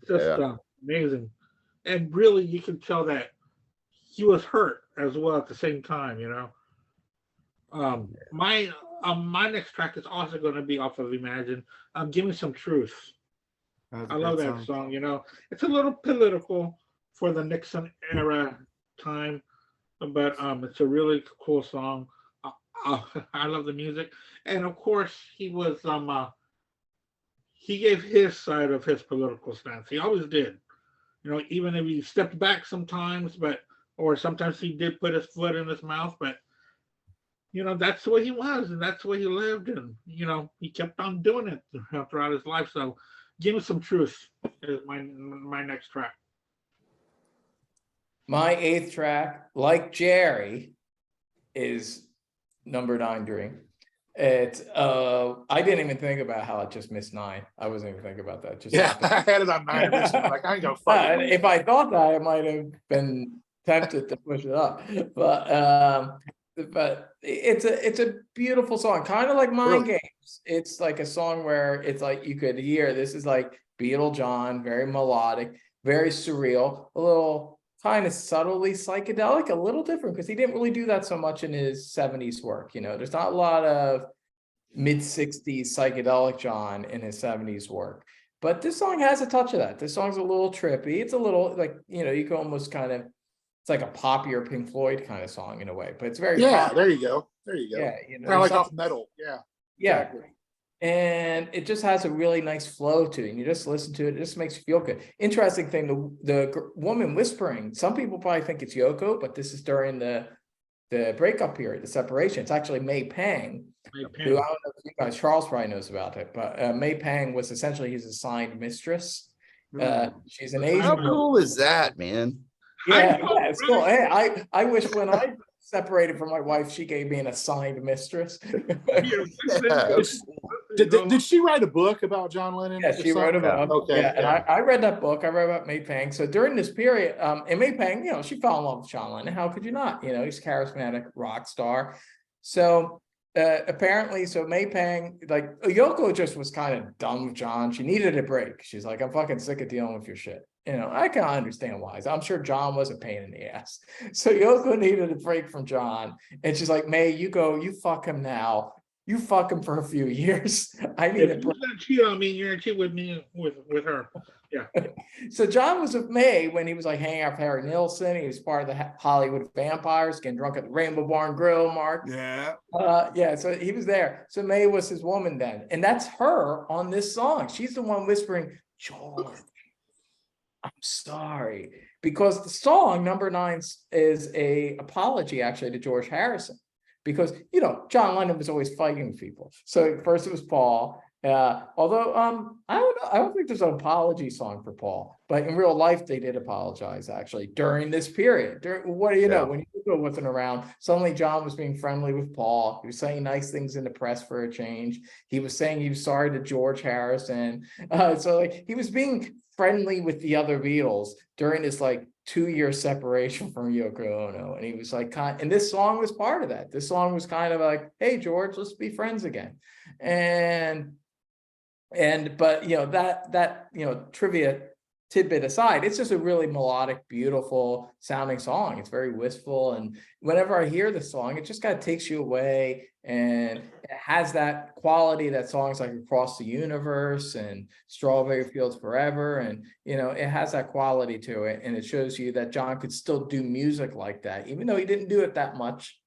Just amazing. And really, you can tell that he was hurt as well at the same time, My next track is also going to be off of Imagine. Give Me Some Truth. I love that song. It's a little political for the Nixon era time, but it's a really cool song. I love the music, and of course he was he gave his side of his political stance. He always did, even if he stepped back sometimes, or sometimes he did put his foot in his mouth, but that's the way he was, and that's the way he lived, and he kept on doing it throughout his life. So Give Me Some Truth is my next track. My 8th track, like Jerry, is number 9, Dream. It's I didn't even think about how it just missed 9. I wasn't even thinking about that. I had it on 9. Like, I ain't gonna fuck if I thought that, I might have been tempted to push it up. But it's a beautiful song, kind of like Mind Games. It's like a song where it's like you could hear this is like Beatle John, very melodic, very surreal, a little kind of subtly psychedelic, a little different because he didn't really do that so much in his 70s work. There's not a lot of mid-60s psychedelic John in his 70s work, but this song has a touch of that. This song's a little trippy. It's a little like, you can almost kind of, it's like a poppier Pink Floyd kind of song in a way, but it's very pop. There you go. Yeah, kind of like off metal. Yeah. Exactly. And it just has a really nice flow to it. And you just listen to it, it just makes you feel good. Interesting thing, the woman whispering, some people probably think it's Yoko, but this is during the breakup period, the separation. It's actually May Pang, who I don't know if you guys, Charles probably knows about it, but May Pang was essentially his assigned mistress She's an Asian How woman. cool is that, man? Yeah, it's cool. Hey, I wish when I separated from my wife, she gave me an assigned mistress. Yeah. Did she write a book about John Lennon? Yeah, she wrote a book. Okay. Yeah, and I read that book. I read about May Pang. So during this period, and May Pang, she fell in love with John Lennon. How could you not? He's a charismatic rock star. So apparently, so May Pang, like Yoko just was kind of done with John. She needed a break. She's like, I'm fucking sick of dealing with your shit. I can understand why. I'm sure John was a pain in the ass. So Yoko needed a break from John. And she's like, May, you fuck him now. You fuck him for a few years. I need If a you're break. gonna cheat on me, you're gonna cheat with me with her. Yeah. So John was with May when he was like hanging out with Harry Nilsson. He was part of the Hollywood Vampires, getting drunk at the Rainbow Barn Grill, Mark. Yeah. Yeah, so he was there. So May was his woman then. And that's her on this song. She's the one whispering, George, I'm sorry. Because the song, number 9, is a apology actually to George Harrison. Because, John Lennon was always fighting with people. So first it was Paul. Although I don't know, I don't think there's an apology song for Paul, but in real life they did apologize actually during this period. What do you know? When Yoko wasn't around, suddenly John was being friendly with Paul. He was saying nice things in the press for a change. He was saying he was sorry to George Harrison. So like he was being friendly with the other Beatles during this like 2-year separation from Yoko Ono, and he was like, and this song was part of that. This song was kind of like, hey George, let's be friends again, but that trivia tidbit aside, it's just a really melodic, beautiful sounding song. It's very wistful, and whenever I hear the song, it just kind of takes you away, and it has that quality that songs like Across the Universe and Strawberry Fields Forever, and it has that quality to it, and it shows you that John could still do music like that, even though he didn't do it that much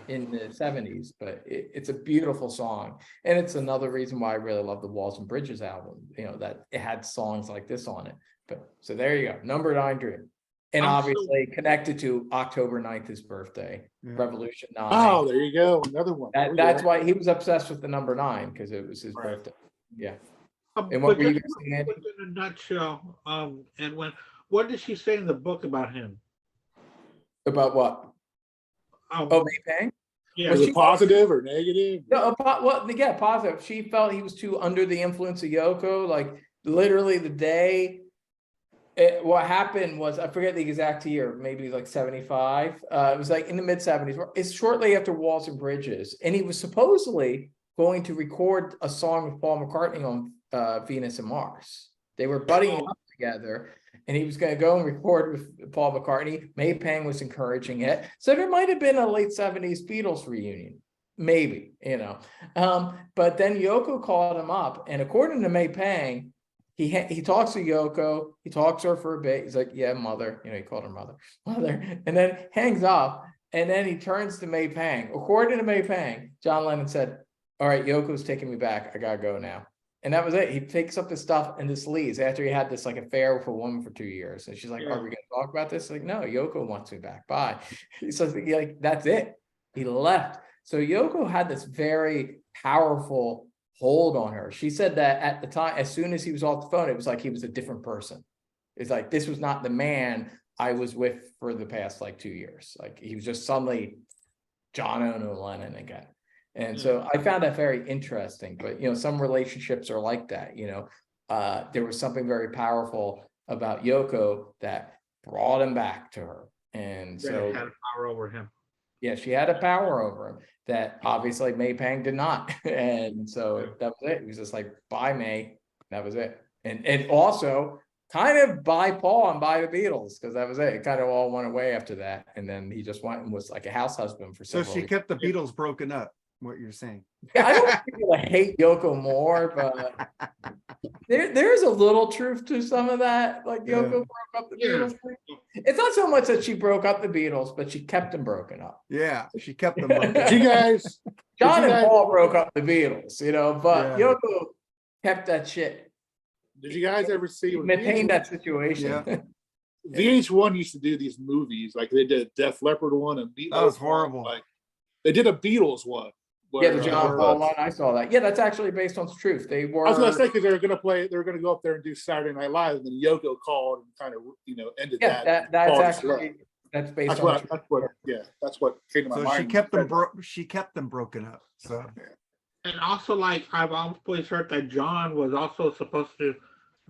in the 70s, but it's a beautiful song. And it's another reason why I really love the Walls and Bridges album, that it had songs like this on it. But so there you go, number 9 Dream. And obviously connected to October 9th, his birthday, Revolution 9. Oh, there you go, another one. That's why he was obsessed with the number 9, because it was his birthday. Yeah. And what were you saying, Andy? In a nutshell, and what did she say in the book about him? About what? May Pang? Yeah. Was it positive or negative? No, positive. She felt he was too under the influence of Yoko. Like literally the day. What happened was, I forget the exact year, maybe like 75. It was like in the mid 70s. It's shortly after Walls and Bridges, and he was supposedly going to record a song with Paul McCartney on Venus and Mars. They were buddying up together. And he was going to go and record with Paul McCartney. May Pang was encouraging it. So there might have been a late 70s Beatles reunion. Maybe, But then Yoko called him up. And according to May Pang, he talks to Yoko. He talks to her for a bit. He's like, yeah, mother. He called her mother. And then hangs up. And then he turns to May Pang. According to May Pang, John Lennon said, all right, Yoko's taking me back. I got to go now. And that was it. He picks up the stuff and just leaves after he had this like affair with a woman for 2 years. And she's like, are we going to talk about this? Like, no, Yoko wants me back. Bye. So like, that's it. He left. So Yoko had this very powerful hold on her. She said that at the time, as soon as he was off the phone, it was like he was a different person. It's like, this was not the man I was with for the past like 2 years. Like he was just suddenly John Ono Lennon again. And so I found that very interesting, but some relationships are like that. There was something very powerful about Yoko that brought him back to her, and so had power over him. Yeah, she had a power over him that obviously May Pang did not, and so that was it. He was just like, "Bye, May." That was it, and also kind of by Paul and by the Beatles, because that was it. It kind of all went away after that, and then he just went and was like a house husband for several. So she kept the Beatles broken up. What you're saying? Yeah, I don't want people to hate Yoko more, but there's a little truth to some of that. Like Yoko broke up the Beatles. It's not so much that she broke up the Beatles, but she kept them broken up. Yeah, she kept them broken up. Did you guys? John and Paul broke up the Beatles, but Yoko kept that shit. Did you guys ever see? Maintained that situation. Yeah. VH1 used to do these movies, like they did a Def Leppard one and Beatles. That was horrible. Like they did a Beatles one. Yeah, the John Paul line. I saw that. Yeah, that's actually based on truth. They were. I was gonna say because they were gonna go up there and do Saturday Night Live, and then Yoko called and kind of ended that. That's actually that's based that's on. That's what came to my mind. She kept them broken up. So. And also, like I've always heard that John was also supposed to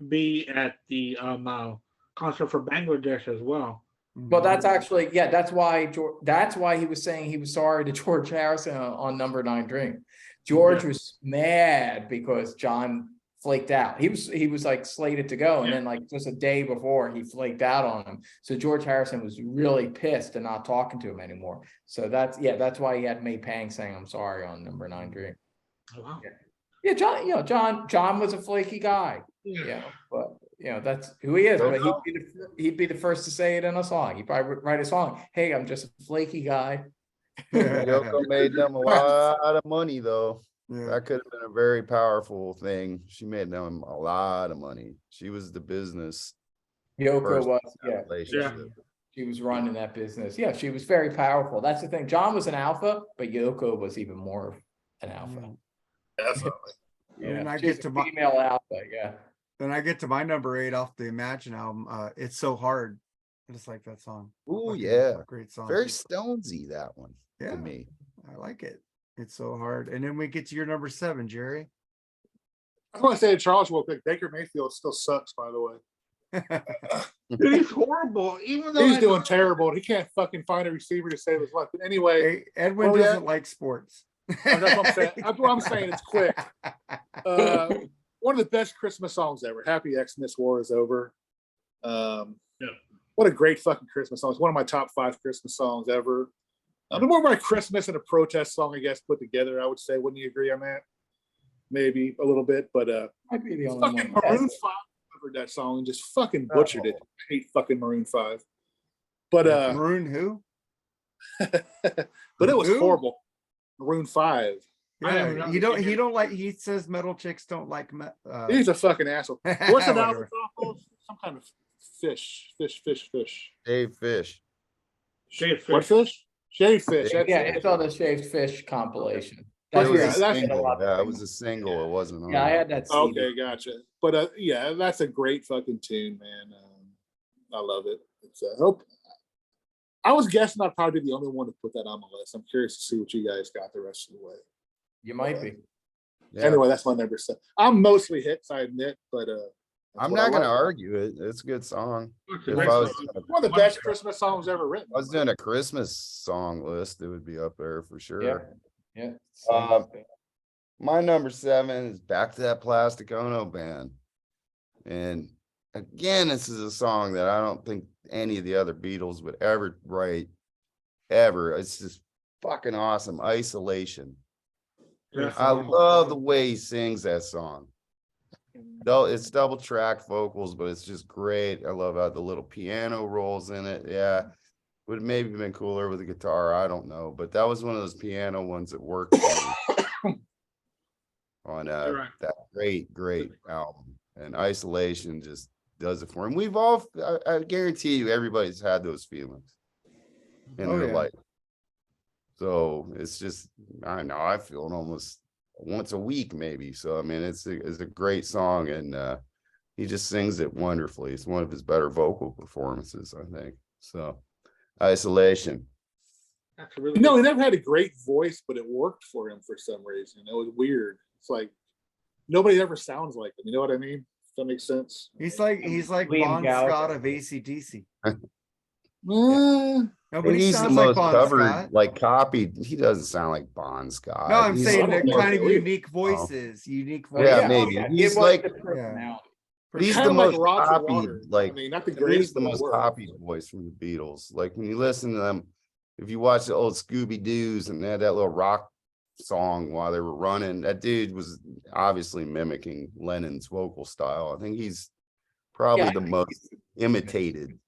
be at the concert for Bangladesh as well. Well, that's actually that's why he was saying he was sorry to George Harrison on Number 9 Dream. George was mad because John flaked out. He was like slated to go, and then like just a day before he flaked out on him. So George Harrison was really pissed and not talking to him anymore. So that's why he had May Pang saying I'm sorry on Number 9 Dream. Oh, wow. John was a flaky guy. But that's who he is. But he'd be the first to say it in a song. He'd probably write a song. Hey, I'm just a flaky guy. Yoko made them a lot of money, though. That could have been a very powerful thing. She made them a lot of money. She was the business. Yoko was, she was running that business. Yeah, she was very powerful. That's the thing. John was an alpha, but Yoko was even more an alpha. Definitely. And I get to female alpha. Then I get to my number 8 off the Imagine album. It's So Hard. I just like that song. Oh yeah, great song. Very Stonesy, that one. To me, I like it. It's So Hard. And then we get to your number 7, Jerry. I want to say to Charles real quick. Baker Mayfield still sucks, by the way. He's horrible. Even though he's doing terrible. He can't fucking find a receiver to save his life. But anyway, Edwin doesn't like sports. That's what I'm saying. That's what I'm saying. It's quick. One of the best Christmas songs ever. Happy Xmas War is Over. What a great fucking Christmas song. It's one of my top 5 Christmas songs ever. More of my Christmas and a protest song, I guess, put together, I would say. Wouldn't you agree on that? Maybe a little bit, but might be the only fucking one. Maroon 5 covered that song and just fucking butchered it. I hate fucking Maroon 5. But Maroon who? But it was horrible. Maroon 5. Yeah, he don't like. He says metal chicks don't like. He's a fucking asshole. What's the album called? Some kind of fish. Dave Fish. Shaved Fish. What fish? Shaved Fish. It's on the Shaved Fish compilation. It was a single. It wasn't on. Yeah, I had that CD. Okay, gotcha. But that's a great fucking tune, man. I love it. It's I was guessing I'd probably be the only one to put that on the list. I'm curious to see what you guys got the rest of the way. You might be. Yeah. Anyway, that's my number 7. I'm mostly hits, I admit, but I'm not going to argue it. It's a good song. One of the best Christmas songs ever written. I was doing a Christmas song list. It would be up there for sure. Yeah. My number 7 is Back to That Plastic Ono Band. And again, this is a song that I don't think any of the other Beatles would ever write, ever. It's just fucking awesome. Isolation. I love the way he sings that song. It's double track vocals, but it's just great. I love how the little piano rolls in it. Yeah, would have maybe been cooler with a guitar. I don't know, but that was one of those piano ones that worked on that great album. And Isolation just does it for him. We've all, I guarantee you, everybody's had those feelings in their life. So it's just, I know I feel it almost once a week, maybe. So I mean, it's a great song, and he just sings it wonderfully. It's one of his better vocal performances, I think. So, Isolation. That's really he never had a great voice, but it worked for him for some reason. It was weird. It's like nobody ever sounds like him. You know what I mean? If that makes sense. He's like Bon Scott of AC/DC. He's the most covered, copied. He doesn't sound like Bon Scott. No, I'm saying they're kind of unique voices. Yeah, maybe. He's he's the most copied. Not the greatest. He's the most copied voice from the Beatles. Like when you listen to them, if you watch the old Scooby Doo's and they had that little rock song while they were running, that dude was obviously mimicking Lennon's vocal style. I think he's probably the most imitated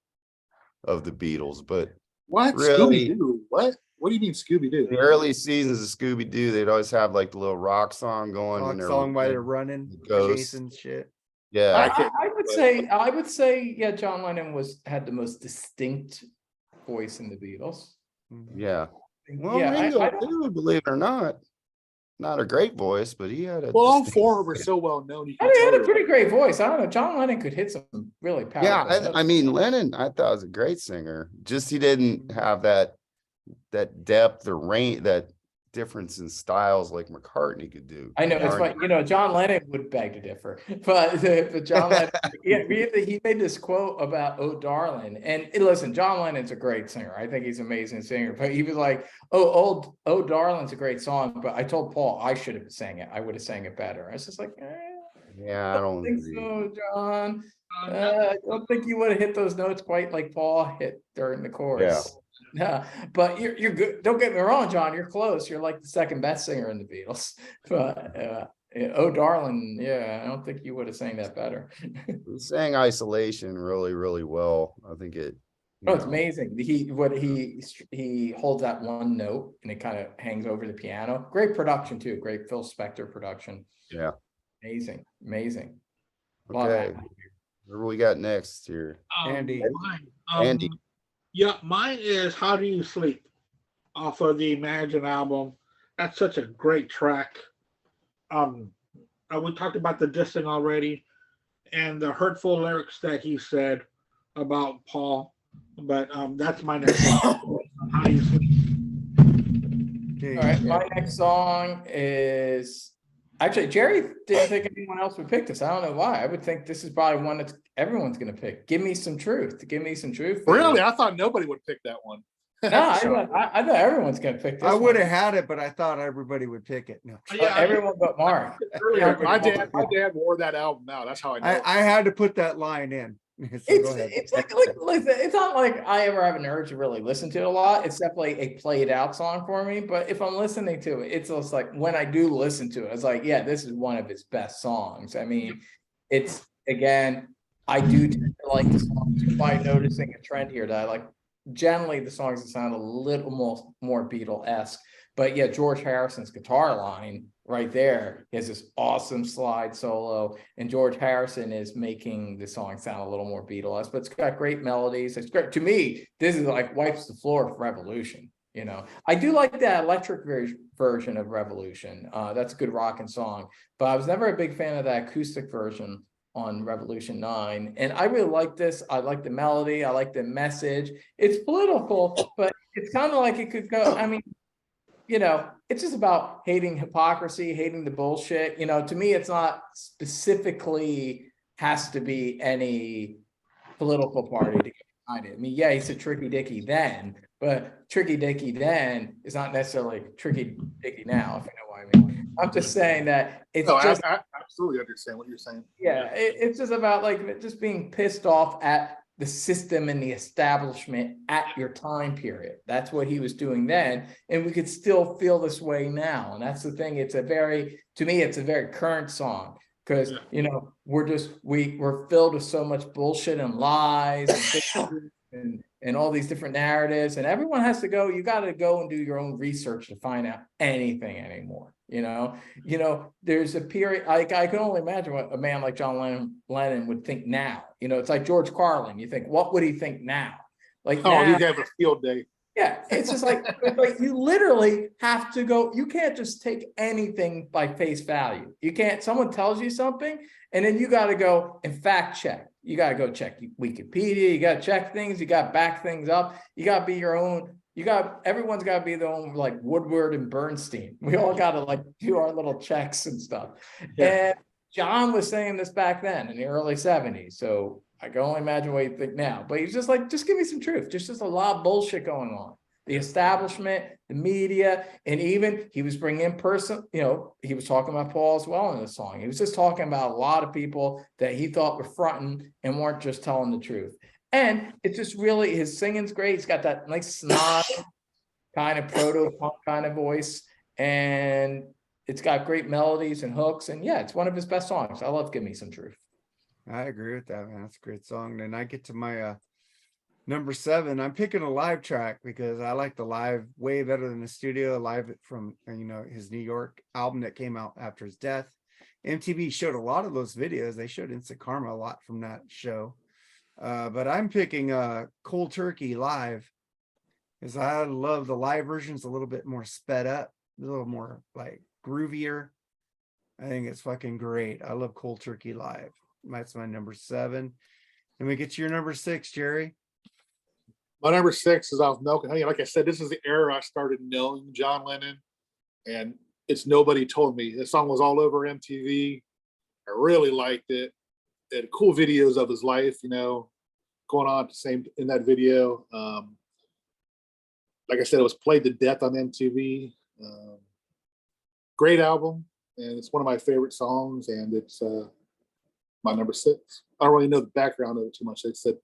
of the Beatles, but what really, Scooby-Doo? What do you mean Scooby-Doo? The early seasons of Scooby-Doo, they'd always have like the little rock song going. Rock song while they're running, chasing shit. Yeah, I would say, yeah, John Lennon had the most distinct voice in the Beatles. Yeah. Well, maybe I do, believe it or not. not a great voice, but he had a. Well, all four were so well known. You I can mean, he tell had a pretty great voice. I don't know. John Lennon could hit some really powerful. Yeah, I mean, Lennon, I thought was a great singer. Just he didn't have that depth or range, that difference in styles like McCartney could do. I know it's like, you know, John Lennon would beg to differ, but John Lennon, he made this quote about "Oh Darling," and listen, John Lennon's a great singer. I think he's an amazing singer, but he was like, "Oh Darling's a great song," but I told Paul I should have sang it. I would have sang it better. I was just like, yeah, I don't think agree. so, John. I don't think you would have hit those notes quite like Paul hit during the chorus. Yeah, but you're good. Don't get me wrong, John. You're close. You're like the second best singer in the Beatles. But "Oh Darling," yeah, I don't think you would have sang that better. He sang "Isolation" really, really well. I think it. Oh, it's amazing. He holds that one note and it kind of hangs over the piano. Great production too. Great Phil Spector production. Yeah. Amazing. Okay. What do we got next here? Andy. Andy. Yeah, mine is "How Do You Sleep" off of the Imagine album. That's such a great track. We talked about the dissing already and the hurtful lyrics that he said about Paul, but that's my next song. "How Do You Sleep." All right, my next song is actually Jerry didn't think anyone else would pick this. I don't know why. I would think this is probably one that everyone's going to pick. Give Me Some Truth. Give Me Some Truth. Really? I thought nobody would pick that one. No, I thought everyone's going to pick this. I would have had it, but I thought everybody would pick it. No, Yeah, everyone but Mark. My dad wore that album out. That's how I know. I had to put that line in. So It's like listen, it's not like I ever have an urge to really listen to it a lot. It's definitely a played out song for me. But if I'm listening to it, it's just like when I do listen to it, it's like, yeah, this is one of his best songs. I mean, it's again, I do tend to like the songs by noticing a trend here that I like. Generally, the songs that sound a little more Beatle-esque. But yeah, George Harrison's guitar line right there is this awesome slide solo, and George Harrison is making the song sound a little more Beatles, but it's got great melodies. It's great. To me, this is like wipes the floor with Revolution. You know, I do like that electric version of Revolution. That's a good rocking song, but I was never a big fan of that acoustic version on Revolution 9. And I really like this. I like the melody. I like the message. It's political, but it's kind of like it could go, I mean, you know, it's just about hating hypocrisy, hating the bullshit. You know, to me, it's not specifically has to be any political party to get behind it. I mean, yeah, he said Tricky Dicky then, but Tricky Dicky then is not necessarily Tricky Dicky now, if you know what I mean. I'm just saying that it's just. I absolutely understand what you're saying. Yeah, it's just about like just being pissed off at the system and the establishment at your time period. That's what he was doing then. And we could still feel this way now. And that's the thing. To me, it's a very current song because, you know, we're filled with so much bullshit and lies and all these different narratives. And everyone has to go, you got to go and do your own research to find out anything anymore. You know, there's a period, I can only imagine what a man like John Lennon would think now. You know, it's like George Carlin. You think, what would he think now? Like, now, he'd have a field day. Yeah, it's just like you literally have to go. You can't just take anything by face value. You can't. Someone tells you something, and then you got to go and fact check. You got to go check Wikipedia. You got to check things. You got to back things up. You got to be your own. Everyone's got to be their own, like Woodward and Bernstein. We all got to like do our little checks and stuff. Yeah. And John was saying this back then in the early 70s. So I can only imagine what you think now. But he's just like, just give me some truth. There's just a lot of bullshit going on. The establishment, the media, and even he was bringing in he was talking about Paul as well in the song. He was just talking about a lot of people that he thought were fronting and weren't just telling the truth. And it's just really, his singing's great. He's got that nice snot kind of proto-punk kind of voice. And it's got great melodies and hooks. And yeah, it's one of his best songs. I love Give Me Some Truth. I agree with that, man. That's a great song. Then I get to my number 7. I'm picking a live track because I like the live way better than the studio. Live from, his New York album that came out after his death. MTV showed a lot of those videos. They showed Instant Karma a lot from that show. But I'm picking Cold Turkey live because I love the live versions a little bit more sped up, a little more like groovier. I think it's fucking great. I love Cold Turkey Live. That's my number 7. And we get to your number 6, Jerry. My number 6 is off Milk and Honey. Like I said, this is the era I started knowing John Lennon, and it's Nobody Told Me. The song was all over MTV. I really liked it. It had cool videos of his life, going on the same in that video. Like I said, it was played to death on MTV. Great album, and it's one of my favorite songs, and it's my number 6. I don't really know the background of it too much. Except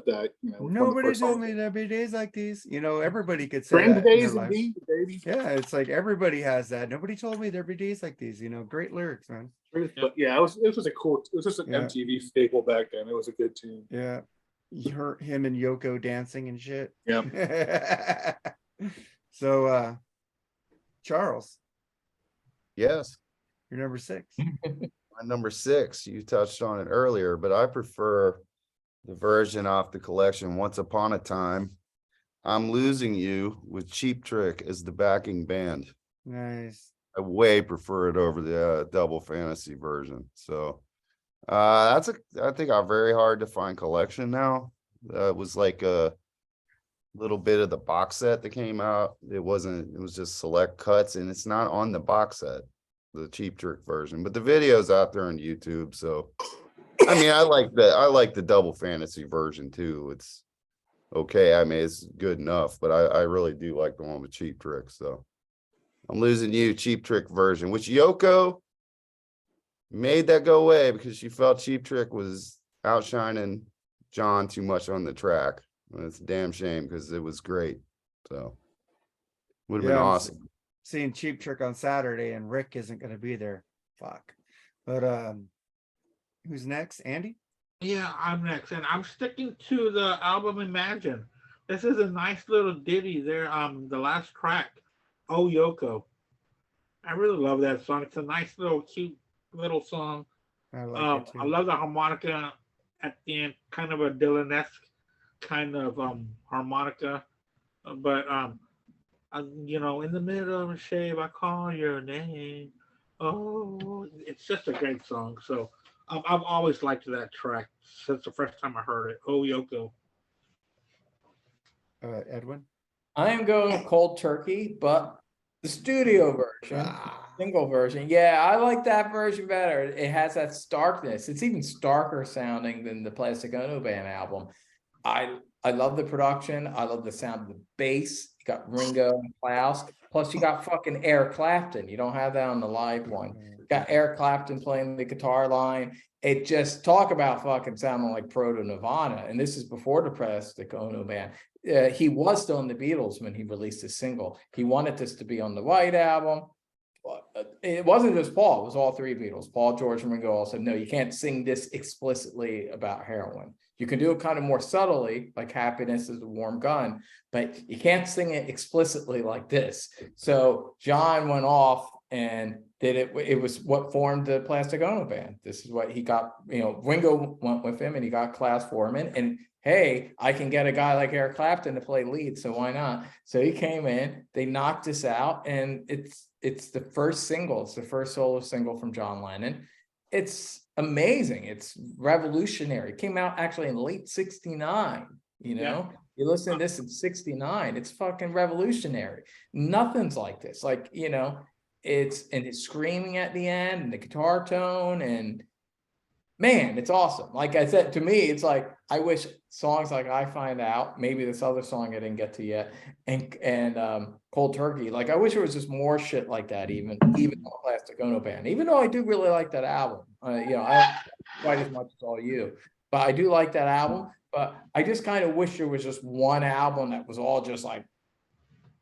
that Nobody told me there'd be days like these. Everybody could say Grand that days in their life. indeed, baby. Yeah, it's like everybody has that. Nobody told me there'd be days like these. Great lyrics, man. But yeah, it was just an MTV staple back then. It was a good tune. Yeah, you heard him and Yoko dancing and shit. Yeah. So, Charles, Yes. you're number 6. My number 6, you touched on it earlier, but I prefer the version off the collection Once Upon a Time. I'm Losing You with Cheap Trick as the backing band. Nice. I way prefer it over the Double Fantasy version. So that's I think a very hard to find collection now. It was like a little bit of the box set that came out. It was just select cuts, and it's not on the box set, the Cheap Trick version, but the video's out there on YouTube. So I mean, I like the Double Fantasy version too. It's okay. I mean, it's good enough, but I really do like the one with Cheap Trick. So I'm Losing You, Cheap Trick version, which Yoko made that go away because she felt Cheap Trick was outshining John too much on the track. And it's a damn shame because it was great. So would have been awesome. Seeing Cheap Trick on Saturday, and Rick isn't going to be there. Fuck. But who's next? Andy? Yeah, I'm next, and I'm sticking to the album Imagine. This is a nice little ditty there. The last track, Oh Yoko. I really love that song. It's a nice little cute little song. I like it too. I love the harmonica at the end, kind of a Dylan-esque kind of harmonica. But in the middle of a shave, I call your name. Oh, it's just a great song. So I've always liked that track since the first time I heard it. Oh Yoko. Edwin? I am going Cold Turkey, but the studio version, single version. Yeah, I like that version better. It has that starkness. It's even starker sounding than the Plastic Ono Band album. I love the production. I love the sound of the bass. You got Ringo and Klaus. Plus, you got fucking Eric Clapton. You don't have that on the live one. You got Eric Clapton playing the guitar line. It just talk about fucking sounding like proto Nirvana. And this is before the Plastic Ono Band. He was still in the Beatles when he released his single. He wanted this to be on the White Album. It wasn't just Paul. It was all 3 Beatles. Paul, George, and Ringo all said, no, you can't sing this explicitly about heroin. You can do it kind of more subtly, like Happiness is a Warm Gun, but you can't sing it explicitly like this. So John went off and did it. It was what formed the Plastic Ono Band. This is what he got, Ringo went with him and he got Klaus Foreman. And hey, I can get a guy like Eric Clapton to play lead, so why not? So he came in, they knocked this out, and it's the first single. It's the first solo single from John Lennon. It's amazing. It's revolutionary. It came out actually in late 69, You listen to this in 69, it's fucking revolutionary. Nothing's like this. Like, it's screaming at the end and the guitar tone, and man, it's awesome. Like I said, to me, it's like, I wish songs like I Find Out, maybe this other song I didn't get to yet, and Cold Turkey, like I wish there was just more shit like that, even on Plastic Ono Band, even though I do really like that album. I don't quite as much as all you, but I do like that album. But I just kind of wish there was just one album that was all just like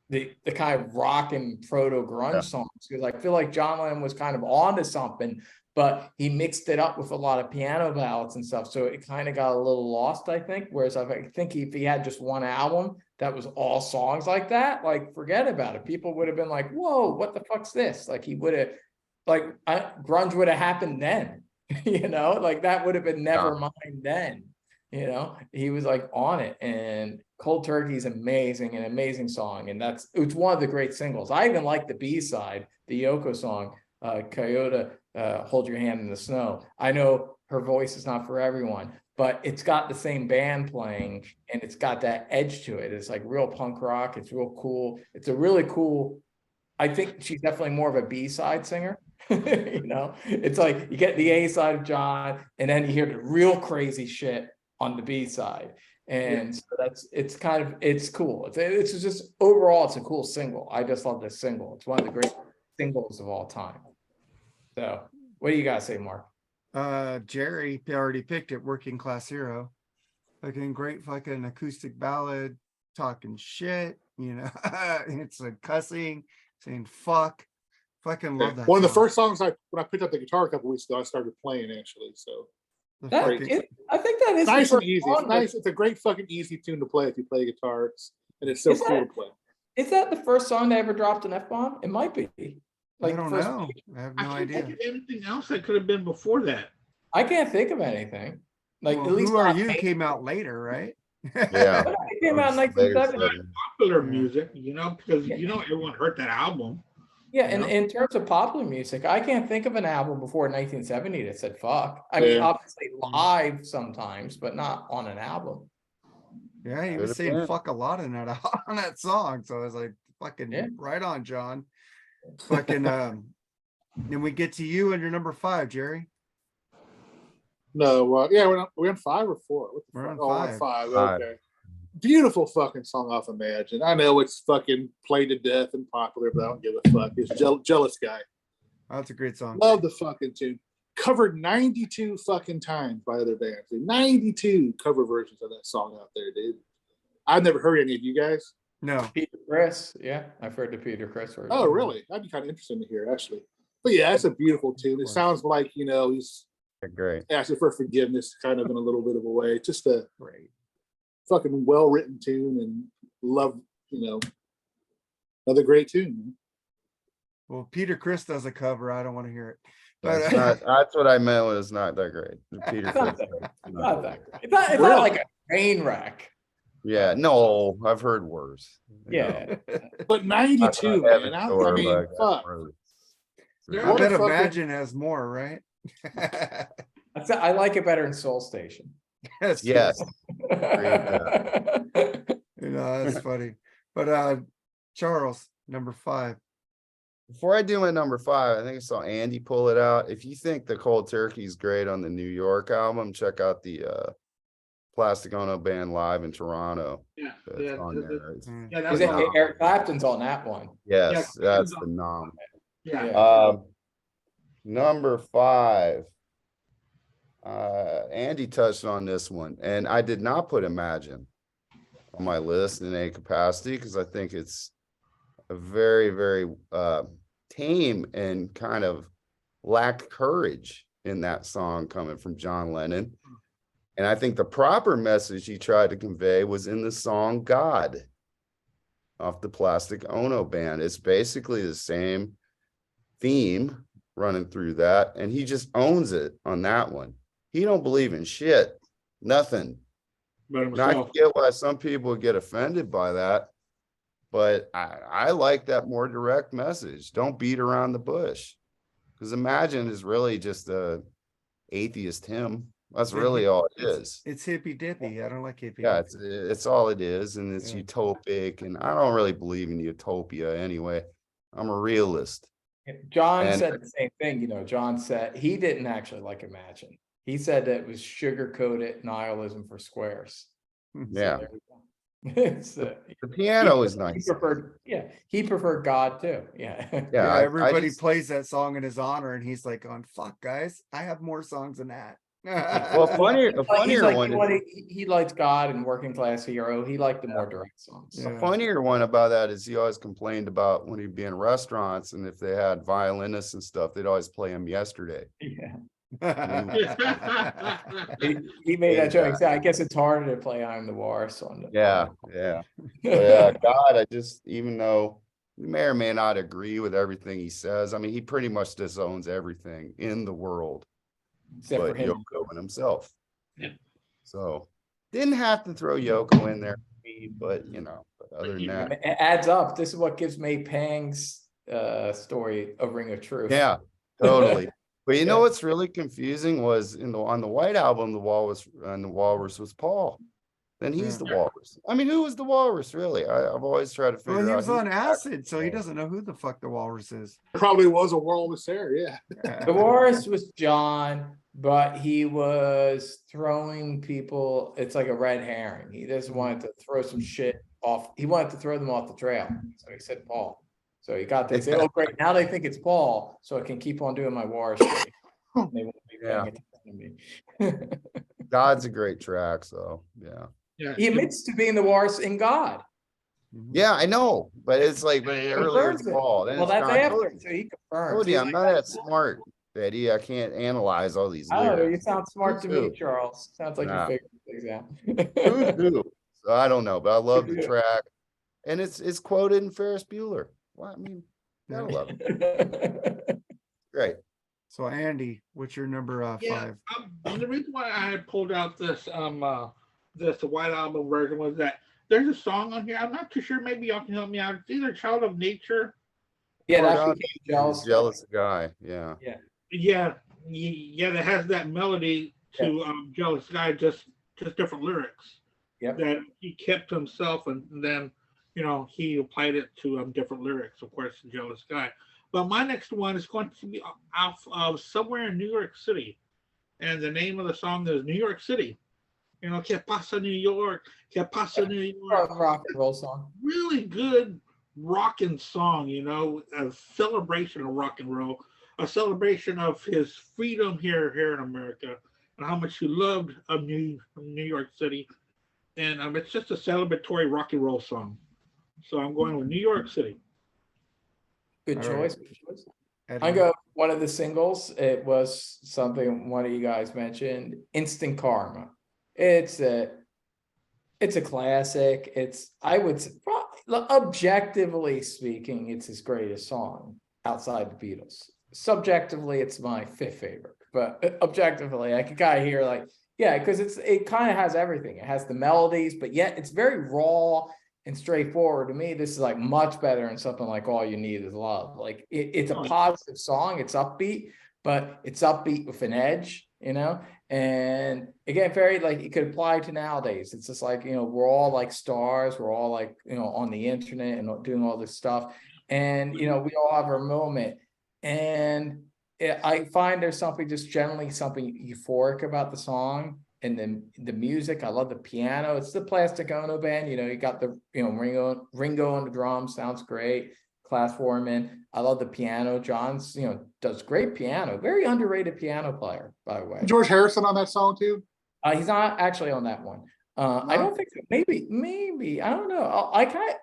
the kind of rock and proto grunge songs, because I feel like John Lennon was kind of onto something, but he mixed it up with a lot of piano ballads and stuff. So it kind of got a little lost, I think. Whereas I think if he had just one album that was all songs like that, like forget about it. People would have been like, whoa, what the fuck's this? Like he would have, grunge would have happened then, like that would have been never mind then. You know, he was like on it, and Cold Turkey is amazing, an amazing song. And it's one of the great singles. I even like the B-side, the Yoko song, Coyote, Hold Your Hand in the Snow. I know her voice is not for everyone, but it's got the same band playing and it's got that edge to it. It's like real punk rock. It's real cool. It's a really cool, I think she's definitely more of a B-side singer. You know, it's like you get the A side of John, and then you hear the real crazy shit on the B side. And so it's cool. It's just overall, it's a cool single. I just love this single. It's one of the great singles of all time. So what do you guys say, Mark? Jerry already picked it, Working Class Hero. Fucking great fucking acoustic ballad, talking shit, you know. It's like cussing, saying fuck. Fucking love that. One of the first songs when I picked up the guitar a couple weeks ago, I started playing actually. So I think that is nice and easy. It's nice. It's a great fucking easy tune to play if you play guitar. And it's so cool to play. Is that the first song they ever dropped an F-bomb? It might be. Like, I don't know. I have no idea. Think of anything else that could have been before that. I can't think of anything. Like, well, at least Who Are You came out later, right? Yeah. It came out in 1970. Popular music, you know, because you know everyone heard that album. Yeah, and in terms of popular music, I can't think of an album before 1970 that said fuck. I mean, obviously live sometimes, but not on an album. Yeah, he was saying fuck a lot in that on that song. So I was like, fucking right on, John. Fucking then we get to you and your number 5, Jerry. No, we're on 5 or 4. We're on 5. 5. Okay. Beautiful fucking song off Imagine. I know it's fucking played to death and popular, but I don't give a fuck. It's Jealous Guy. Oh, that's a great song. Love the fucking tune. Covered 92 fucking times by other bands. 92 cover versions of that song out there, dude. I've never heard any of you guys. No. Peter Criss. Yeah, I've heard the Peter Criss version. Oh, really? That'd be kind of interesting to hear, actually. But yeah, it's a beautiful tune. It sounds like, you know, he's great. Asking for forgiveness kind of in a little bit of a way. Just a great fucking well-written tune, and love, you know, another great tune. Well, Peter Criss does a cover. I don't want to hear it. But that's what I meant when it's not that great. Peter Criss. Not that great. It's not like a train wreck. Yeah, no, I've heard worse. Yeah. But 92, man. I mean, fuck. I bet Imagine has more, right? I like it better in Soul Station. Yes. You know, that's funny. But Charles, number 5. Before I do my number 5, I think I saw Andy pull it out. If you think the Cold Turkey is great on the New York album, check out the Plastic Ono Band live in Toronto. Yeah, Eric Clapton's on that one. Yes, that's phenomenal. Yeah. Number 5. Andy touched on this one, and I did not put Imagine on my list in any capacity because I think it's a very, very tame and kind of lacked courage in that song coming from John Lennon. And I think the proper message he tried to convey was in the song God off the Plastic Ono Band. It's basically the same theme running through that, and he just owns it on that one. He don't believe in shit, nothing. Now, I get why some people get offended by that, but I like that more direct message. Don't beat around the bush, because Imagine is really just a atheist hymn. That's really all it is. It's hippy dippy. I don't like hippy. Yeah, it's all it is, and it's utopic, and I don't really believe in utopia anyway. I'm a realist. John said the same thing. You know, John said he didn't actually like Imagine. He said that it was sugar-coated nihilism for squares. Yeah. So the piano is nice. He preferred God too. Yeah. Yeah, everybody plays that song in his honor, and he's like, "On fuck, guys, I have more songs than that." Well, funnier one. He likes God and Working Class Hero. He liked the more direct songs. The funnier one about that is he always complained about when he'd be in restaurants, and if they had violinists and stuff, they'd always play him Yesterday. Yeah. he made that joke. I guess it's harder to play I'm the War song. Yeah. God, I just, even though you may or may not agree with everything he says, I mean, he pretty much disowns everything in the world, except for him Yoko and himself. Yeah. So Didn't have to throw Yoko in there, but but other than that, It adds up. This is what gives May Pang's story a ring of truth. yeah, totally. But you know Yeah. what's really confusing was on the White Album, the Walrus was Paul. Then he's the Walrus. I mean, who was the Walrus really? I've always tried to figure out. Well, he was who on acid, actually so he was. doesn't know who the fuck the walrus is. Probably was a walrus there, yeah. The walrus was John, but he was throwing people. It's like a red herring. He just wanted to throw some shit off. He wanted to throw them off the trail. So he said Paul. So he got they say, oh great, now they think it's Paul, so I can keep on doing my walrus thing. They won't be paying attention to me. God's a great track, so yeah. Yeah. He admits to being the walrus in God. Yeah, I know, but it's like, but earlier it's Confirms it. Paul. Then Well, it's that's John. after, so he confirms. Told you, He's I'm like, not that smart, Eddie. I can't analyze all these oh, you lyrics. sound smart to me, Who? Charles. Sounds like Nah. you're figuring things Who out. knew? So I don't know, but I love the Yeah. track, and it's quoted in Ferris Bueller. Well, I mean, gotta love it. Great. So Andy, what's your number 5? The reason why I had pulled out this this White Album version was that there's a song on here. I'm not too sure. Maybe y'all can help me out. It's either Child of Nature. Yeah, Poor that God, became he's jealous. a jealous guy. Yeah. Yeah, that has that melody to Jealous Guy, just different lyrics. Yep. That he kept to himself, and then he applied it to different lyrics. Of course, Jealous Guy. But my next one is going to be off of Somewhere in New York City, and the name of the song is New York City. Que pasa New York? Que pasa New York? Rock and roll song. Really good rockin' song, a celebration of rock and roll, a celebration of his freedom here in America, and how much he loved of New York City. And it's just a celebratory rock and roll song. So I'm going with New York City. Good choice. Good choice. Eddie. I go one of the singles. It was something one of you guys mentioned. Instant Karma. It's a classic. I would say, objectively speaking, it's his greatest song outside the Beatles. Subjectively, it's my 5th favorite, but objectively, I could kind of hear because it kind of has everything. It has the melodies, but yet it's very raw and straightforward. To me, this is much better than something like All You Need Is Love. It's a positive song. It's upbeat, but it's upbeat with an edge, and again, very it could apply to nowadays. It's just we're all stars. We're all on the internet and doing all this stuff. And, we all have our moment. And I find there's something generally something euphoric about the song. And then the music, I love the piano. It's the Plastic Ono Band. You got the Ringo on the drums, sounds great. Class Foreman. I love the piano. John's does great piano. Very underrated piano player, by the way. George Harrison on that song too? He's not actually on that one. I don't think so. Maybe I don't know.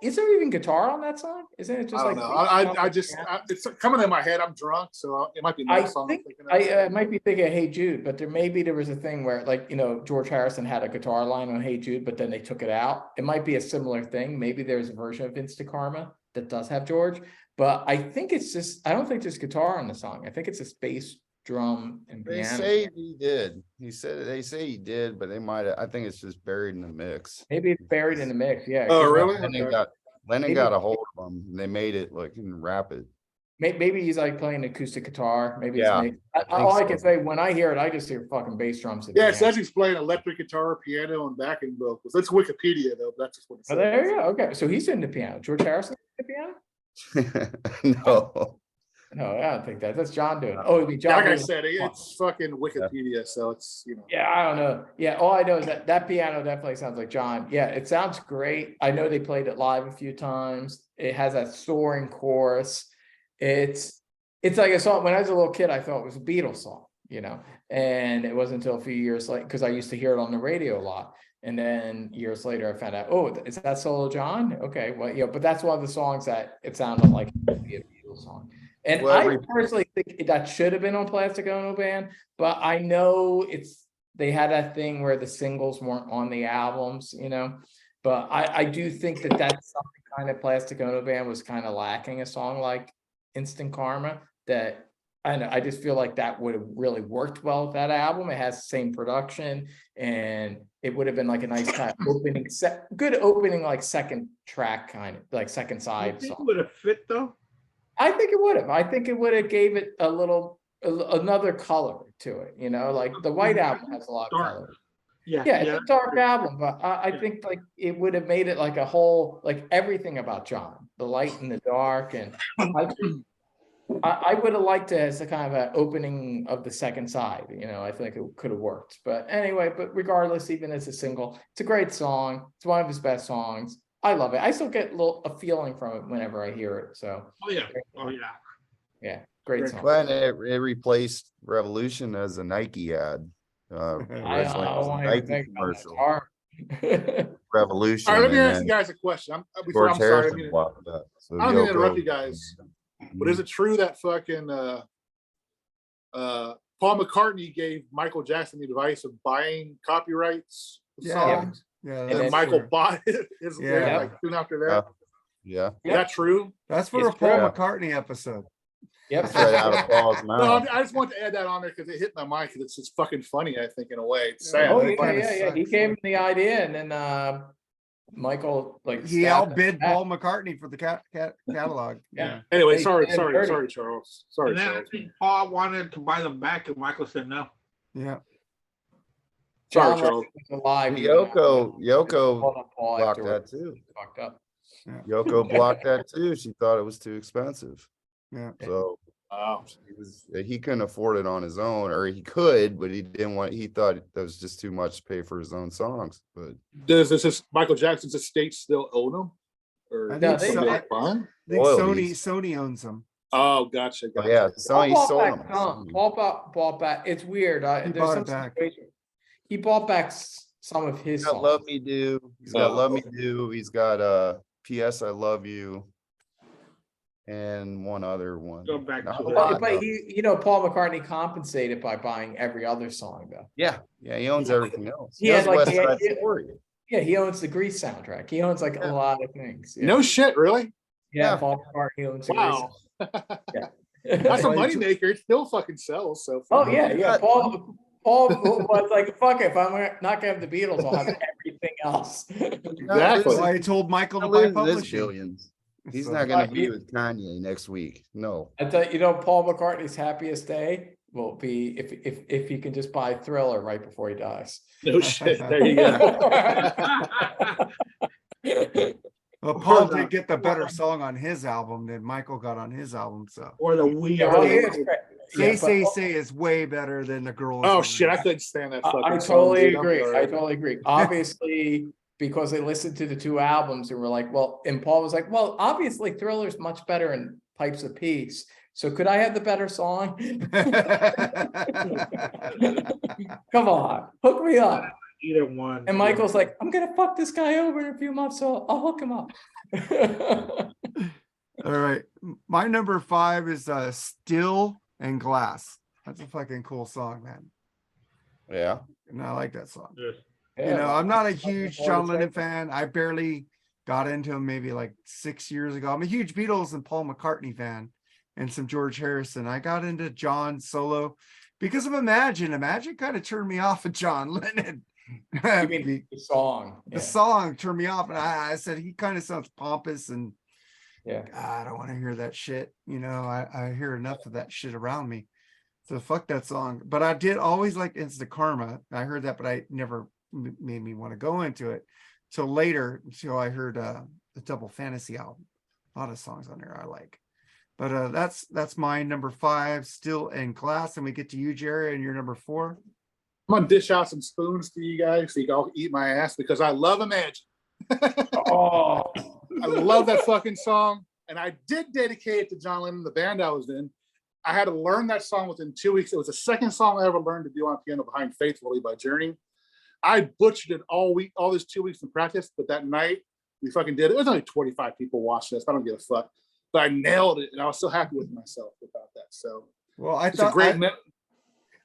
Is there even guitar on that song? Isn't it just I don't know. It's coming in my head. I'm drunk, so it might be my song. I might be thinking of Hey Jude, but there was a thing where George Harrison had a guitar line on Hey Jude, but then they took it out. It might be a similar thing. Maybe there's a version of Instant Karma that does have George, but I think I don't think there's guitar on the song. I think it's a bass, drum, and piano. They say he did. They say he did, but they might have. I think it's just buried in the mix. Maybe it's buried in the mix. Yeah. Oh, really? Lennon got a hold of them. They made it in rapid. Maybe he's playing acoustic guitar. Maybe Yeah, it's all I can say when I hear it, I just hear fucking bass drums. Yeah, it says he's playing electric guitar, piano, and backing vocals. That's Wikipedia though. But that's just what it says. Oh, there you go. Okay, so he's into piano. George Harrison into piano? No. No, I don't think that's John doing it. Oh, it'd be John. Like I said, it's fucking Wikipedia, so it's Yeah, I don't know. Yeah, all I know is that piano definitely sounds like John. Yeah, it sounds great. I know they played it live a few times. It has that soaring chorus. It's like a song. When I was a little kid, I thought it was a Beatles song, and it wasn't until a few years later, because I used to hear it on the radio a lot. And then years later, I found out, oh, is that Solo John? Okay, well, but that's one of the songs that it sounded like it would be a Beatles song. And I personally think that should have been on Plastic Ono Band, but I know they had that thing where the singles weren't on the albums, But I do think that's something kind of Plastic Ono Band was kind of lacking, a song like Instant Karma that I just feel like that would have really worked well with that album. It has the same production, and it would have been like a nice kind of opening good opening, like second track kind of like second side song. Would have fit though. I think it would have. I think it would have gave it a little another color to it. You know, like the White Album has a lot of color. Yeah, it's a dark album, but I think like it would have made it like a whole, like everything about John, the light and the dark, and I would have liked it as a kind of an opening of the second side. You know, I think it could have worked. But anyway, but regardless, even as a single, it's a great song. It's one of his best songs. I love it. I still get a feeling from it whenever I hear it. So. Yeah. Great song. When it replaced Revolution as a Nike ad. Nike commercial. Revolution. All right, let me ask you guys a question. Before I'm sorry, I don't mean to interrupt you guys. But is it true that fucking Paul McCartney gave Michael Jackson the advice of buying copyrights of songs? Yeah, and then Michael bought it like soon after that. Yeah. Is that true? That's for a Paul McCartney episode. Yep. That's right out of Paul's mouth. No, I just want to add that on there because it hit my mind because it's just fucking funny, I think, in a way. It's sad. Oh, yeah. He gave him the idea, and then Michael he outbid Paul McCartney for the catalog. Yeah. Anyway, sorry, Charles. Sorry, and then Charles. I think Paul wanted to buy them back, and Michael said no. Yeah. Sorry, Charles. Yoko blocked that too. Fucked up. Yeah. Yoko blocked that too. She thought it was too expensive. Yeah. So he couldn't afford it on his own, or he could, but he didn't want. He thought that was just too much to pay for his own songs. But does Michael Jackson's estate still own them? Or I think Sony owns them. Oh, gotcha. Yeah, Sony sold them. Paul bought back. It's weird. He bought back some of his songs. Love Me Do. He's got Love Me Do. He's got P.S. I Love You. And one other one. Go back to but he, Paul McCartney compensated by buying every other song, though. Yeah, he owns everything else. He owns he owns the Grease soundtrack. He owns like a lot of things. Yeah. No shit, really? Yeah, Paul McCartney owns. Wow. That's a moneymaker. It still fucking sells. So. Yeah. Paul was like, fuck it. If I'm not gonna have the Beatles, I'll have everything else. Exactly. Why he told Michael to buy publishing. He's not going to be with Kanye next week. No. I thought Paul McCartney's happiest day will be if he can just buy Thriller right before he dies. No shit. There you go. Well, Paul did get the better song on his album than Michael got on his album. So or the We Are. Say is way better than the Girl. Oh shit! I couldn't stand that. I totally agree. Obviously. Because they listened to the two albums and were like, well, and Paul was like, well, obviously Thriller's much better in Pipes of Peace. So could I have the better song? Come on, hook me up. Either one. And Michael's like, I'm gonna fuck this guy over in a few months, so I'll hook him up. All right. My number 5 is Still and Glass. That's a fucking cool song, man. Yeah. And I like that song. Yes. I'm not a huge John Lennon fan. I barely got into him maybe like 6 years ago. I'm a huge Beatles and Paul McCartney fan and some George Harrison. I got into John solo because of Imagine. Imagine kind of turned me off of John Lennon. You mean the song? The song turned me off. And I said, he kind of sounds pompous and I don't want to hear that shit. I hear enough of that shit around me. So fuck that song. But I did always like Instant Karma. I heard that, but I never made me want to go into it till later, until I heard the Double Fantasy album. A lot of songs on there I like, but that's my number 5, Still in Glass. And we get to you, Jerry, and your number 4. I'm gonna dish out some spoons to you guys so you can all eat my ass because I love Imagine. I love that fucking song, and I did dedicate it to John Lennon, the band I was in. I had to learn that song within 2 weeks. It was the second song I ever learned to do on piano behind Faithfully by Journey. I butchered it all week, all these 2 weeks in practice, but that night we fucking did it. There was only 25 people watching this. I don't give a fuck, but I nailed it, and I was so happy with myself about that. So, well, I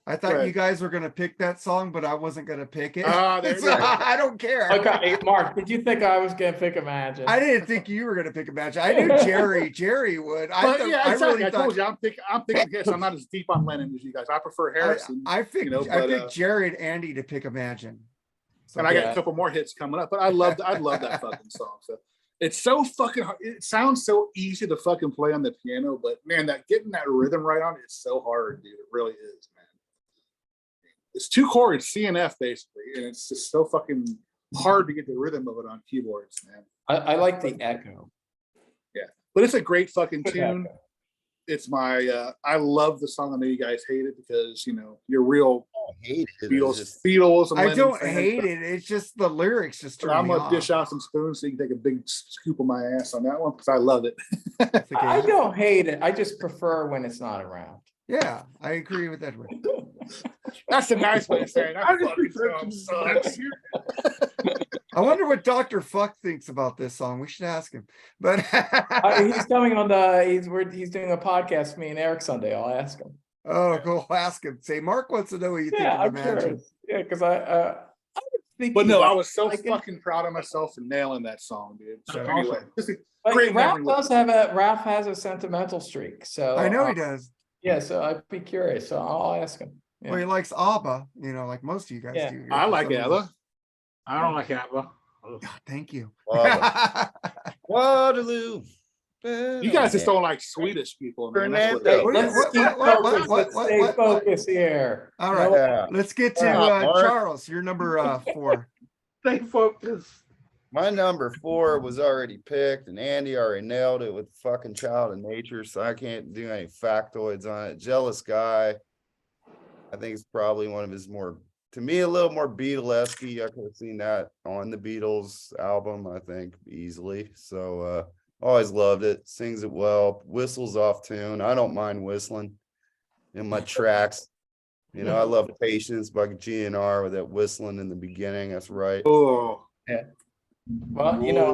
I thought you guys were gonna pick that song, but I wasn't gonna pick it. There So, I don't care. Okay, Mark, did you think I was gonna pick Imagine? I didn't think you were gonna pick Imagine. I knew Jerry would. I told you I'm picking hits. I'm not as deep on Lennon as you guys. I prefer Harrison. I picked Jerry and Andy to pick Imagine. So, and I got a couple more hits coming up, but I love that fucking song. So it's so fucking hard. It sounds so easy to fucking play on the piano, but man, getting that rhythm right on it is so hard, dude. It really is, man. It's 2 chords, C and F basically, and it's just so fucking hard to get the rhythm of it on keyboards, man. I like the echo. Yeah, but it's a great fucking tune. Echo. It's my I love the song. I know you guys hate it because you're real Beatles. And I don't hate it. It's just the lyrics just turn me off. I'm gonna dish out some spoons so you can take a big scoop of my ass on that one because I love it. I don't hate it. I just prefer when it's not around. Yeah, I agree with Edward. That's a nice way of saying that fucking song sucks. I wonder what Dr. Fuck thinks about this song. We should ask him. But he's coming on he's doing a podcast with me and Eric Sunday. I'll ask him. Oh, go ask him. Say, Mark wants to know what you think of Imagine. Curious. Yeah, because I think. But no, I was so fucking proud of myself for nailing that song, dude. So anyway, Ralph has a sentimental streak. So I know he does. Yeah, so I'd be curious. So I'll ask him. Yeah. Well, he likes ABBA, like most of you guys do. I like ABBA. I don't like ABBA. Thank you. Waterloo. You guys just don't like Swedish people. Let's stay focused here. All right, let's get to Charles. You're number 4. Stay focused. My number 4 was already picked, and Andy already nailed it with fucking Child of Nature, so I can't do any factoids on it. Jealous Guy. I think it's probably one of his more, to me, a little more Beatlesque. I could have seen that on the Beatles album, I think, easily. So always loved it. Sings it well. Whistles off tune. I don't mind whistling in my tracks. I love Patience by GNR with that whistling in the beginning. That's right. Oh, yeah. Well,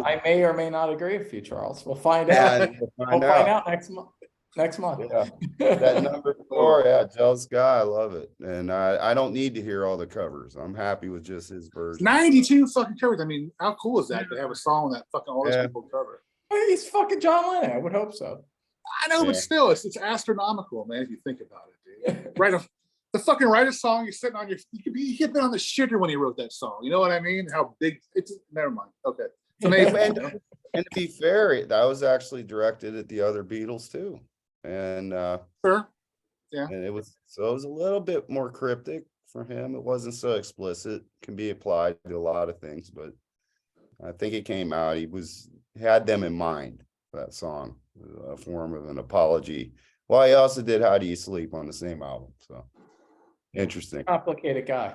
I may or may not agree with you, Charles. We'll find out. We'll find out next month. Yeah. That number 4, Jealous Guy, I love it. And I don't need to hear all the covers. I'm happy with just his version. 92 fucking covers. I mean, how cool is that to have a song that fucking all those people cover? Well, he's fucking John Lennon. I would hope so. I know, but still, it's astronomical, man, if you think about it, dude. Right. The fucking write a song, you're sitting on you could been on the shitter when he wrote that song. You know what I mean? How big it's never mind. Okay. It's amazing. And to be fair, that was actually directed at the other Beatles too. And sure. Yeah. And it was a little bit more cryptic for him. It wasn't so explicit. Can be applied to a lot of things, but I think it came out. He had them in mind, that song, a form of an apology. Well, he also did How Do You Sleep on the same album. So interesting. Complicated guy.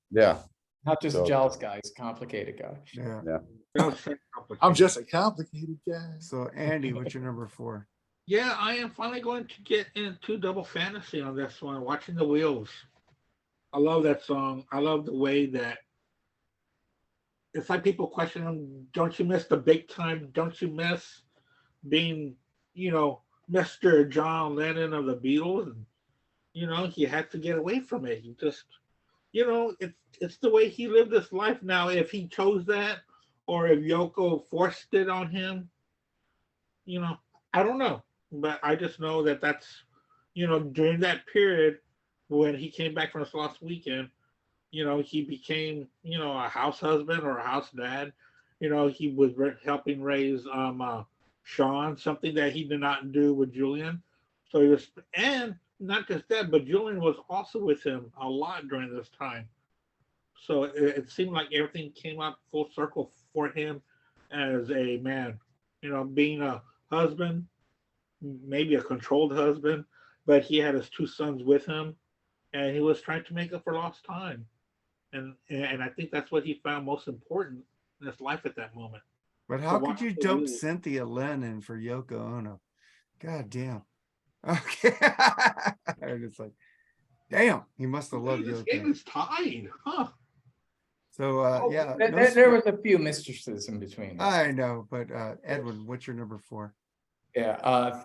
Yeah. Not just a jealous guy, he's a complicated guy. Yeah. I'm just a complicated guy. So Andy, what's your number 4? Yeah, I am finally going to get into double fantasy on this one, Watching the Wheels. I love that song. I love the way that it's like people question him, don't you miss the big time? Don't you miss being, Mr. John Lennon of the Beatles? And, he had to get away from it. He just, it's the way he lived his life now. If he chose that or if Yoko forced it on him, I don't know. But I just know that that's, during that period when he came back from his last weekend, he became, a house husband or a house dad. He was helping raise Sean, something that he did not do with Julian. So he was, and not just that, but Julian was also with him a lot during this time. So it seemed like everything came up full circle for him as a man, being a husband, maybe a controlled husband, but he had his 2 sons with him, and he was trying to make up for lost time. And I think that's what he found most important in his life at that moment. But how could you dump Cynthia Lennon for Yoko Ono? God damn. Okay. I'm just like, damn, he must have loved Yoko. This game is tied, huh? So there was a few mistresses in between. I know, but Edwin, what's your number 4? Yeah,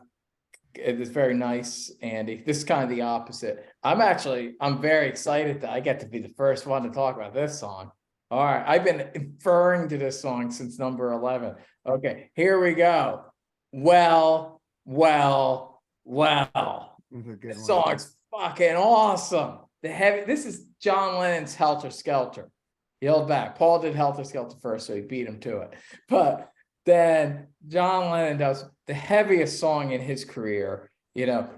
it's very nice, Andy. This is kind of the opposite. I'm very excited that I get to be the first one to talk about this song. All right, I've been referring to this song since number 11. Okay, here we go. Well. This song's fucking awesome. This is John Lennon's Helter Skelter. He held back. Paul did Helter Skelter first, so he beat him to it. But then John Lennon does the heaviest song in his career,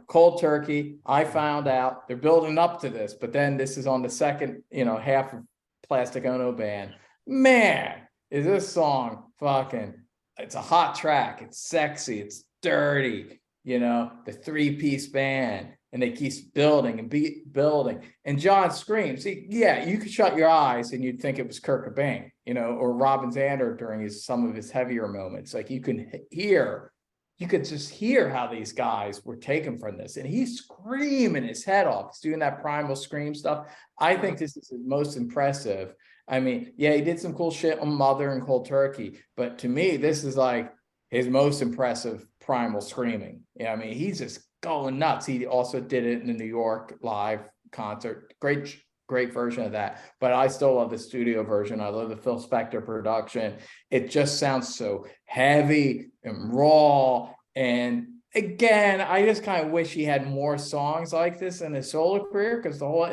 Cold Turkey. I found out they're building up to this, but then this is on the second, half of Plastic Ono Band. Man, is this song fucking, it's a hot track. It's sexy. It's dirty, the three-piece band. And they keep building and building. And John screams. You could shut your eyes and you'd think it was Kurt Cobain, or Robin Zander during some of his heavier moments. Like you could just hear how these guys were taken from this. And he's screaming his head off. He's doing that primal scream stuff. I think this is the most impressive. I mean, yeah, he did some cool shit on Mother and Cold Turkey. But to me, this is like his most impressive primal screaming. I mean, he's just going nuts. He also did it in the New York live concert. Great version of that. But I still love the studio version. I love the Phil Spector production. It just sounds so heavy and raw. And again, I just kind of wish he had more songs like this in his solo career, because the whole,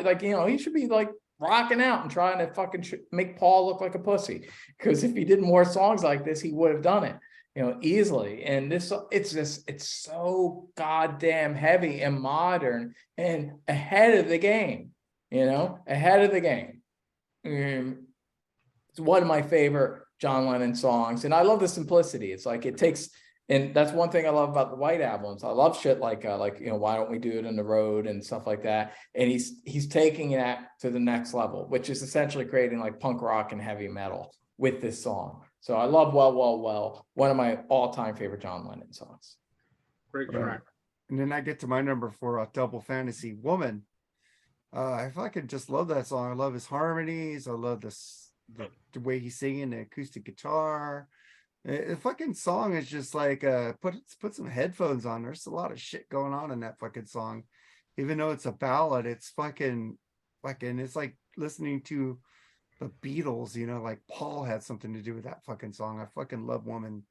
he should be like rocking out and trying to fucking make Paul look like a pussy. Because if he did more songs like this, he would have done it. Easily. And it's so goddamn heavy and modern and ahead of the game, ahead of the game. It's one of my favorite John Lennon songs. And I love the simplicity. It's like and that's one thing I love about the White Albums. I love shit like, Why Don't We Do It on the Road and stuff like that. And he's taking that to the next level, which is essentially creating like punk rock and heavy metal with this song. So I love Well, one of my all-time favorite John Lennon songs. Great track. And then I get to my number 4, Double Fantasy, Woman. I fucking just love that song. I love his harmonies. I love the way he's singing the acoustic guitar. The fucking song is just like put some headphones on. There's a lot of shit going on in that fucking song. Even though it's a ballad, it's fucking it's like listening to the Beatles, like Paul had something to do with that fucking song. I fucking love Woman.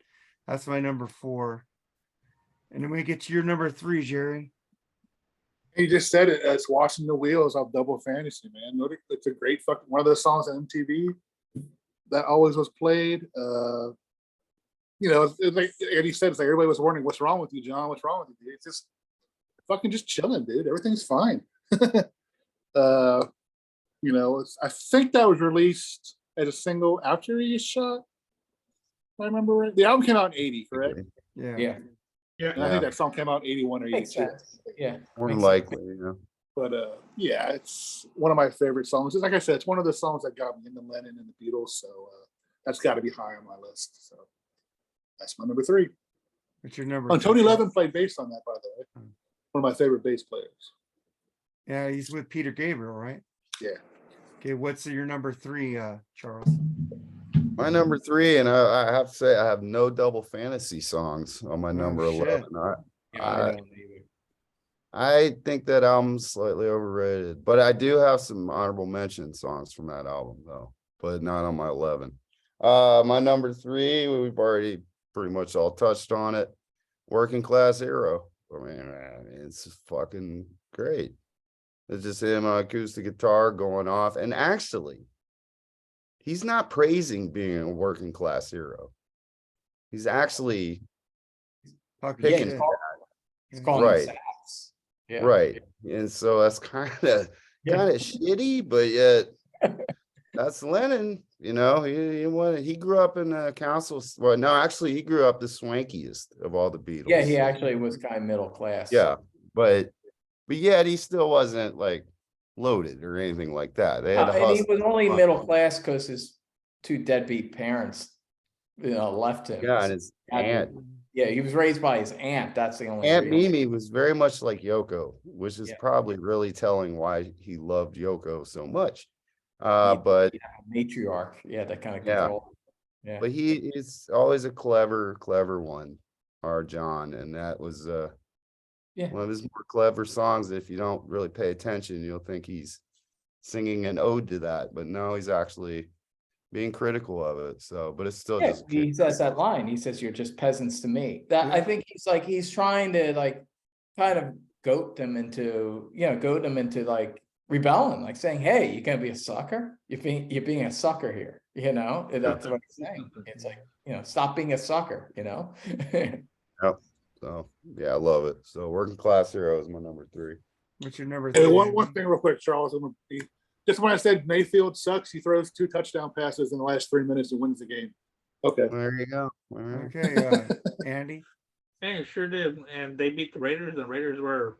That's my number 4. And then we get to your number 3, Jerry. You just said it. It's Washing the Wheels of Double Fantasy, man. It's a great fucking one of those songs on MTV that always was played. It's like Eddie said, it's like everybody was wondering, what's wrong with you, John? What's wrong with you, dude? It's just fucking just chilling, dude. Everything's fine. I think that was released as a single after he shot. If I remember right. The album came out in 80, correct? Yeah. I think that song came out in 81 or 82. Yeah. More than likely, But it's one of my favorite songs. Like I said, it's one of the songs that got me into Lennon and the Beatles. So that's got to be high on my list. So that's my number 3. What's your number? Oh, Tony Levin played bass on that, by the way. One of my favorite bass players. Yeah, he's with Peter Gabriel, right? Yeah. Okay, what's your number 3, Charles? My number 3, and I have to say I have no Double Fantasy songs on my number 11. I think that album's slightly overrated, but I do have some honorable mention songs from that album though, but not on my 11. My number 3, we've already pretty much all touched on it. Working Class Hero. I mean, it's fucking great. It's just him on acoustic guitar going off. And actually, he's not praising being a working class hero. He's actually picking he's calling right. sass. Yeah. Right. And so that's kind of shitty, but yet that's Lennon, he grew up in a council. Well, no, actually he grew up the swankiest of all the Beatles. Yeah, he actually was kind of middle class. Yeah, but yet he still wasn't like loaded or anything like that. They had and he was only middle class because his 2 deadbeat parents, left him. Yeah, and his aunt. Yeah, he was raised by his aunt. That's the only Aunt Mimi was very much like Yoko, which is probably really telling why he loved Yoko so much. But matriarch, that kind of control. Yeah. But he is always a clever one, our John, and that was Yeah. One of his more clever songs. If you don't really pay attention, you'll think he's singing an ode to that, but no, he's actually being critical of it. So, but it's still just he says that line. He says, "You're just peasants to me." That I think he's trying to like kind of goad them into like rebelling, like saying, "Hey, you're gonna be a sucker. You're being a sucker here." That's what he's saying. It's like, stop being a sucker. Yep. So yeah, I love it. So Working Class Hero is my number 3. What's your number And 3? one thing real quick, Charles. Just when I said Mayfield sucks, he throws 2 touchdown passes in the last 3 minutes and wins the game. Okay. There you go. Okay, Andy. Hey, it sure did. And they beat the Raiders. The Raiders were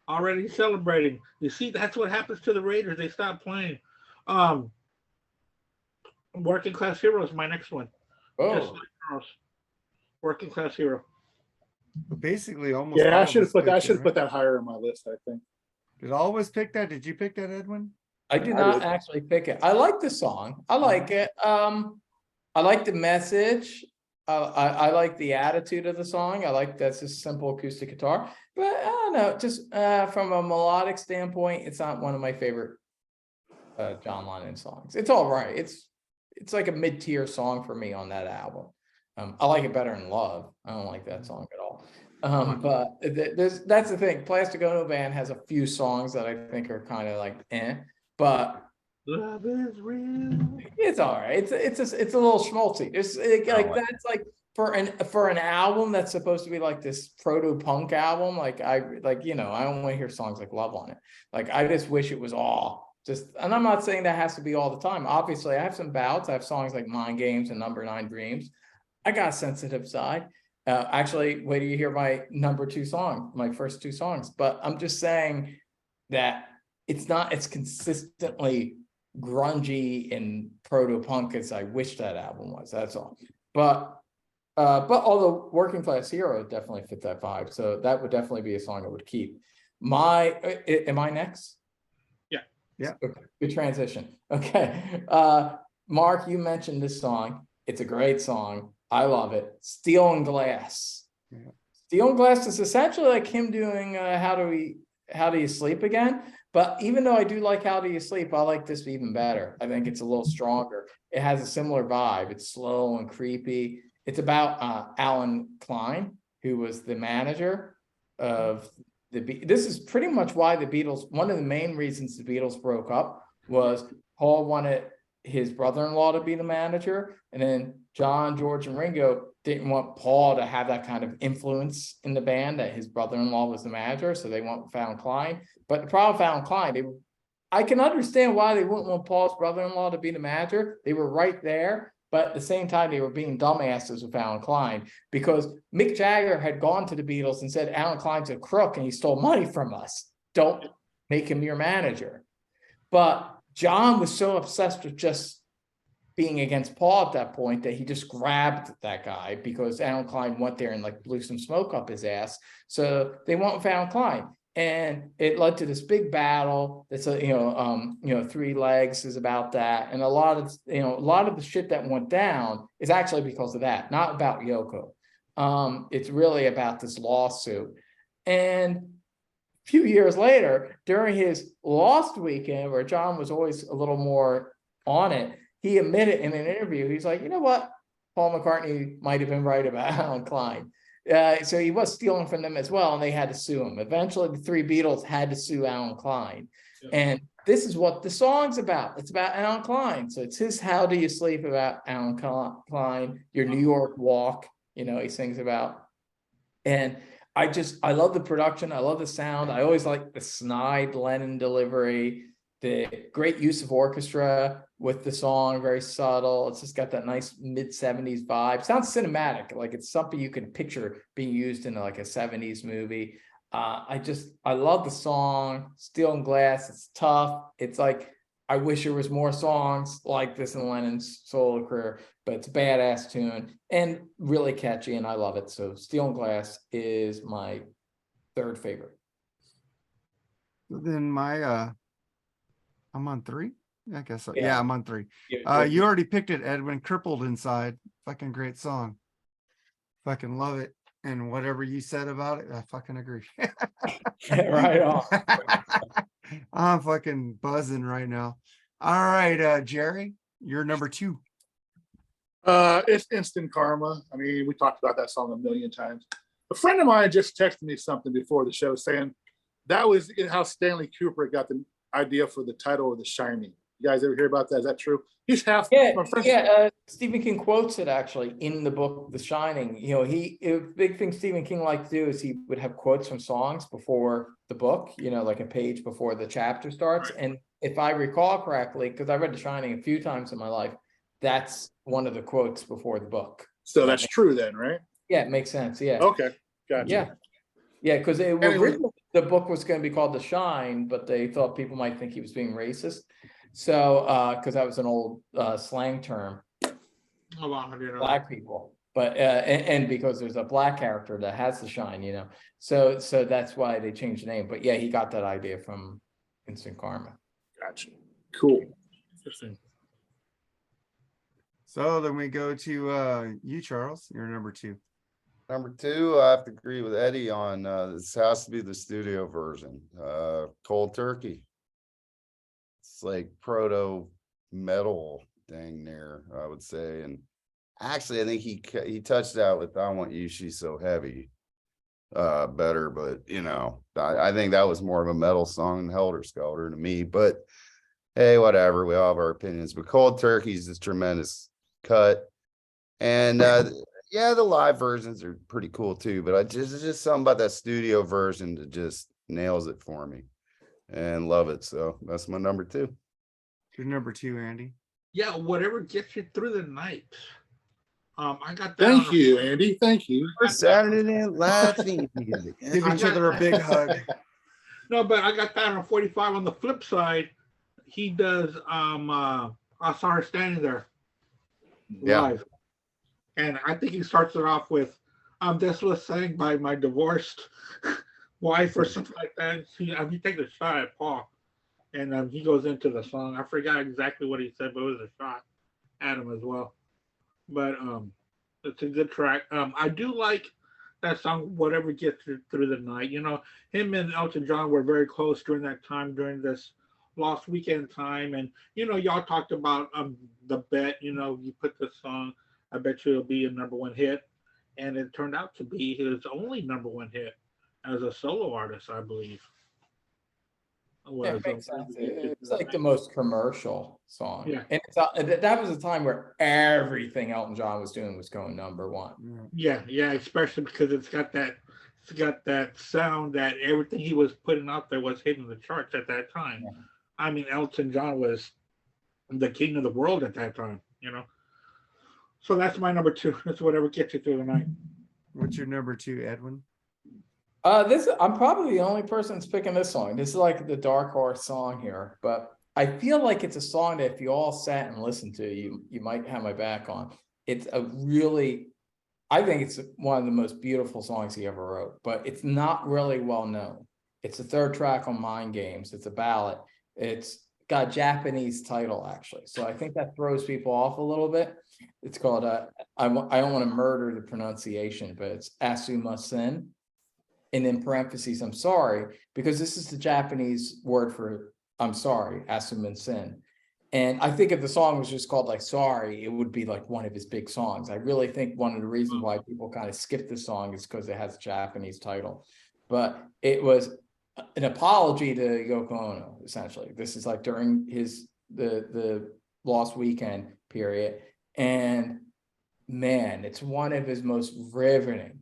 already celebrating. You see, that's what happens to the Raiders. They stop playing. Working Class Hero is my next one. Oh, Working Class Hero. Basically, almost. Yeah, I should have put that higher on my list, I think. Did all of us pick that? Did you pick that, Edwin? I did not actually pick it. I like the song. I like it. I like the message. I like the attitude of the song. I like that's a simple acoustic guitar. But I don't know, just from a melodic standpoint, it's not one of my favorite John Lennon songs. It's all right. It's like a mid-tier song for me on that album. I like it better than Love. I don't like that song at all. But that's the thing. Plastic Ono Band has a few songs that I think are kind of like but Love is real. it's all right. It's a little schmaltzy. That's like for an album that's supposed to be like this proto-punk album. I don't want to hear songs like Love on it. Like I just wish it was all and I'm not saying that has to be all the time. Obviously, I have some bouts. I have songs like Mind Games and Number 9 Dreams. I got a sensitive side. Actually, wait till you hear my number 2 song, my first 2 songs. But I'm just saying that it's not as consistently grungy and proto-punk as I wish that album was. That's all. But although Working Class Hero definitely fit that vibe, so that would definitely be a song I would keep. Am I next? Yeah. Okay, good transition. Okay. Mark, you mentioned this song. It's a great song. I love it. Steel and Glass. Yeah. Steel and Glass is essentially like him doing How Do You Sleep Again? But even though I do like How Do You Sleep, I like this even better. I think it's a little stronger. It has a similar vibe. It's slow and creepy. It's about Alan Klein, who was the manager of this is pretty much why the Beatles, one of the main reasons the Beatles broke up was Paul wanted his brother-in-law to be the manager, and then John, George, and Ringo didn't want Paul to have that kind of influence in the band that his brother-in-law was the manager, so they went with Alan Klein. But the problem with Alan Klein, I can understand why they wouldn't want Paul's brother-in-law to be the manager. They were right there, but at the same time, they were being dumbasses with Alan Klein because Mick Jagger had gone to the Beatles and said, Alan Klein's a crook and he stole money from us. Don't make him your manager. But John was so obsessed with just being against Paul at that point that he just grabbed that guy because Alan Klein went there and like blew some smoke up his ass. So they went with Alan Klein. And it led to this big battle. It's 3 Legs is about that, and a lot of the shit that went down is actually because of that, not about Yoko. It's really about this lawsuit. And a few years later, during his Lost weekend, where John was always a little more on it, he admitted in an interview, he's like, you know what, Paul McCartney might have been right about Alan Klein. So he was stealing from them as well, and they had to sue him. Eventually, the 3 Beatles had to sue Alan Klein. Yeah. And this is what the song's about. It's about Alan Klein. So it's his How Do You Sleep about Alan Klein, your New York Walk, he sings about. And I love the production. I love the sound. I always like the snide Lennon delivery, the great use of orchestra with the song, very subtle. It's just got that nice mid-70s vibe. Sounds cinematic, like it's something you can picture being used in like a 70s movie. I love the song, Steel and Glass. It's tough. It's like, I wish there was more songs like this in Lennon's solo career, but it's a badass tune and really catchy, and I love it. So Steel and Glass is my 3rd favorite. Then I'm on 3. I guess so. Yeah, I'm on 3. Yeah. You already picked it, Edwin. Crippled Inside. Fucking great song. Fucking love it. And whatever you said about it, I fucking agree. Right on. I'm fucking buzzing right now. All right, Jerry, you're number 2. It's Instant Karma. I mean, we talked about that song a million times. A friend of mine just texted me something before the show saying that was how Stanley Kubrick got the idea for the title of The Shining. You guys ever hear about that? Is that true? He's half. Stephen King quotes it actually in the book The Shining. You know, a big thing Stephen King liked to do is he would have quotes from songs before the book, you know, like a page before the chapter starts. Right. And if I recall correctly, because I read The Shining a few times in my life, that's one of the quotes before the book. So that's true then, right? Yeah, it makes sense. Yeah. Okay, gotcha. Yeah, because originally the book was going to be called The Shine, but they thought people might think he was being racist. So, because that was an old slang term, black people, but and because there's a black character that has the shine, you know, so that's why they changed the name. But yeah, he got that idea from Instant Karma. Gotcha. Cool. Interesting. So then we go to you, Charles. You're number 2. Number 2, I have to agree with Eddie on this has to be the studio version. Cold Turkey. It's like proto metal dang near, I would say. And actually, I think he touched out with I Want You, She's So Heavy better, but you know, I think that was more of a metal song than Helter Skelter to me. But hey, whatever, we all have our opinions. But Cold Turkey is a tremendous cut. And yeah, the live versions are pretty cool too, but it's just something about that studio version that just nails it for me and love it. So that's my number 2. Your number 2, Andy. Yeah, whatever gets you through the night. I got that. Thank you, Andy. Thank you. For Saturday Night Laughing. Give each other a big hug. No, but I got that on 45. On the flip side, he does I Saw Her Standing There live. And I think he starts it off with this was sang by my divorced wife or something like that. He takes a shot at Paul. And he goes into the song. I forgot exactly what he said, but it was a shot at him as well. But it's a good track. I do like that song, Whatever Gets You Through the Night. You know, him and Elton John were very close during that time, during this Lost Weekend time. And, you know, y'all talked about the bet, you know, you put this song, I bet you it'll be a number 1 hit. And it turned out to be his only number 1 hit as a solo artist, I believe. Yeah, it makes sense. It's like the most commercial song. Yeah. And that was a time where everything Elton John was doing was going number 1. Yeah, especially because it's got that sound that everything he was putting out there was hitting the charts at that time. Yeah. I mean, Elton John was the king of the world at that time, you know. So that's my number 2. That's Whatever Gets You Through the Night. What's your number 2, Edwin? I'm probably the only person that's picking this song. This is like the dark horse song here, but I feel like it's a song that if you all sat and listened to, you might have my back on. It's I think it's one of the most beautiful songs he ever wrote, but it's not really well known. It's the 3rd track on Mind Games. It's a ballad. It's got a Japanese title actually, so I think that throws people off a little bit. It's called I don't want to murder the pronunciation, but it's Asuma Sen. And in parentheses, I'm sorry, because this is the Japanese word for I'm sorry, Asumin Sin. And I think if the song was just called like Sorry, it would be like one of his big songs. I really think one of the reasons why people kind of skip the song is because it has a Japanese title. But it was an apology to Yoko Ono, essentially. This is like during the Lost Weekend period. And man, it's one of his most riveting,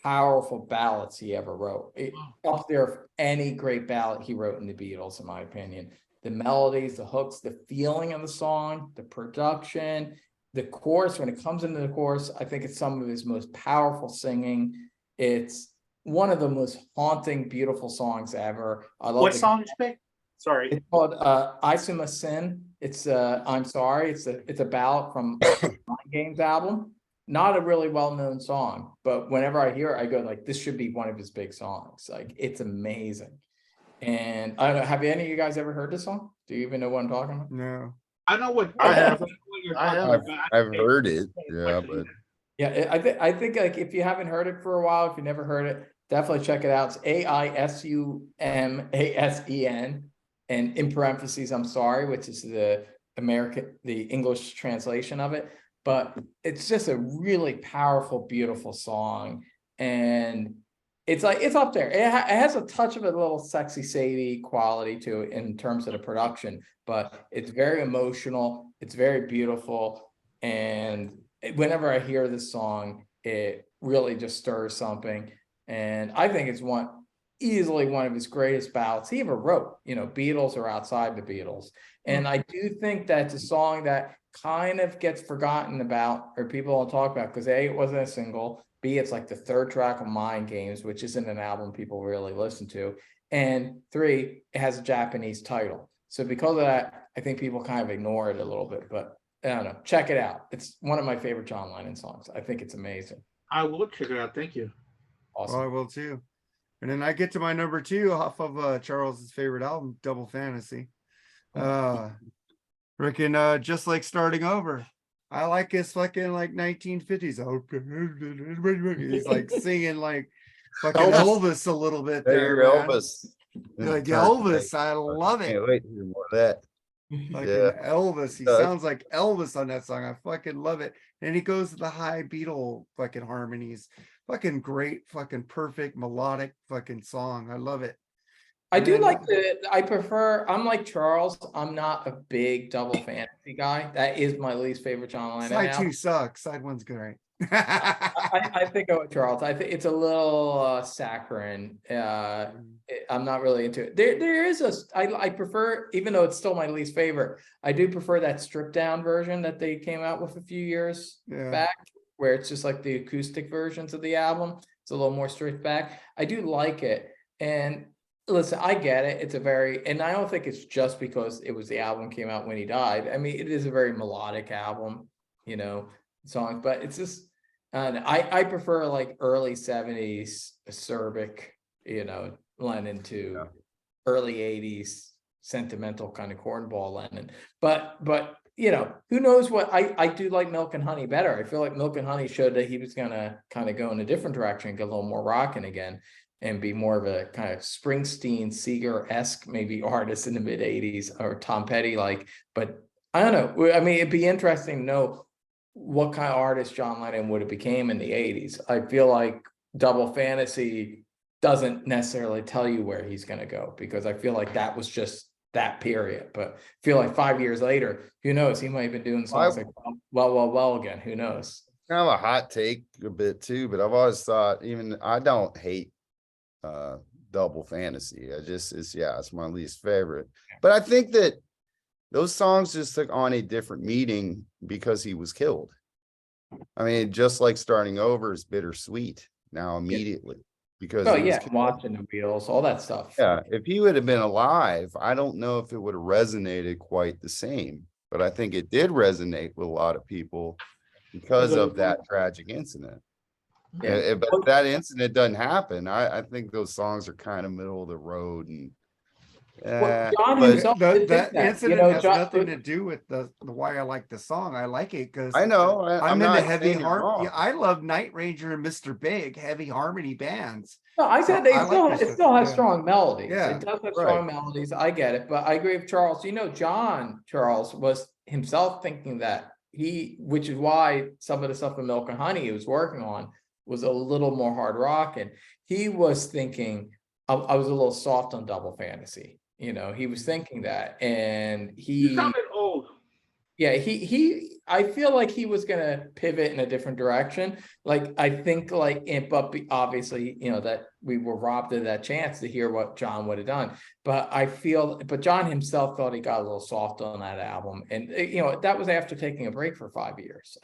powerful ballads he ever wrote. Up there for any great ballad he wrote in the Beatles, in my opinion. The melodies, the hooks, the feeling of the song, the production, the chorus. When it comes into the chorus, I think it's some of his most powerful singing. It's one of the most haunting, beautiful songs ever. I love what song did you pick? Sorry. It's called Isuma Sin. It's I'm sorry. It's a ballad from Mind Games album. Not a really well-known song, but whenever I hear it, I go like, this should be one of his big songs. Like, it's amazing. And I don't know, have any of you guys ever heard this song? Do you even know what I'm talking about? No. I know what I have. I've heard it, yeah, but Yeah, I think like if you haven't heard it for a while, if you never heard it, definitely check it out. It's AISUMASEN, and in parentheses, I'm sorry, which is the English translation of it. But it's just a really powerful, beautiful song, and it's up there. It has a touch of a little sexy Sadie quality to it in terms of the production, but it's very emotional. It's very beautiful, and whenever I hear this song, it really just stirs something. And I think it's easily one of his greatest ballads he ever wrote, Beatles or outside the Beatles. And I do think that's a song that kind of gets forgotten about, or people don't talk about, because A, it wasn't a single, B, it's like the third track of Mind Games, which isn't an album people really listen to, and 3, it has a Japanese title. So because of that, I think people kind of ignore it a little bit, but I don't know. Check it out. It's one of my favorite John Lennon songs. I think it's amazing. I will check it out. Thank you. Awesome. I will too. And then I get to my number 2 off of Charles's favorite album, Double Fantasy. Freaking just like starting over. I like his fucking like 1950s. He's like singing like fucking Elvis a little bit there. You're Elvis. Like Elvis, I love it. Can't wait to hear more of that. Fucking Elvis. He sounds like Elvis on that song. I fucking love it. And he goes to the high Beatle fucking harmonies. Fucking great, fucking perfect melodic fucking song. I love it. I do like I'm like Charles. I'm not a big Double Fantasy guy. That is my least favorite John Lennon Side album. 2 sucks. Side 1's great. I think I would Charles. I think it's a little saccharine. I'm not really into it. There is I prefer, even though it's still my least favorite, I do prefer that stripped down version that they came out with a few years back, where it's just like the acoustic versions of the album. It's a little more stripped back. I do like it. And listen, I get it. And I don't think it's just because the album came out when he died. I mean, it is a very melodic album, songs, but it's just, I prefer like early 70s acerbic, Lennon to early 80s sentimental kind of cornball Lennon. But who knows what I do like Milk and Honey better. I feel like Milk and Honey showed that he was gonna kind of go in a different direction, get a little more rocking again, and be more of a kind of Springsteen, Seeger-esque maybe artist in the mid 80s, or Tom Petty like. But I don't know. I mean, it'd be interesting to know what kind of artist John Lennon would have became in the 80s. I feel like Double Fantasy doesn't necessarily tell you where he's going to go, because I feel like that was just that period. But I feel like 5 years later, who knows? He might have been doing songs like well again. Who knows? Kind of a hot take a bit too, but I've always thought, even I don't hate Double Fantasy. It's my least favorite. But I think that those songs just took on a different meaning because he was killed. I mean, just like starting over is bittersweet now immediately because watching the Beatles, all that stuff. Yeah, if he would have been alive, I don't know if it would have resonated quite the same, but I think it did resonate with a lot of people because of that tragic incident. Yeah. But if that incident doesn't happen, I think those songs are kind of middle of the road. And John himself that incident has nothing to do with the why I like the song. I like it because I know I'm into heavy harmony. I love Night Ranger and Mr. Big, heavy harmony bands. No, I said it still has strong melodies. Yeah. It does have strong melodies. I get it, but I agree with Charles. Charles was himself thinking that which is why some of the stuff in Milk and Honey he was working on was a little more hard rock, and he was thinking I was a little soft on Double Fantasy. He was thinking that, and he sounded old. Yeah, I feel like he was gonna pivot in a different direction. Like I think, but obviously, that we were robbed of that chance to hear what John would have done. But John himself thought he got a little soft on that album, and that was after taking a break for 5 years.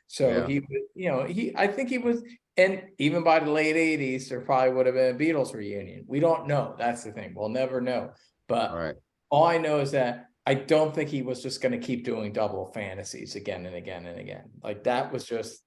So I think he was, and even by the late 80s, there probably would have been a Beatles reunion. We don't know. That's the thing. We'll never know. But all I know is that I don't think he was just going to keep doing Double Fantasies again and again and again. Like that was his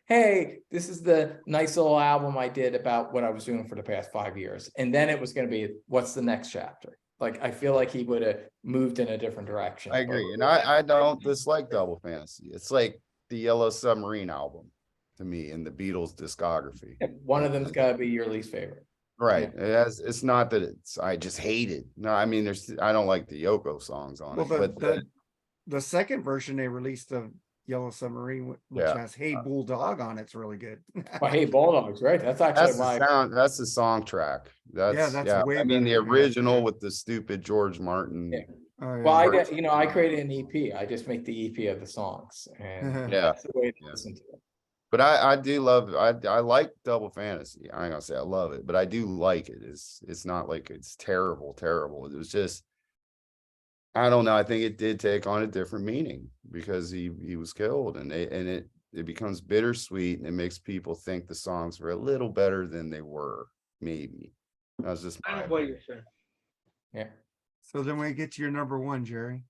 hey, this is the nice little album I did about what I was doing for the past 5 years. And then it was going to be, what's the next chapter? I feel like he would have moved in a different direction. I agree. And I don't dislike Double Fantasy. It's like the Yellow Submarine album to me in the Beatles discography. One of them's got to be your least favorite. Right. It's not that I just hate it. No, I mean, I don't like the Yoko songs on it. But the second version they released of Yellow Submarine, which has Hey Bulldog on it's really good. Well, Hey Bulldogs, right? That's actually that's the song track. That's way I mean, the original with the stupid George Martin. Yeah. Oh, yeah. Well, I created an EP. I just make the EP of the songs, and that's the way to listen to it. But I do love I like Double Fantasy. I ain't gonna say I love it, but I do like it. It's not like it's terrible. It was just, I don't know. I think it did take on a different meaning because he was killed, and it becomes bittersweet, and it makes people think the songs were a little better than they were. Maybe that's just my what you're saying. Yeah. So then we get to your number one, Jerry.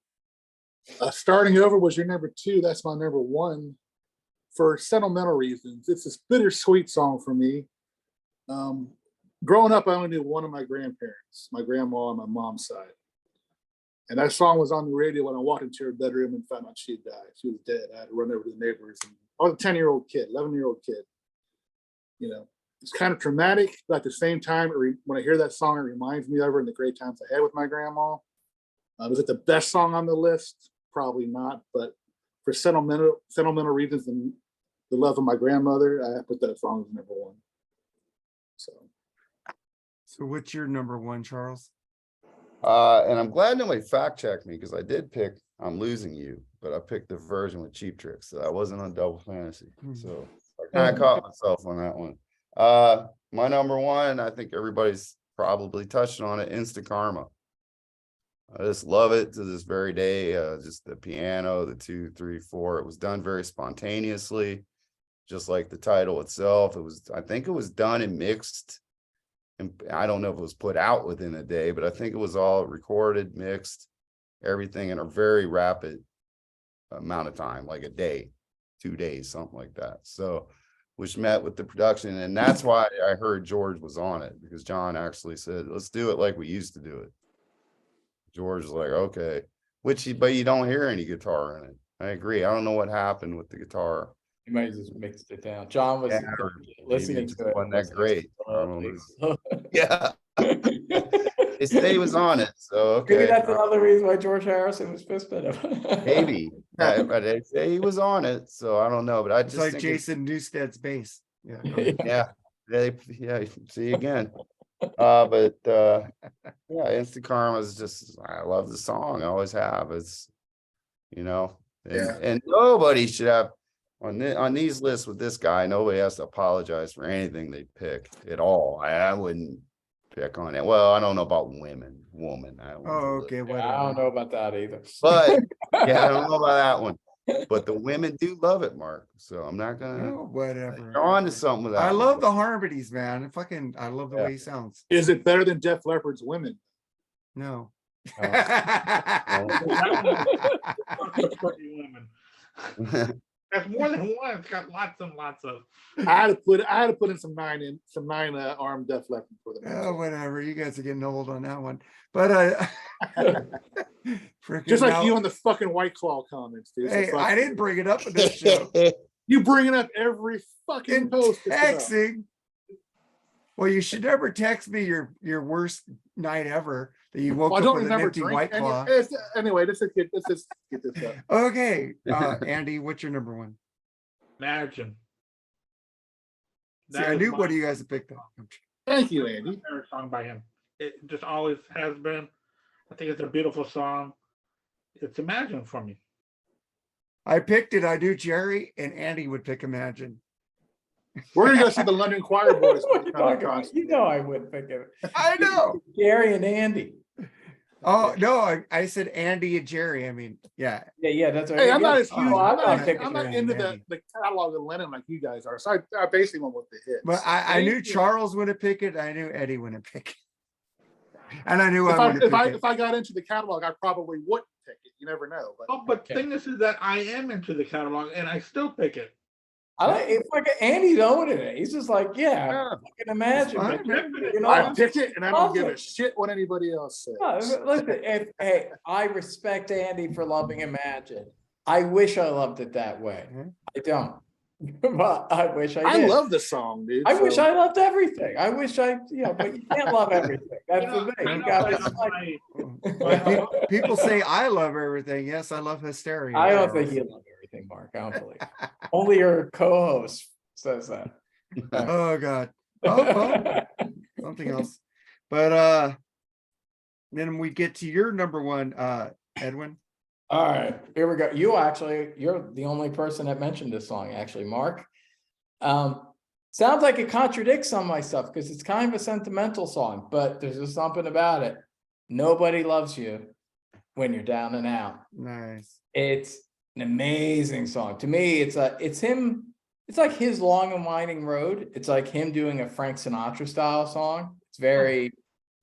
Starting Over was your number two. That's my number one. For sentimental reasons, it's this bittersweet song for me. Growing up, I only knew one of my grandparents, my grandma on my mom's side. And that song was on the radio when I walked into her bedroom and found out she had died. She was dead. I had to run over to the neighbors. And I was a 10-year-old kid, 11-year-old kid. It's kind of traumatic, but at the same time, when I hear that song, it reminds me of her and the great times I had with my grandma. Was it the best song on the list? Probably not, but for sentimental reasons and the love of my grandmother, I put that song as number one. So what's your number one, Charles? And I'm glad nobody fact checked me because I did pick I'm Losing You, but I picked the version with Cheap Trick, so I wasn't on Double Fantasy. So I kind of caught myself on that one. My number one, I think everybody's probably touched on it, Instant Karma. I just love it to this very day. Just the piano, the 2, 3, 4. It was done very spontaneously, just like the title itself. I think it was done and mixed. And I don't know if it was put out within a day, but I think it was all recorded, mixed, everything in a very rapid amount of time, like a day, 2 days, something like that. So, which met with the production. And that's why I heard George was on it, because John actually said, let's do it like we used to do it. George was like, okay, but you don't hear any guitar in it. I agree. I don't know what happened with the guitar. You might have just mixed it down. John was listening to it. Wasn't that great? Yeah. They say he was on it, so okay. Maybe that's another reason why George Harrison was pissed at him. Maybe. But they say he was on it, so I don't know. But I just like Jason Newsted's bass. Yeah. See again. But Instant Karma is just, I love the song. I always have. It's, and nobody should have on these lists with this guy. Nobody has to apologize for anything they pick at all. I wouldn't pick on it. Well, I don't know about woman. Okay. Yeah, I don't know about that either. But I don't know about that one. But the women do love it, Mark. So I'm not gonna. Whatever. You're on to something with that. I love the harmonies, man. I love the way he sounds. Is it better than Def Leppard's Women? No. That's more than one. It's got lots and lots of. I had to put in some nine armed Def Leppard for the. Oh, whatever. You guys are getting old on that one, but just like you on the fucking White Claw comments, dude. Hey, I didn't bring it up in this show. You bring it up every fucking post. Texting. Well, you should never text me your worst night ever that you woke up with an empty White Claw. Anyway, let's just get this up. Okay, Andy, what's your number one? Imagine. See, I knew what you guys had picked up. Thank you, Andy. Favorite song by him. It just always has been. I think it's a beautiful song. It's Imagine for me. I picked it. I do, Jerry, and Andy would pick Imagine. We're gonna go see the London Choir Boys. I would pick it. I know. Jerry and Andy. Oh no, I said Andy and Jerry. I mean, yeah. That's right. Hey, I'm not as huge. I'm not into the catalog of Lennon like you guys are. So I basically went with the hits. But I knew Charles wouldn't pick it. I knew Eddie wouldn't pick it. And I knew if I got into the catalog, I probably wouldn't pick it. You never know. But the thing is that I am into the catalog and I still pick it. It's like Andy's owning it. He's just like, I can imagine. I picked it, and I don't give a shit what anybody else says. No, listen, I respect Andy for loving Imagine. I wish I loved it that way. I don't. But I wish I I did. love the song, dude. I wish so- I loved everything. I wish but you can't love everything. That's the thing. You got Well, people say I love everything. Yes, I love hysteria. I don't think you love everything, Mark. I don't believe. Only your co-host says that. Oh God. Oh well, something else. But then we get to your number one, Edwin. All right, here we go. You're the only person that mentioned this song, actually, Mark. Sounds like it contradicts some of my stuff because it's kind of a sentimental song, but there's just something about it. Nobody loves you when you're down and out. Nice. It's an amazing song. To me, it's him. It's like his Long and Winding Road. It's like him doing a Frank Sinatra style song. It's very,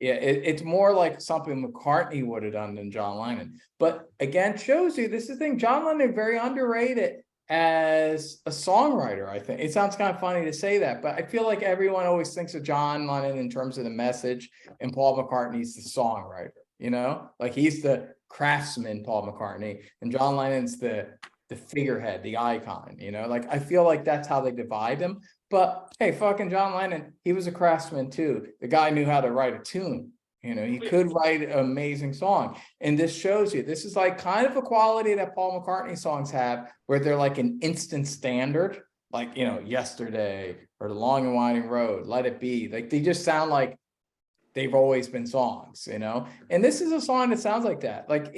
it's more like something McCartney would have done than John Lennon. But again, shows you this is the thing. John Lennon very underrated as a songwriter. I think it sounds kind of funny to say that, but I feel like everyone always thinks of John Lennon in terms of the message, and Paul McCartney's the songwriter. You know, like he's the craftsman, Paul McCartney, and John Lennon's the figurehead, the icon, you know, like I feel like that's how they divide them. But hey, fucking John Lennon, he was a craftsman too. The guy knew how to write a tune, you know, he could write an amazing song. And this shows you, this is like kind of a quality that Paul McCartney songs have, where they're like an instant standard, like, you know, Yesterday or The Long and Winding Road, Let It Be. Like they just sound like they've always been songs, you know? And this is a song that sounds like that. Like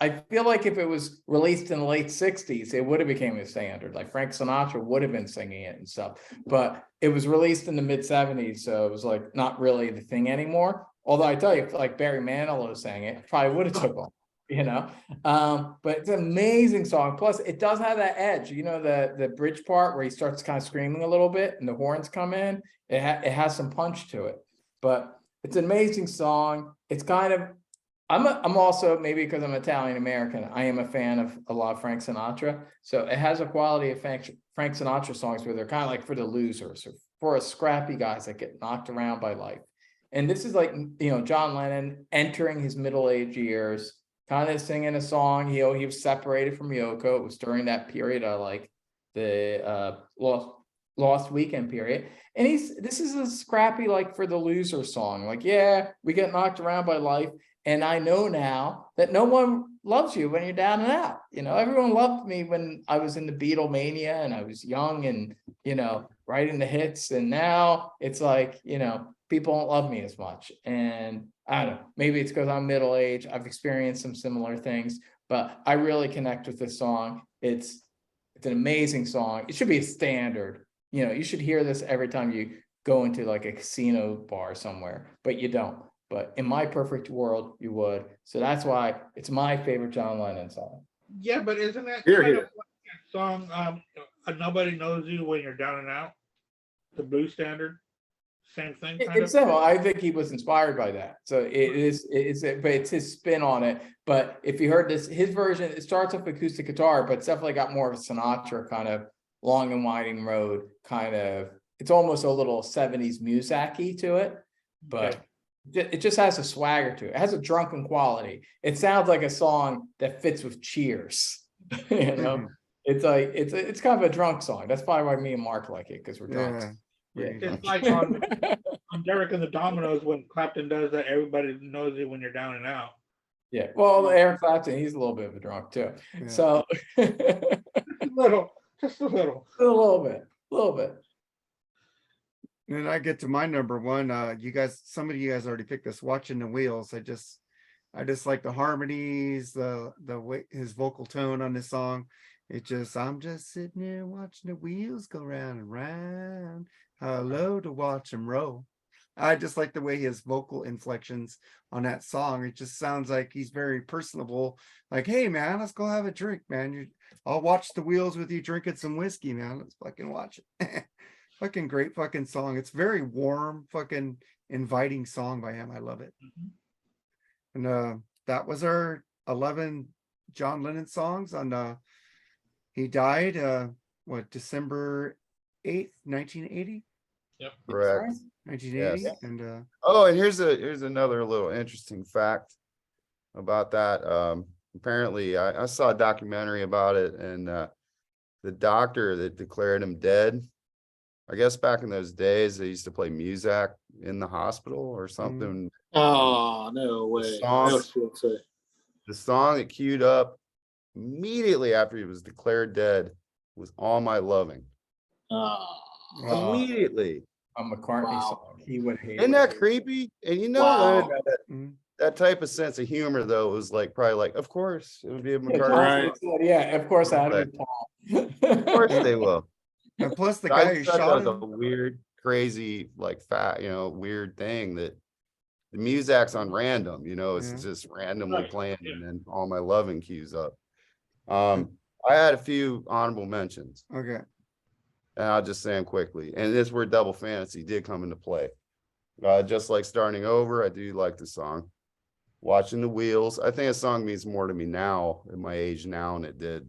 I feel like if it was released in the late 60s, it would have become a standard. Like Frank Sinatra would have been singing it and stuff. But it was released in the mid 70s, so it was like not really the thing anymore. Although I tell you, like Barry Manilow sang it, probably would have took off, you know. But it's an amazing song. Plus, it does have that edge, you know, the bridge part where he starts kind of screaming a little bit and the horns come in. It has some punch to it. But it's an amazing song. It's kind of I'm also, maybe because I'm Italian American, I am a fan of a lot of Frank Sinatra. So it has a quality of Frank Sinatra songs where they're kind of like for the losers or for a scrappy guys that get knocked around by life. And this is like, you know, John Lennon entering his middle-aged years, kind of singing a song. He was separated from Yoko. It was during that period of like the Lost Weekend period. And this is a scrappy, like for the loser song. Like, yeah, we get knocked around by life. And I know now that no one loves you when you're down and out. You know, everyone loved me when I was in the Beatlemania and I was young and, you know, writing the hits. And now it's like, you know, people don't love me as much. And I don't know, maybe it's because I'm middle-aged. I've experienced some similar things, but I really connect with this song. It's an amazing song. It should be a standard. You know, you should hear this every time you go into like a casino bar somewhere, but you don't. But in my perfect world, you would. So that's why it's my favorite John Lennon song. Yeah, but isn't that Here, kind here. of like that song, Nobody Knows You When You're Down and Out? The blues standard? Same thing, kind It's of? similar. I think he was inspired by that. So but it's his spin on it. But if you heard this, his version, it starts off acoustic guitar, but it's definitely got more of a Sinatra kind of Long and Winding Road kind of, it's almost a little 70s Muzak-y to it. But Okay. it just has a swagger to it. It has a drunken quality. It sounds like a song that fits with Cheers. You know, it's like it's kind of a drunk song. That's probably why me and Mark like it, because we're drunks. Yeah. It's like on Derek and the Dominoes when Clapton does that, everybody knows it when you're down and out. Yeah. Well, Eric Clapton, he's a little bit of a drunk too. Yeah. So Just a little. a little bit. And I get to my number one. Some of you guys already picked this. Watching the Wheels. I just like the harmonies, the way his vocal tone on this song. I'm just sitting there watching the wheels go round and round. Hello to watch them roll. I just like the way his vocal inflections on that song. It just sounds like he's very personable. Like, hey man, let's go have a drink, man. I'll watch the wheels with you drinking some whiskey, man. Let's fucking watch it. Fucking great fucking song. It's very warm, fucking inviting song by him. I love it. And that was our 11 John Lennon songs on he died December 8th, 1980. Yep. Correct. 1980. Yes. And Oh, and here's another little interesting fact about that. apparently I saw a documentary about it, and the doctor that declared him dead, I guess back in those days they used to play music in the hospital or something. Oh, no way. The song that queued up immediately after he was declared dead was All My Loving. Immediately. A McCartney song. He would hate Isn't it. that creepy? And you know, Wow. that type of sense of humor, though, was like probably like, of course, it would be a Yeah, McCartney. Right. Yeah, of course, that'd be Paul. Of course they will. And plus the I guy who just thought shot that was him. a weird, crazy, like weird thing that the music's on random, it's just randomly playing, and then All My Loving cues up. I had a few honorable mentions. Okay. And I'll just say them quickly. And this is where Double Fantasy did come into play. Just like Starting Over, I do like the song. Watching the Wheels, I think a song means more to me now at my age now than it did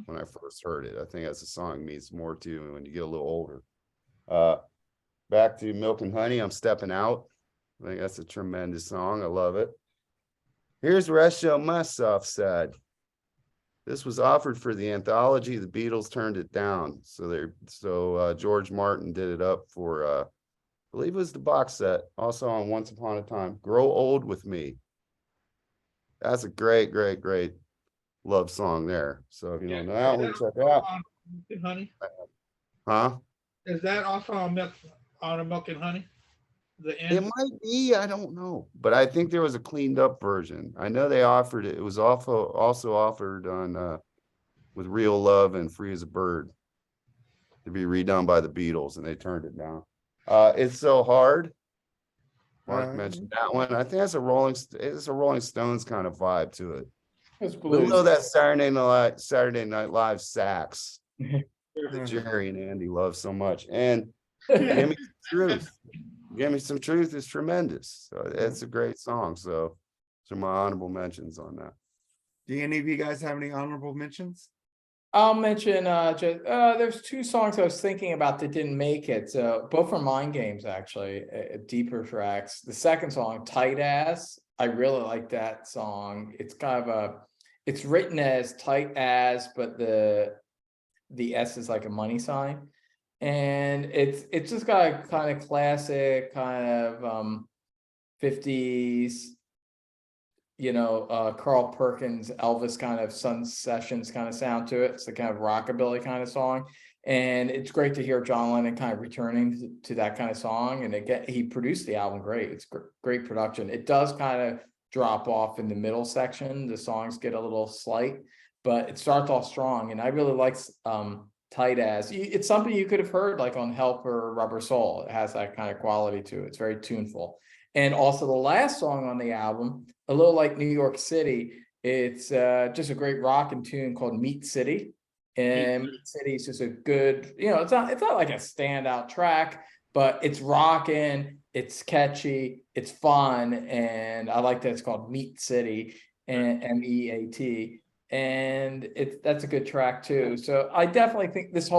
when I first heard it. I think that's a song means more to me when you get a little older. Back to Milk and Honey, I'm Stepping Out. I think that's a tremendous song. I love it. Here's where I show my soft side. This was offered for the anthology. The Beatles turned it down. So George Martin did it up for, I believe it was the box set, also on Once Upon a Time. Grow Old With Me. That's a great, great, great love song there. So if you don't know that one, check it out. Honey? Huh? Is that also on a Milk and Honey? The end? It might be, I don't know. But I think there was a cleaned up version. I know they offered it. It was also offered on with Real Love and Free as a Bird to be redone by the Beatles, and they turned it down. It's So Hard. Mark mentioned that one. I think it's a Rolling Stones kind of vibe to it. It's A blues. little that Saturday Night Live sax that Jerry and Andy love so much. And Give Me Some Truth. Give Me Some Truth is tremendous. So it's a great song. So my honorable mentions on that. Do any of you guys have any honorable mentions? I'll mention there's two songs I was thinking about that didn't make it. So both from Mind Games, actually, deeper tracks. The second song, Tight As, I really like that song. It's kind of it's written as tight as, but the S is like a money sign. And it's just got a kind of classic kind of 50s, Carl Perkins, Elvis kind of Sun Sessions kind of sound to it. It's the kind of rockabilly kind of song. And it's great to hear John Lennon kind of returning to that kind of song. And again, he produced the album great. It's great production. It does kind of drop off in the middle section. The songs get a little slight, but it starts off strong. And I really like Tight As. It's something you could have heard like on Help or Rubber Soul. It has that kind of quality to it. It's very tuneful. And also the last song on the album, a little like New York City, it's just a great rockin' tune called Meat City. And Meat City is just a good, it's not like a standout track, but it's rockin', it's catchy, it's fun, and I like that it's called Meat City, and MEAT. And that's a good track too. So I definitely think this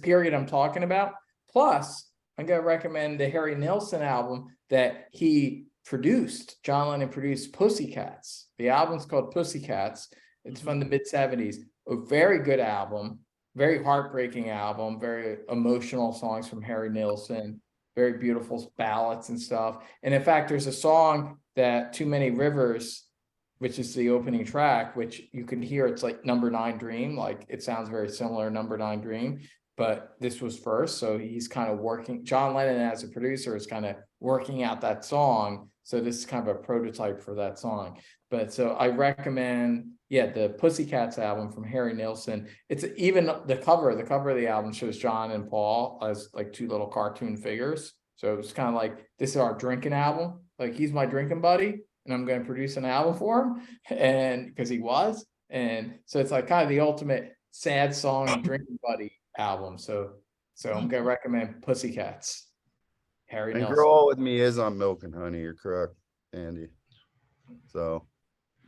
period I'm talking about, plus I'm gonna recommend the Harry Nilsson album that he produced. John Lennon produced, Pussycats. The album's called Pussycats. It's from the mid-70s. A very good album, very heartbreaking album, very emotional songs from Harry Nilsson, very beautiful ballads and stuff. And in fact, there's a song that Too Many Rivers, which is the opening track, which you can hear, it's like Number 9 Dream. Like it sounds very similar to Number 9 Dream, but this was first. So he's kind of working, John Lennon as a producer is kind of working out that song. So this is kind of a prototype for that song. But so I recommend, the Pussycats album from Harry Nilsson. It's even the cover of the album shows John and Paul as like two little cartoon figures. So it's kind of like, this is our drinking album. Like he's my drinking buddy, and I'm going to produce an album for him, and because he was. And so it's like kind of the ultimate sad song drinking buddy album. So I'm going to recommend Pussycats. Harry And Nilsson. Grow Old With Me is on Milk and Honey. You're correct, Andy. So,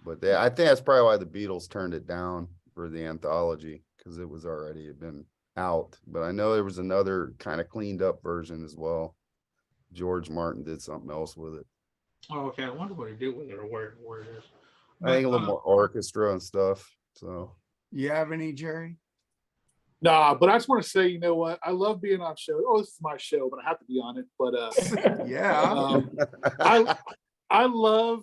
but I think that's probably why the Beatles turned it down for the anthology, because it was already been out. But I know there was another kind of cleaned up version as well. George Martin did something else with it. Oh, okay. I wonder what he did with it or where it is. I think a little more orchestra and stuff. So You have any, Jerry? Nah, but I just want to say, you know what? I love being on show. Oh, this is my show, but I have to be on it. But Yeah. I love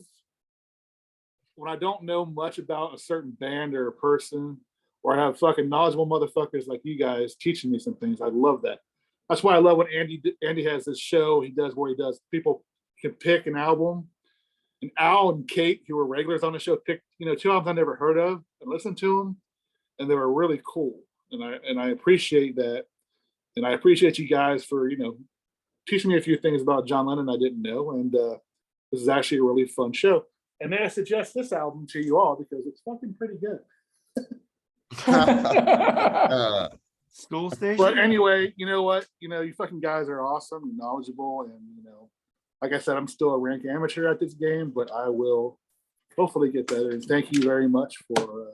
when I don't know much about a certain band or a person, or I have fucking knowledgeable motherfuckers like you guys teaching me some things. I love that. That's why I love when Andy has this show he does where he does people can pick an album. And Al and Kate, who were regulars on the show, picked, you know, 2 albums I never heard of and listened to them, and they were really cool. And I appreciate that. And I appreciate you guys for, you know, teaching me a few things about John Lennon I didn't know. And this is actually a really fun show. And then I suggest this album to you all because it's fucking pretty good. School Station. But anyway, you know what? You know, you fucking guys are awesome and knowledgeable. And, you know, like I said, I'm still a rank amateur at this game, but I will hopefully get better. And thank you very much for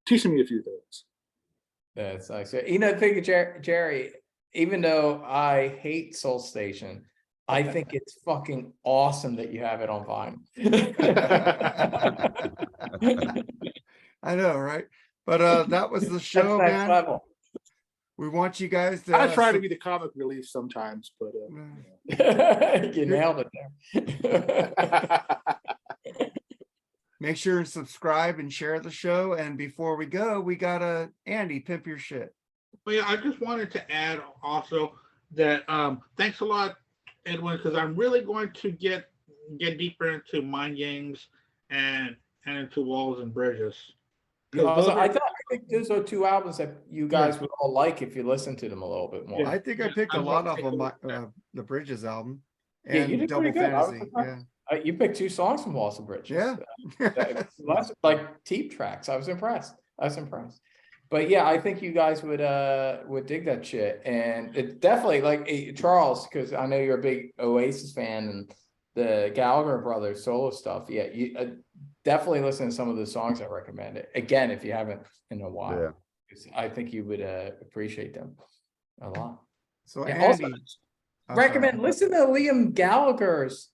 teaching me a few things. That's nice. You know, think of Jerry, even though I hate Soul Station, I think it's fucking awesome that you have it on vinyl. I know, right? But that was the show, That's man. level. We want you guys to. I try to be the comic relief sometimes, but You nailed it there. Make sure and subscribe and share the show. And before we go, we got Andy, pimp your shit. Well, yeah, I just wanted to add also that thanks a lot, Edwin, because I'm really going to get deeper into mind games and into walls and bridges. I think those are 2 albums that you guys would all like if you listen to them a little bit more. Yeah, I think I picked a lot of them, the Bridges album. Yeah, And you did Double pretty good. Fantasy. Yeah. You picked 2 songs from Walls and Bridges. Yeah. That's like deep tracks. I was impressed. But yeah, I think you guys would dig that shit. And it definitely, like Charles, because I know you're a big Oasis fan and the Gallagher brothers solo stuff. Yeah, you definitely listen to some of the songs I recommend. It again, if you haven't in a while. Yeah. I think you would appreciate them a lot. So Yeah, Andy, also, recommend listen to Liam Gallagher's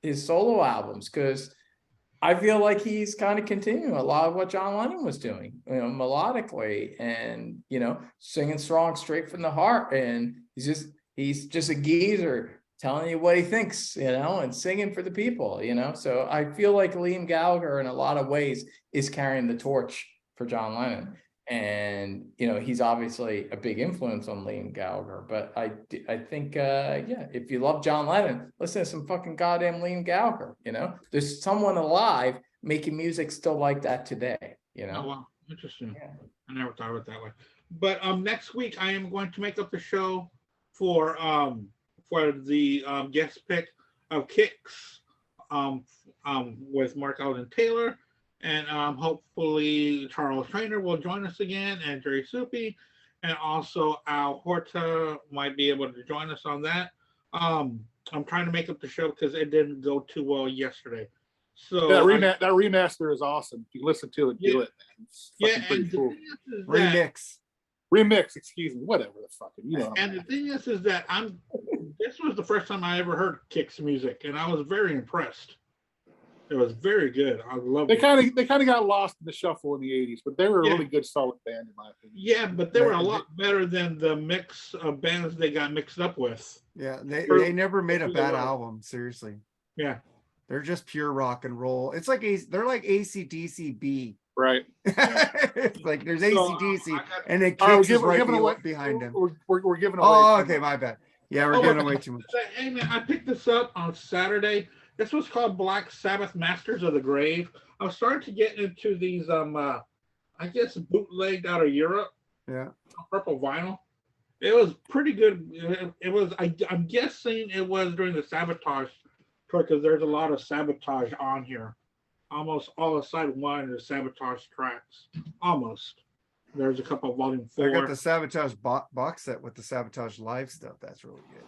his solo albums, because I feel like he's kind of continuing a lot of what John Lennon was doing, you know, melodically and, you know, singing strong straight from the heart. And he's just a geezer telling you what he thinks, you know, and singing for the people, you know. So I feel like Liam Gallagher in a lot of ways is carrying the torch for John Lennon. And, you know, he's obviously a big influence on Liam Gallagher, but I think, yeah, if you love John Lennon, listen to some fucking goddamn Liam Gallagher, you know, there's someone alive making music still like that today, you know? Oh, wow. Interesting. Yeah. I never thought of it that way. But next week I am going to make up the show for the guest pick of Kicks with Mark Alden Taylor. And hopefully Charles Trainer will join us again, and Jerry Soupy, and also Al Horta might be able to join us on that. I'm trying to make up the show because it didn't go too well yesterday. So that remaster is awesome. If you listen to it, do it. It's pretty cool. Remix, excuse me, whatever the fucking, you know. And the thing is that this was the first time I ever heard Kicks music, and I was very impressed. It was very good. I love it. They kind of got lost in the shuffle in the 80s, but they were a really good, solid band in my opinion. Yeah, but they were a lot better than the mix of bands they got mixed up with. Yeah, they never made a bad album, seriously. Yeah. They're just pure rock and roll. It's like they're like AC/DC B. Right. It's like there's AC/DC and it kicks right behind them. We're giving away. Oh, okay, my bad. Yeah, we're giving away too much. Hey man, I picked this up on Saturday. This was called Black Sabbath Masters of the Grave. I was starting to get into these, I guess, bootlegged out of Europe. Yeah. Purple vinyl. It was pretty good. It was, I'm guessing it was during the Sabotage tour because there's a lot of Sabotage on here. Almost all of side 1 is Sabotage tracks. Almost. There's a couple of volume 4. I got the Sabotage box set with the Sabotage live stuff. That's really good.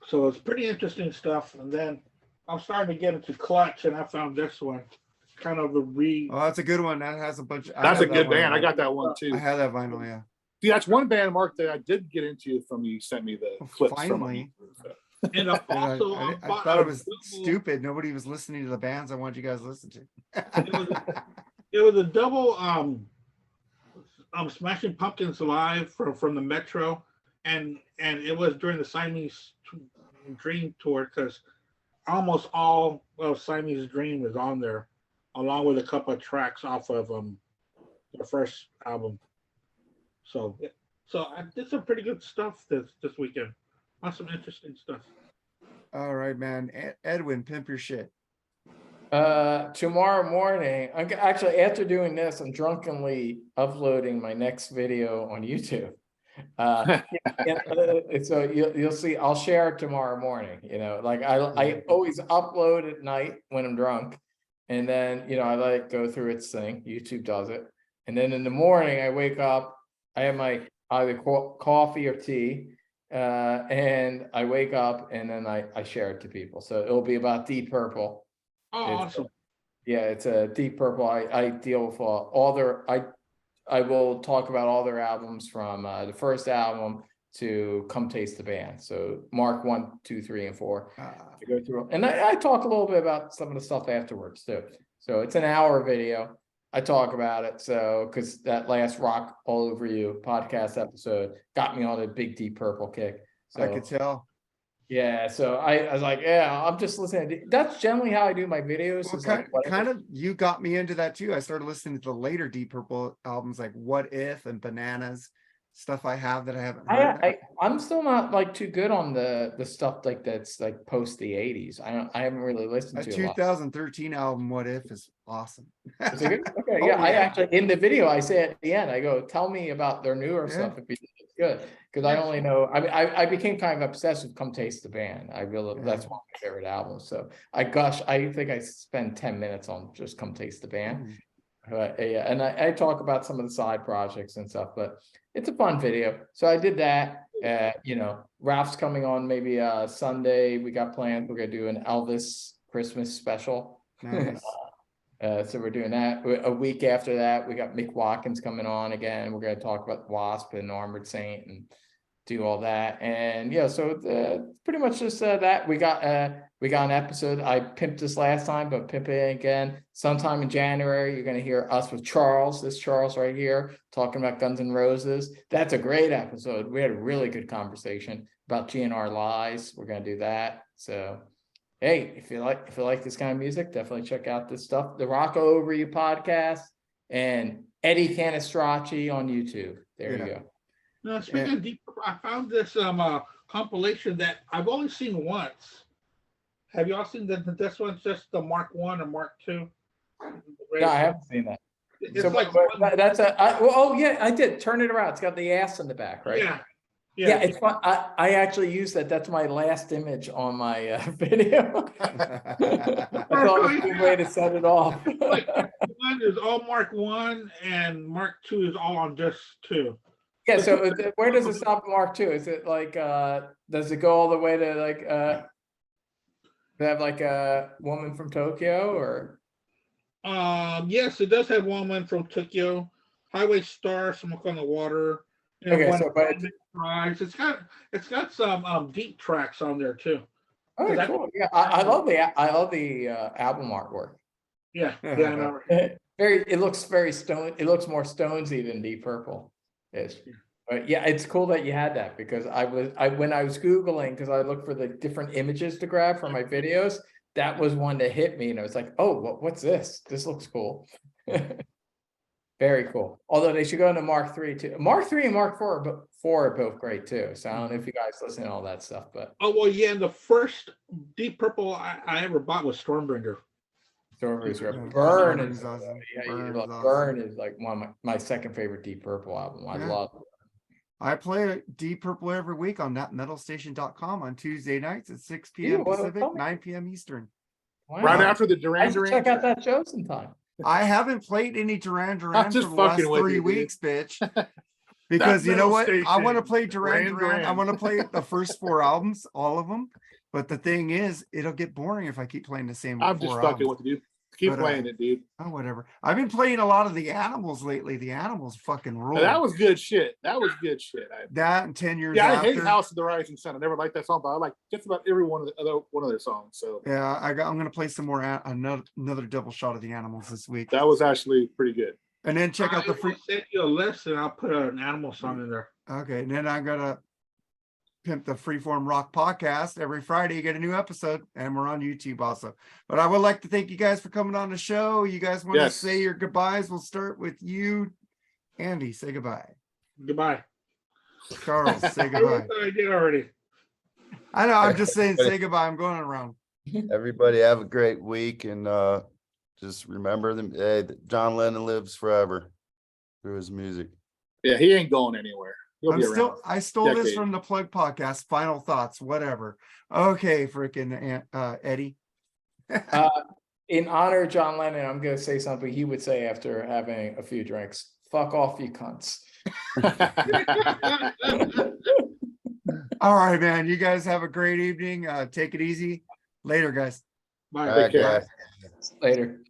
So it's pretty interesting stuff. And then I'm starting to get into Clutch, and I found this one, kind of Oh, that's a good one. That has a bunch. That's a good band. I got that one too. I had that vinyl. Yeah. See, that's one band, Mark, that I did get into from you. Sent me the clips finally. And also, I thought it was stupid. Nobody was listening to the bands I wanted you guys to listen to. It was a double Smashing Pumpkins live from the Metro, and it was during the Siamese Dream tour, because almost all of Siamese Dream is on there, along with a couple of tracks off of their first album. So I did some pretty good stuff this weekend. Some interesting stuff. All right, man. Edwin, pimp your shit. Tomorrow morning, actually after doing this, I'm drunkenly uploading my next video on YouTube. So you'll see. I'll share it tomorrow morning. Like I always upload at night when I'm drunk, and then I let it go through its thing. YouTube does it, and then in the morning I wake up. I have my either coffee or tea. And I wake up and then I share it to people. So it'll be about Deep Purple. Oh, awesome. It's a Deep Purple. I deal with all their, I will talk about all their albums from the first album to Come Taste the Band. So Mark 1, 2, 3, and 4 to go through. And I talk a little bit about some of the stuff afterwards too. So it's an hour video. I talk about it, so because that last Rock All Over You podcast episode got me on a big Deep Purple kick. So I could tell. Yeah, so I was like, yeah, I'm just listening. That's generally how I do my videos. Well, kind of, you got me into that too. I started listening to the later Deep Purple albums, like What If and Bananas, stuff I have that I haven't heard. I'm still not like too good on the stuff like that's like post the 80s. I haven't really listened to a 2013 album, What If, is awesome. Is it good? Okay, yeah. I actually, in the video, I say at the end, I go, tell me about their newer stuff if it's good, because I only know. I became kind of obsessed with Come Taste the Band. That's one of my favorite albums. So I think I spend 10 minutes on just Come Taste the Band. Yeah, and I talk about some of the side projects and stuff, but it's a fun video. So I did that. Ralph's coming on maybe Sunday. We got planned. We're gonna do an Elvis Christmas special. Nice. So we're doing that. A week after that, we got Mick Watkins coming on again. We're gonna talk about Wasp and Armored Saint and do all that. And yeah, so pretty much just that. We got an episode. I pimped this last time, but pimp it again. Sometime in January, you're gonna hear us with Charles. This Charles right here talking about Guns N' Roses. That's a great episode. We had a really good conversation about GNR Lies. We're gonna do that. So hey, if you like this kind of music, definitely check out this stuff. The Rock Over You podcast and Eddy Cannistraci on YouTube. There you go. Now, speaking of Deep Purple, I found this compilation that I've only seen once. Have y'all seen this one's just the Mark 1 or Mark 2? No, I haven't seen that. It's so like that's I did. Turn it around. It's got the ass in the back, right? Yeah, it's fun. I actually use that. That's my last image on my video. I thought it was a good way to set it off. Like, one is all Mark 1 and Mark 2 is all on disc 2. Yeah, so where does it stop at Mark 2? Is it like does it go all the way to like they have like a Woman from Tokyo or? Yes, it does have Woman from Tokyo, Highway Star, Smoke on the Water. Okay, so but it's got some deep tracks on there too. Oh, cool. Yeah, I love the album artwork. Yeah, I know. It looks very stone. It looks more Stonesy than Deep Purple is. But yeah, it's cool that you had that, because when I was Googling, because I looked for the different images to grab for my videos, that was one that hit me, and I was like, oh, what's this? This looks cool. Very cool. Although they should go into Mark 3 too. Mark 3 and Mark 4 are both great too. So I don't know if you guys listen to all that stuff, but and the first Deep Purple I ever bought was Stormbringer. Burn is awesome. Burn is like one of my second favorite Deep Purple album. I love it. I play Deep Purple every week on thatmetalstation.com on Tuesday nights at 6 p.m. Pacific, 9 p.m. Eastern. Wow. Right after the Duran Duran. Check out that show sometime. I haven't played any Duran Duran for the last 3 weeks, bitch. Because you know what? I want to play Duran Duran. I want to play the first 4 albums, all of them. But the thing is, it'll get boring if I keep playing the same. I'm just fucking with you. Keep playing it, dude. Oh, whatever. I've been playing a lot of the Animals lately. The Animals fucking rule. That was good shit. That and 10 years I after. hate House of the Rising Sun. I never liked that song, but I like just about every one of their songs. So yeah, I'm gonna play some more another double shot of the Animals this week. That was actually pretty good. And then check out the free. Send you a list, and I'll put an Animal song in there. Okay, and then I'm gonna pimp the Freeform Rock podcast. Every Friday you get a new episode, and we're on YouTube also. But I would like to thank you guys for coming on the show. You guys want to say your goodbyes? We'll start with you, Andy. Say goodbye. Goodbye. Charles, say goodbye. I did already. I know. I'm just saying, say goodbye. I'm going around. Everybody have a great week, and just remember them. Hey, John Lennon lives forever through his music. Yeah, he ain't going anywhere. I stole this from the Plug Podcast. Final thoughts, whatever. Okay, freaking Eddie. In honor of John Lennon, I'm going to say something he would say after having a few drinks. Fuck off, you cunts. All right, man. You guys have a great evening. Take it easy. Later, guys. Bye. Bye. Later.